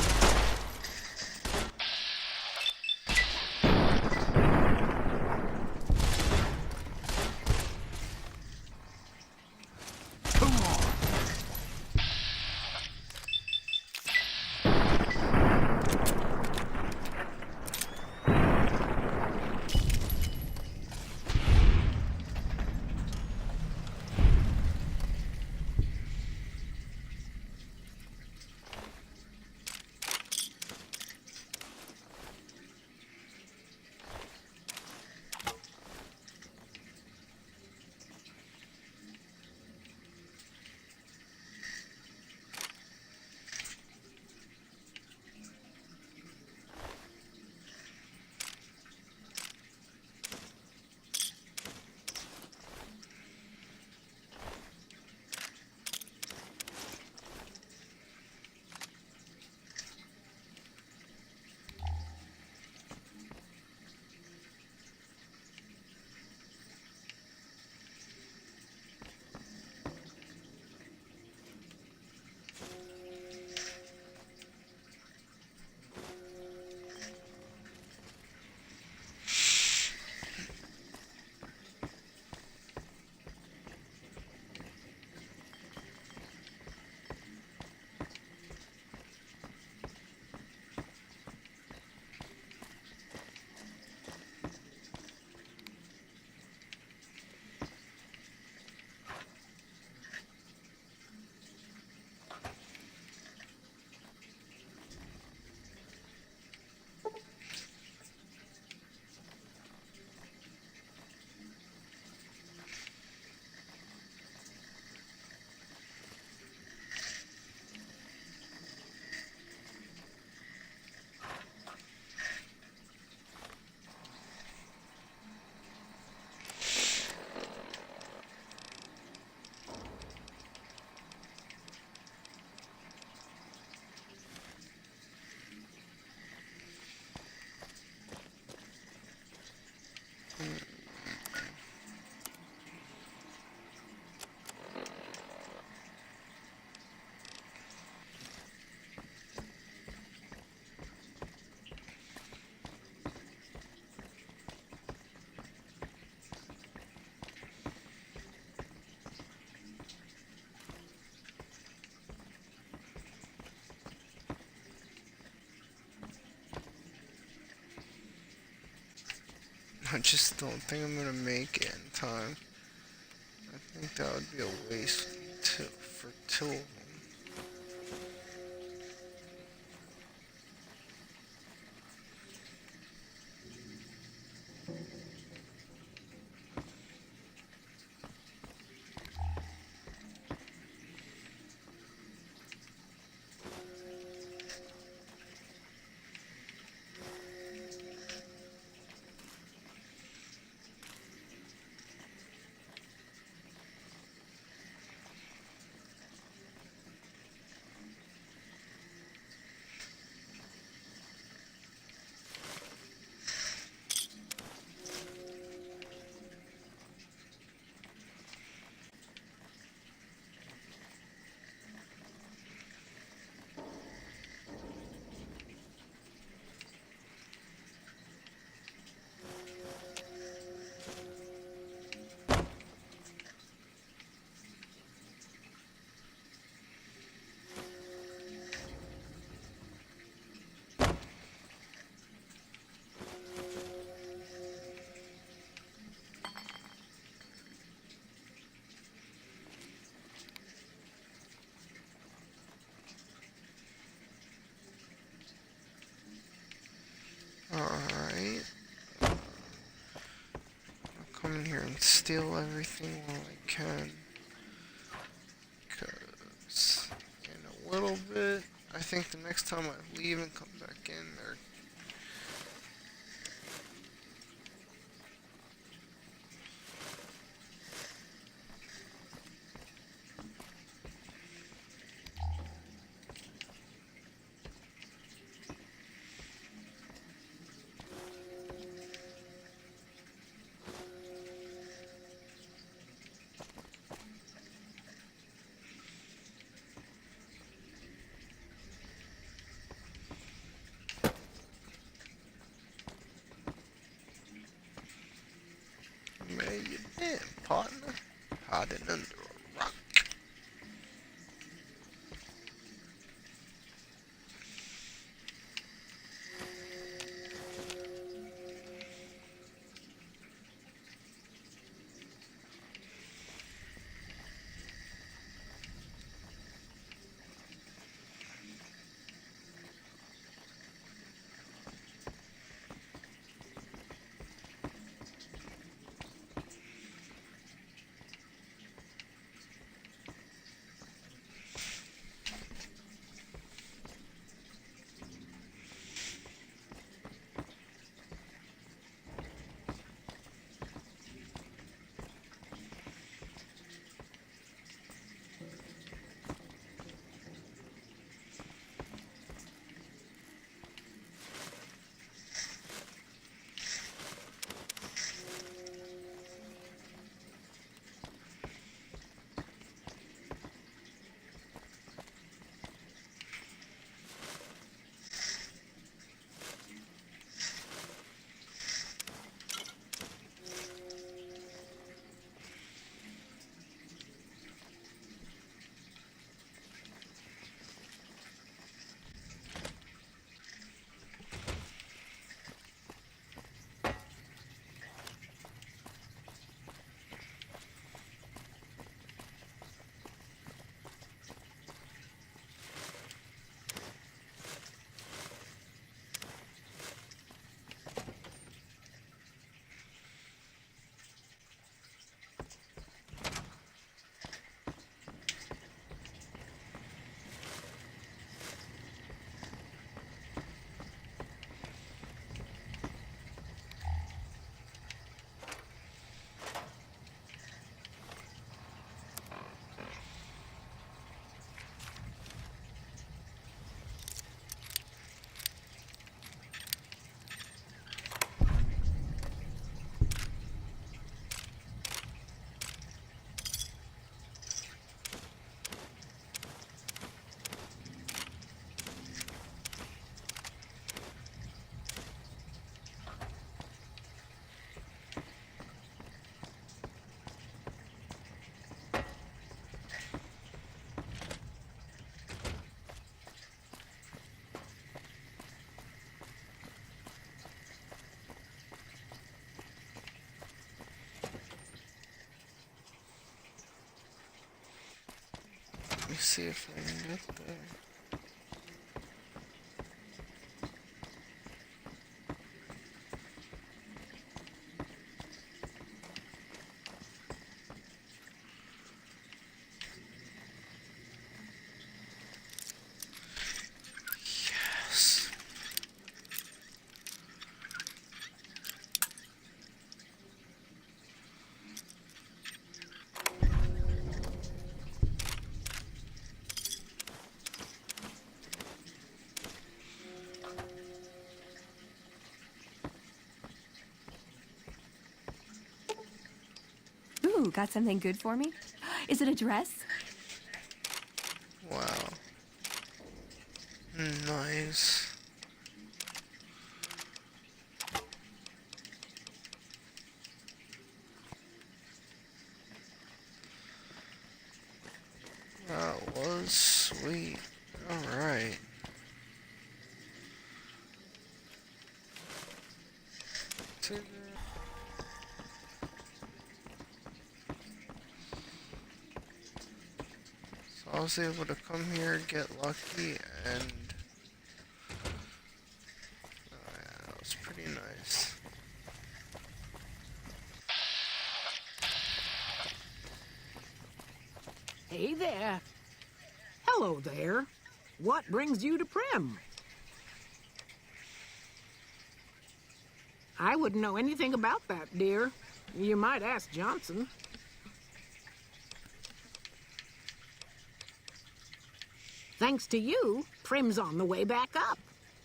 I just don't think I'm gonna make it in time. I think that would be a waste for two of them. Alright. I'll come in here and steal everything while I can. Because in a little bit, I think the next time I leave and come back in, they're where you been, partner? Hiding under a rock. me see if I can get there. Yes. Ooh, got something good for me? Is it a dress? Wow. Nice. That was sweet. Alright. So I was able to come here, get lucky, and yeah, that was pretty nice. Hey there. Hello there. What brings you to Prim? I wouldn't know anything about that, dear. You might ask Johnson. Thanks to you, Prim's on the way back up.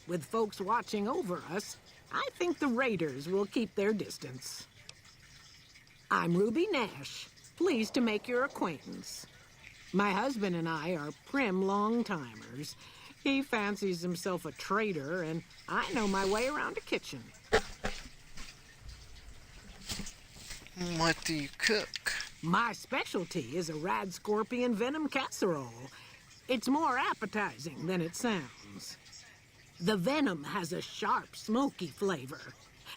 With folks watching over us, I think the Raiders will keep their distance. I'm Ruby Nash. Pleased to make your acquaintance. My husband and I are Prim long-timers. He fancies himself a trader, and I know my way around a kitchen. What do you cook? My specialty is a rad scorpion venom casserole. It's more appetizing than it sounds. The venom has a sharp, smoky flavor,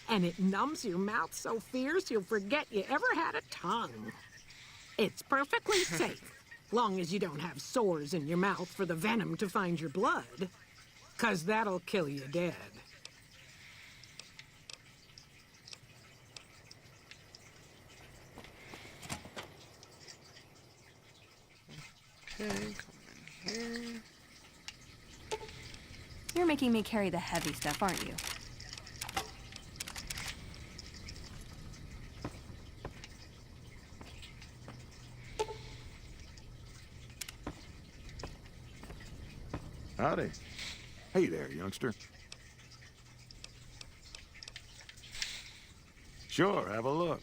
and it numbs your mouth so fierce you'll forget you ever had a tongue. It's perfectly safe, long as you don't have sores in your mouth for the venom to find your blood, 'cause that'll kill you dead. Okay, come in here. You're making me carry the heavy stuff, aren't you? Howdy. Hey there, youngster. Sure, have a look.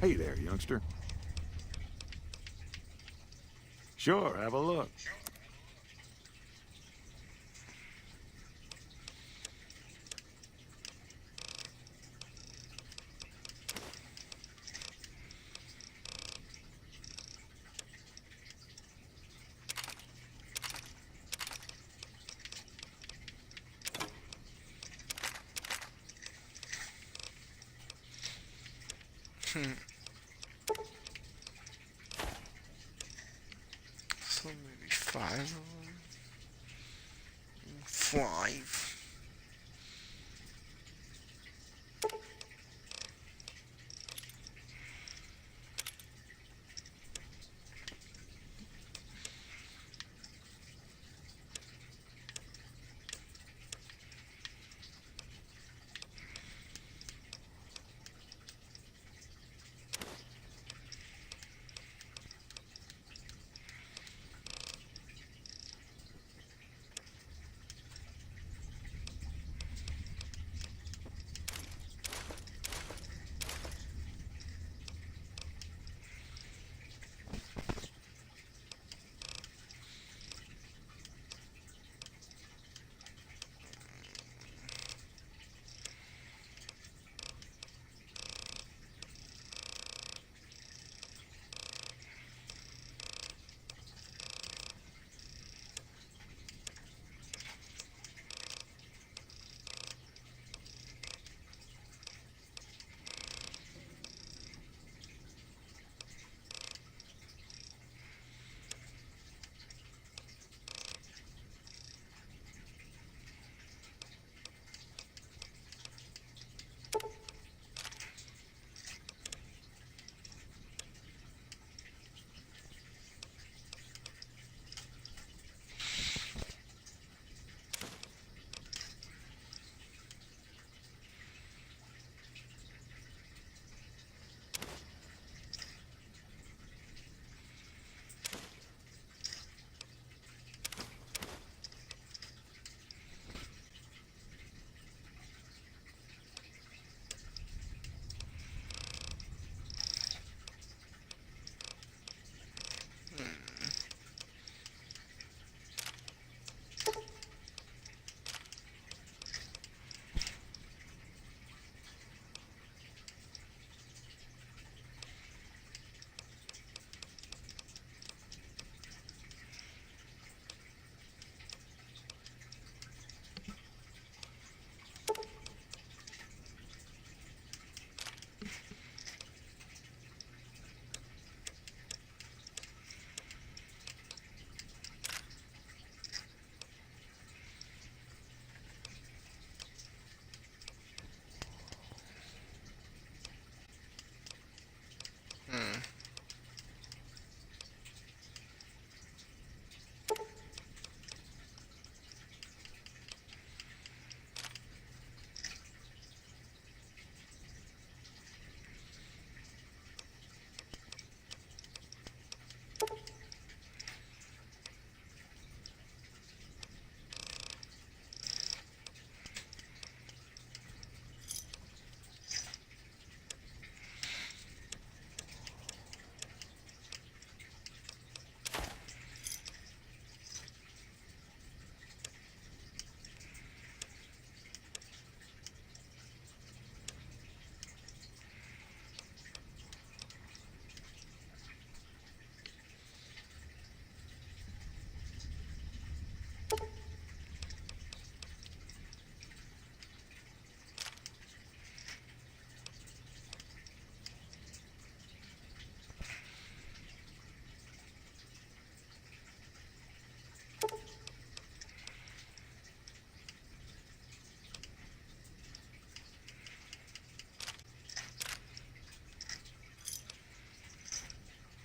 Hey there, youngster. Sure, have a look. So maybe 5 of them. 5.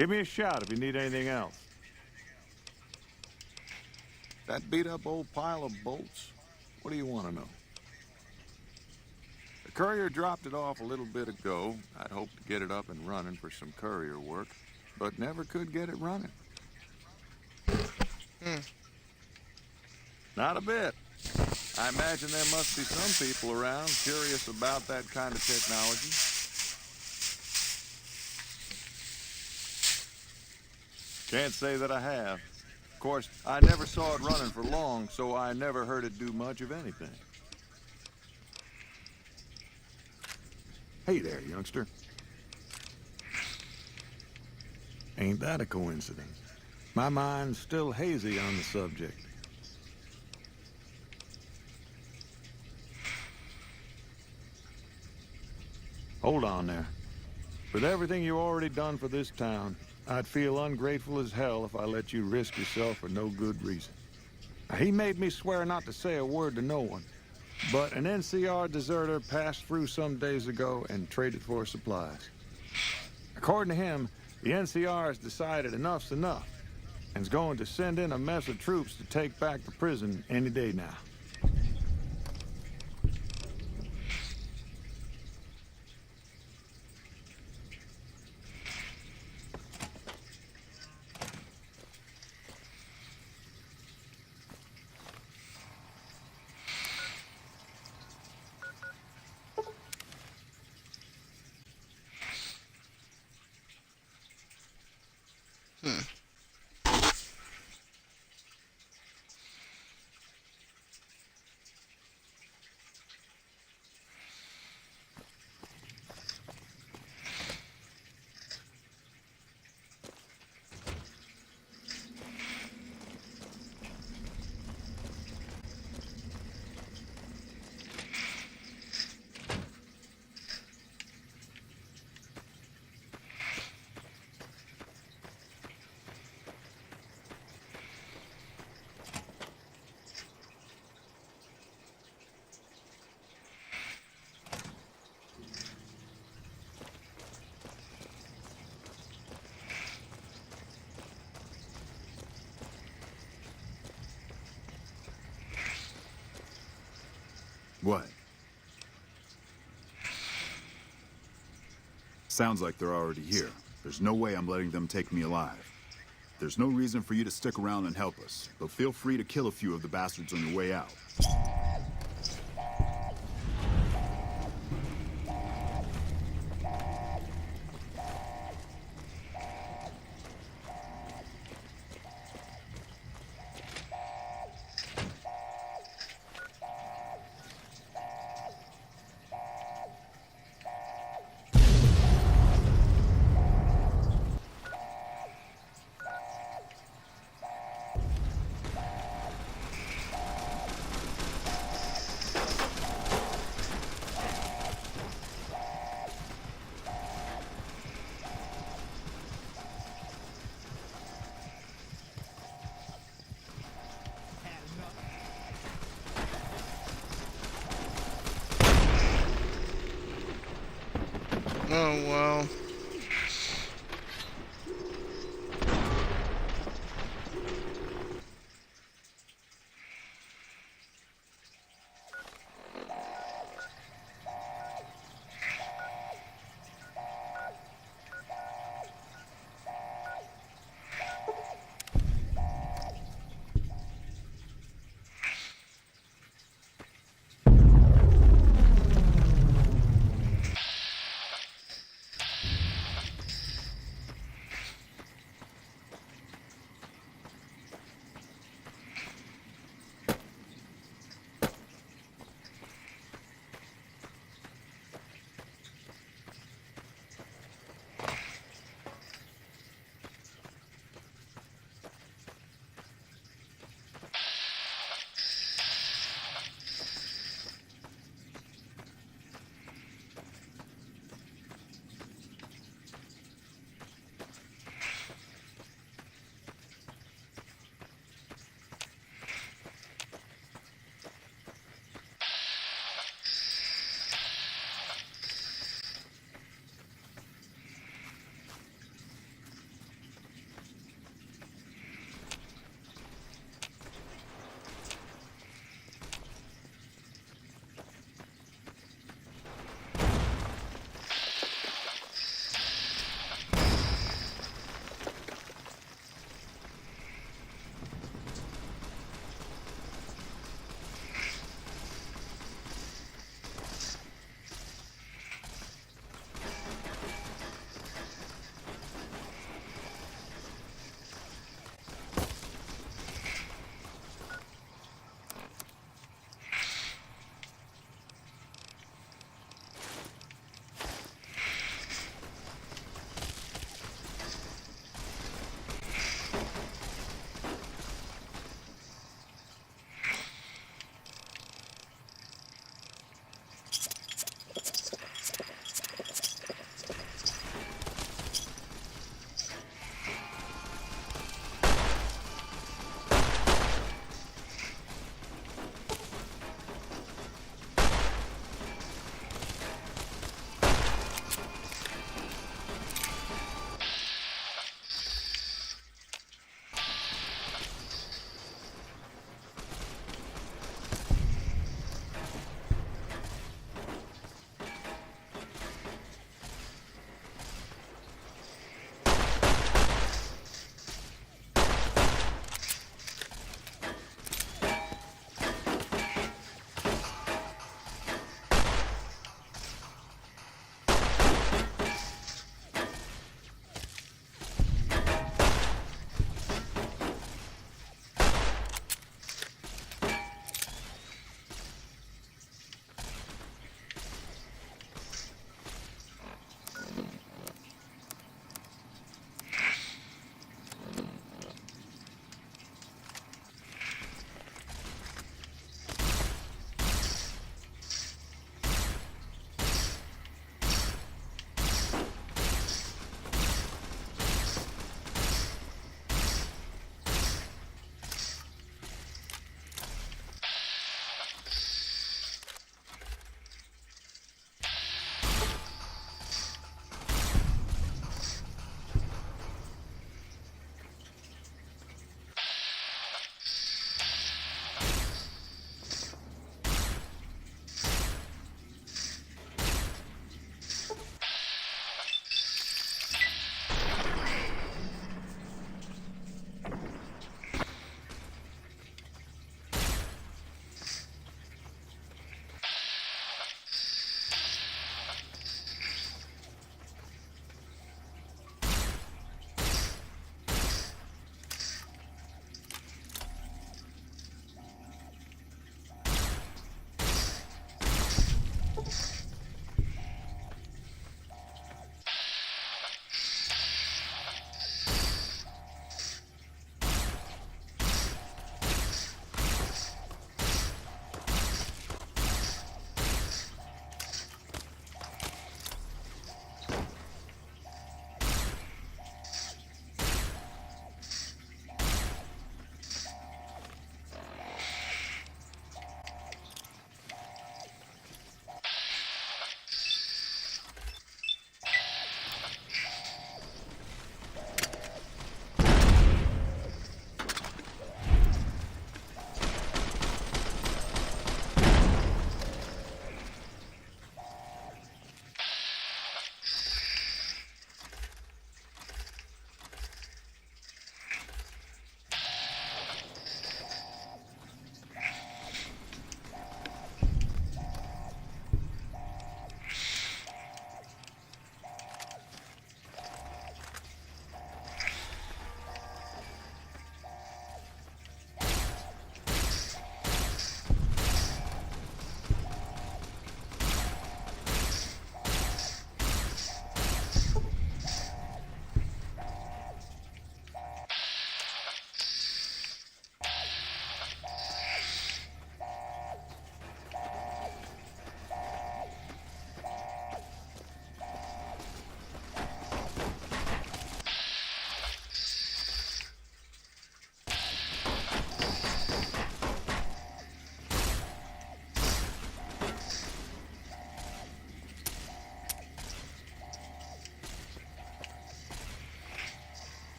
Give me a shout if you need anything else. That beat-up old pile of bolts? What do you want to know? The courier dropped it off a little bit ago. I'd hoped to get it up and running for some courier work, but never could get it running. Not a bit. I imagine there must be some people around curious about that kind of technology. Can't say that I have. Of course, I never saw it running for long, so I never heard it do much of anything. Hey there, youngster. Ain't that a coincidence? My mind's still hazy on the subject. Hold on there. With everything you already done for this town, I'd feel ungrateful as hell if I let you risk yourself for no good reason. Now, he made me swear not to say a word to no one, but an NCR deserter passed through some days ago and traded for supplies. According to him, the NCR has decided enough's enough and is going to send in a mess of troops to take back the prison any day now. What? Sounds like they're already here. There's no way I'm letting them take me alive. There's no reason for you to stick around and help us, but feel free to kill a few of the bastards on your way out. Oh, well.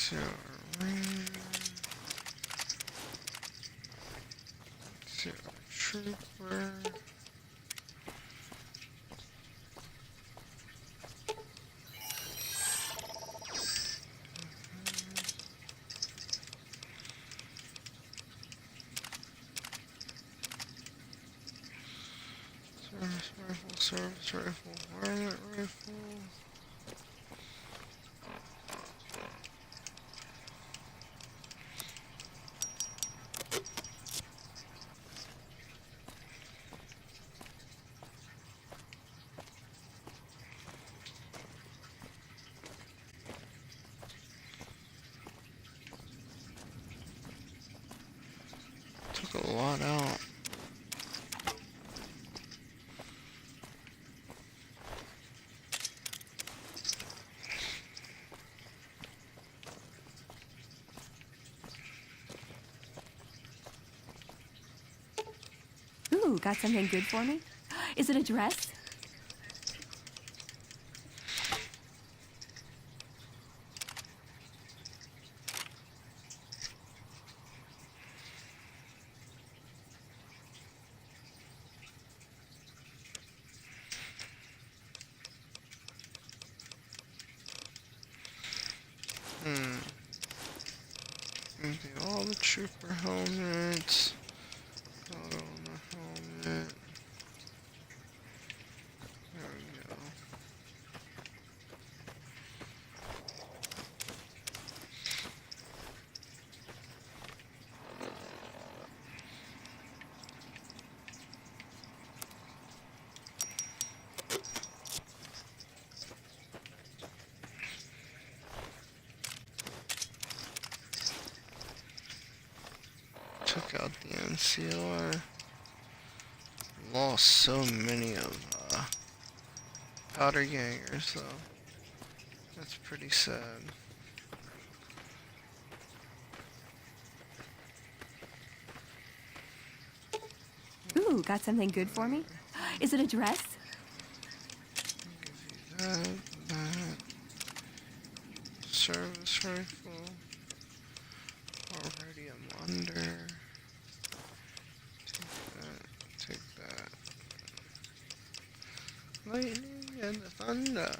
So, trooper. Service rifle, varmint rifle. Took a lot out. Ooh, got something good for me? Is it a dress? Empty all the trooper helmets. Auto armor helmet. There we go. Took out the NCR. Lost so many of powder gangers though. That's pretty sad. Ooh, got something good for me? Is it a dress? That. Service rifle. Already I'm under. Take that. Lightning and the thunder.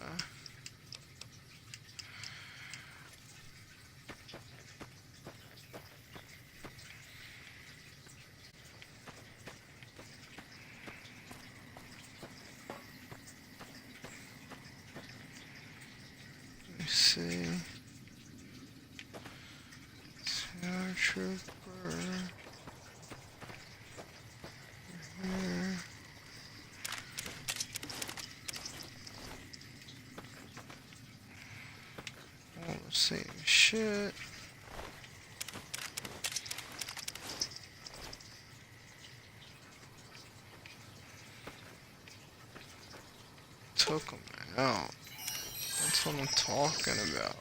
Let me see. Tower trooper. Here. All the same shit. Took them out. That's what I'm talking about.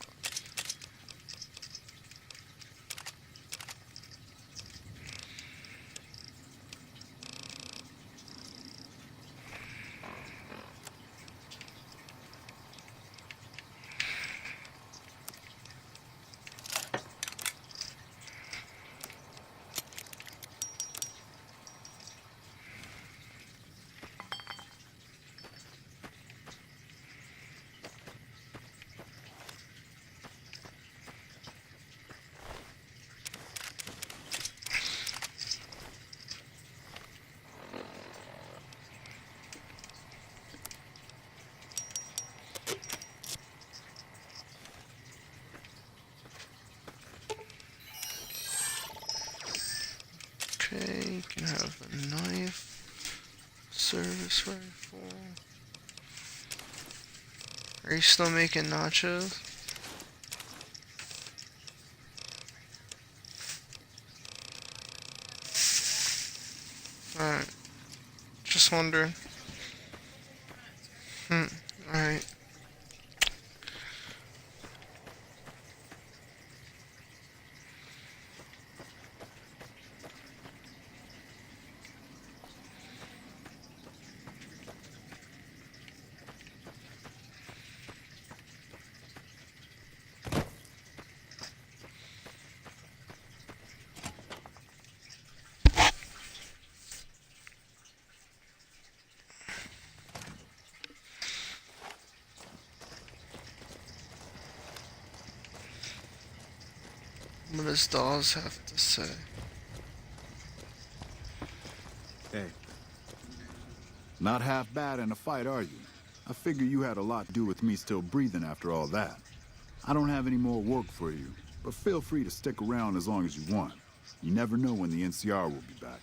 Okay, you can have a knife, service rifle. Are you still making nachos? Alright. Just wondering. Alright. What does Dawes have to say? Hey. Not half bad in a fight, are you? I figure you had a lot to do with me still breathing after all that. I don't have any more work for you, but feel free to stick around as long as you want. You never know when the NCR will be back.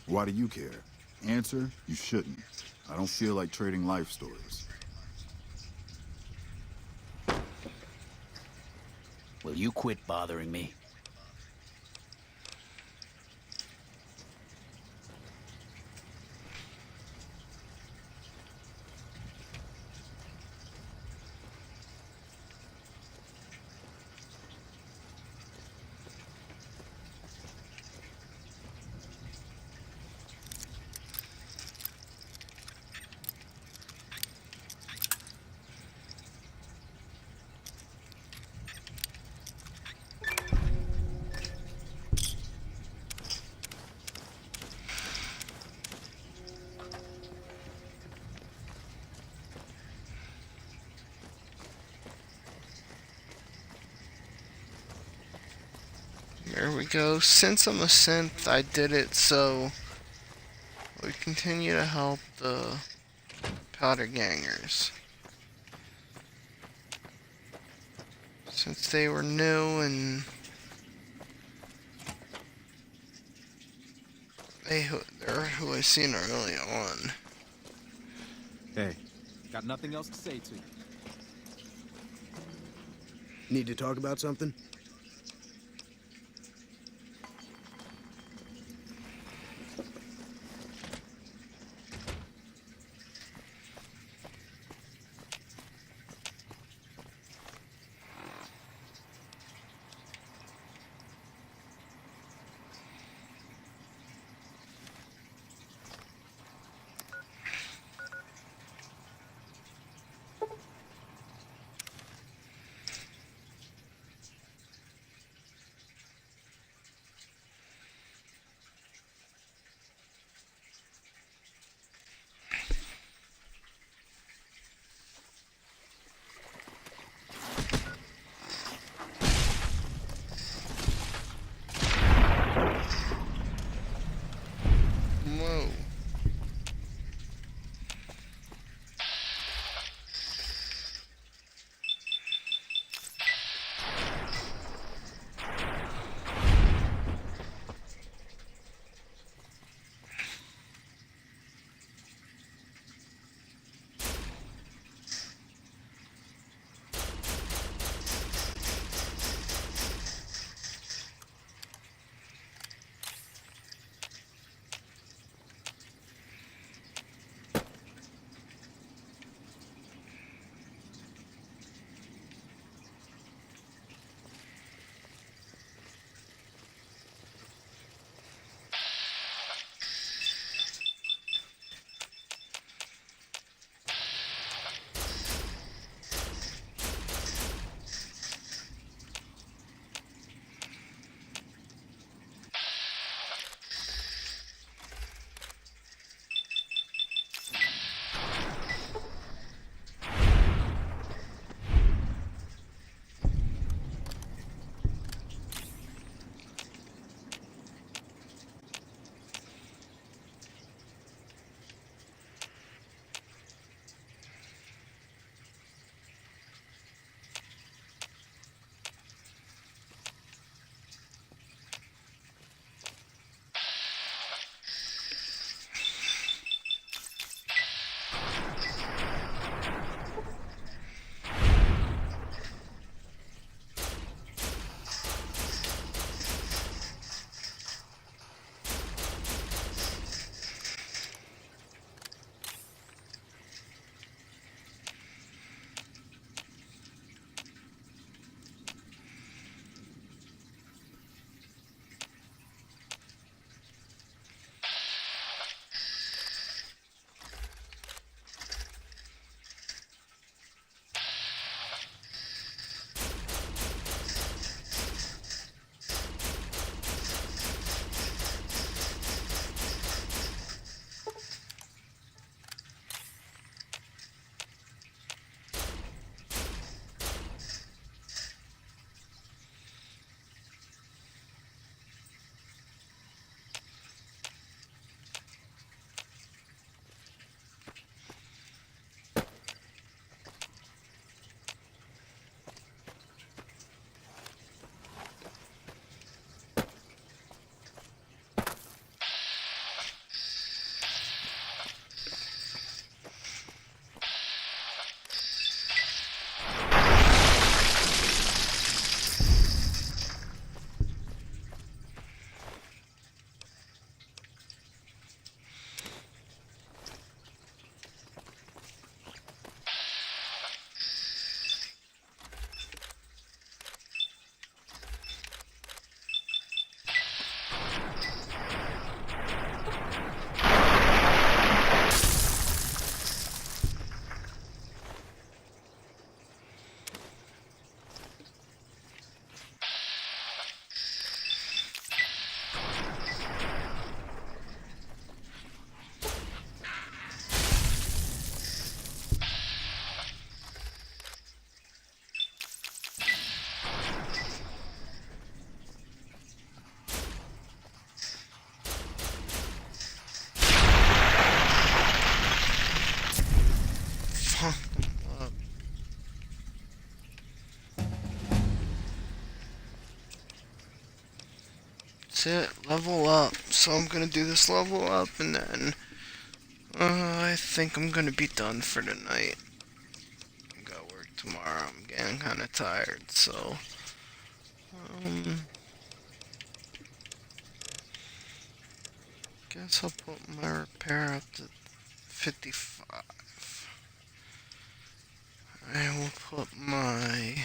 Why do you care? Answer, you shouldn't. I don't feel like trading life stories. Will you quit bothering me? There we go. Since I'm a synth, I did it so we continue to help the powder gangers. Since they were new and they're who I seen early on. Hey, got nothing else to say to you. Need to talk about something? That's it. Level up. So I'm gonna do this level up, and then I think I'm gonna be done for the night. I gotta work tomorrow. I'm getting kind of tired, so guess I'll put my repair up to 55. I will put my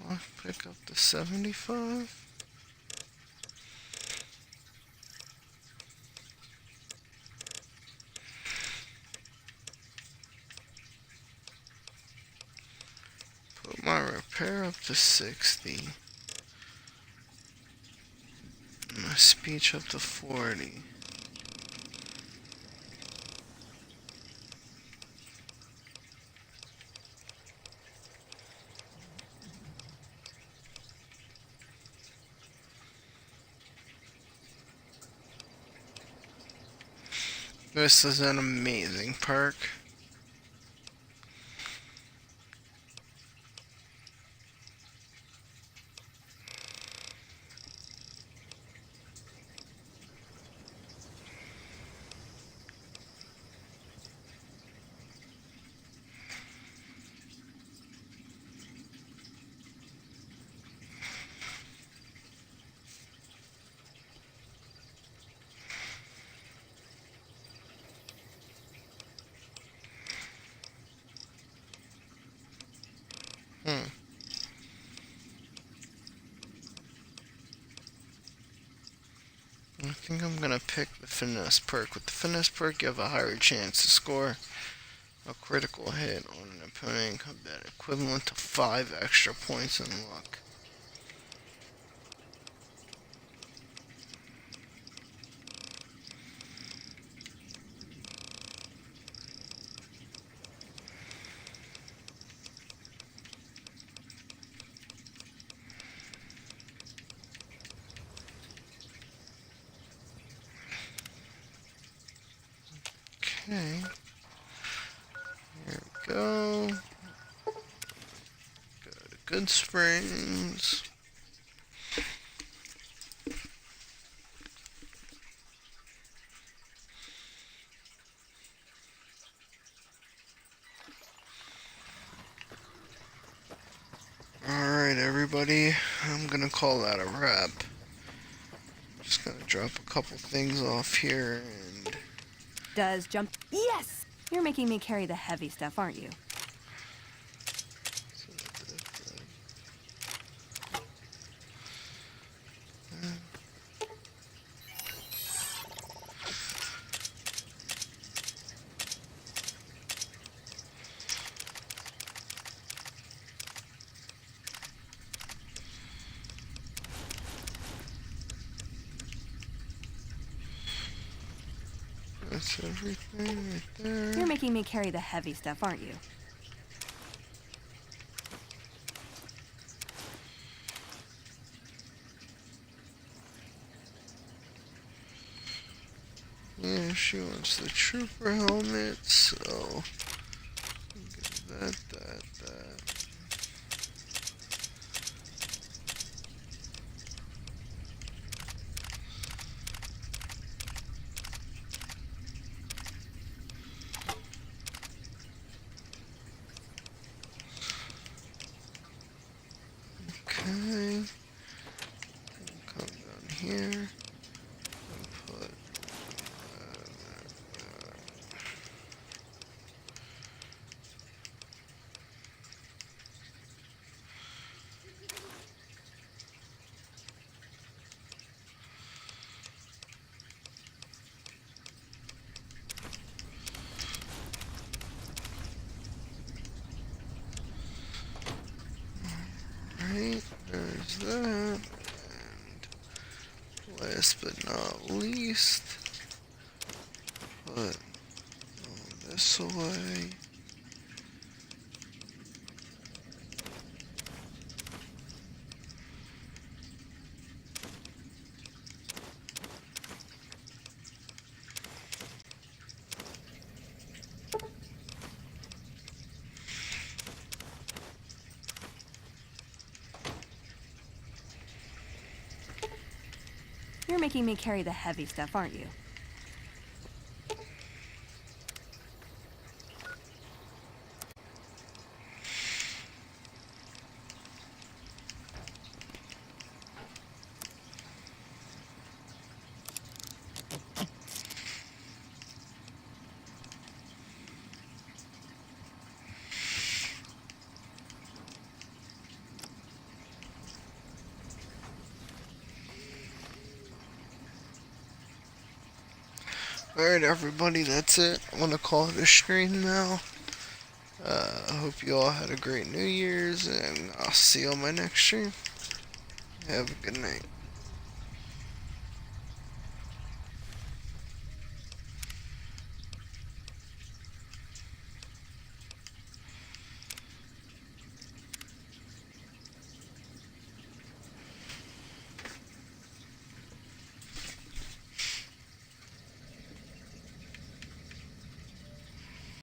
I'll pick up to 75. Put my repair up to 60. My speech up to 40. This is an amazing perk. I think I'm gonna pick the finesse perk. With the finesse perk, you have a higher chance to score a critical hit on an opponent in combat, equivalent to 5 extra points in luck. Okay. Here we go. Go to Good Springs. Alright, everybody. I'm gonna call that a wrap. Just gonna drop a couple things off here and Does jump. Yes! You're making me carry the heavy stuff, aren't you? that's everything right there. You're making me carry the heavy stuff, aren't you? Yeah, she wants the trooper helmet, so that. Okay. Come down here and put right, there's that. And last but not least, put all this away. making me carry the heavy stuff, aren't you? Alright, everybody, that's it. I'm gonna call it a stream now. I hope you all had a great New Year's, and I'll see you on my next stream. Have a good night.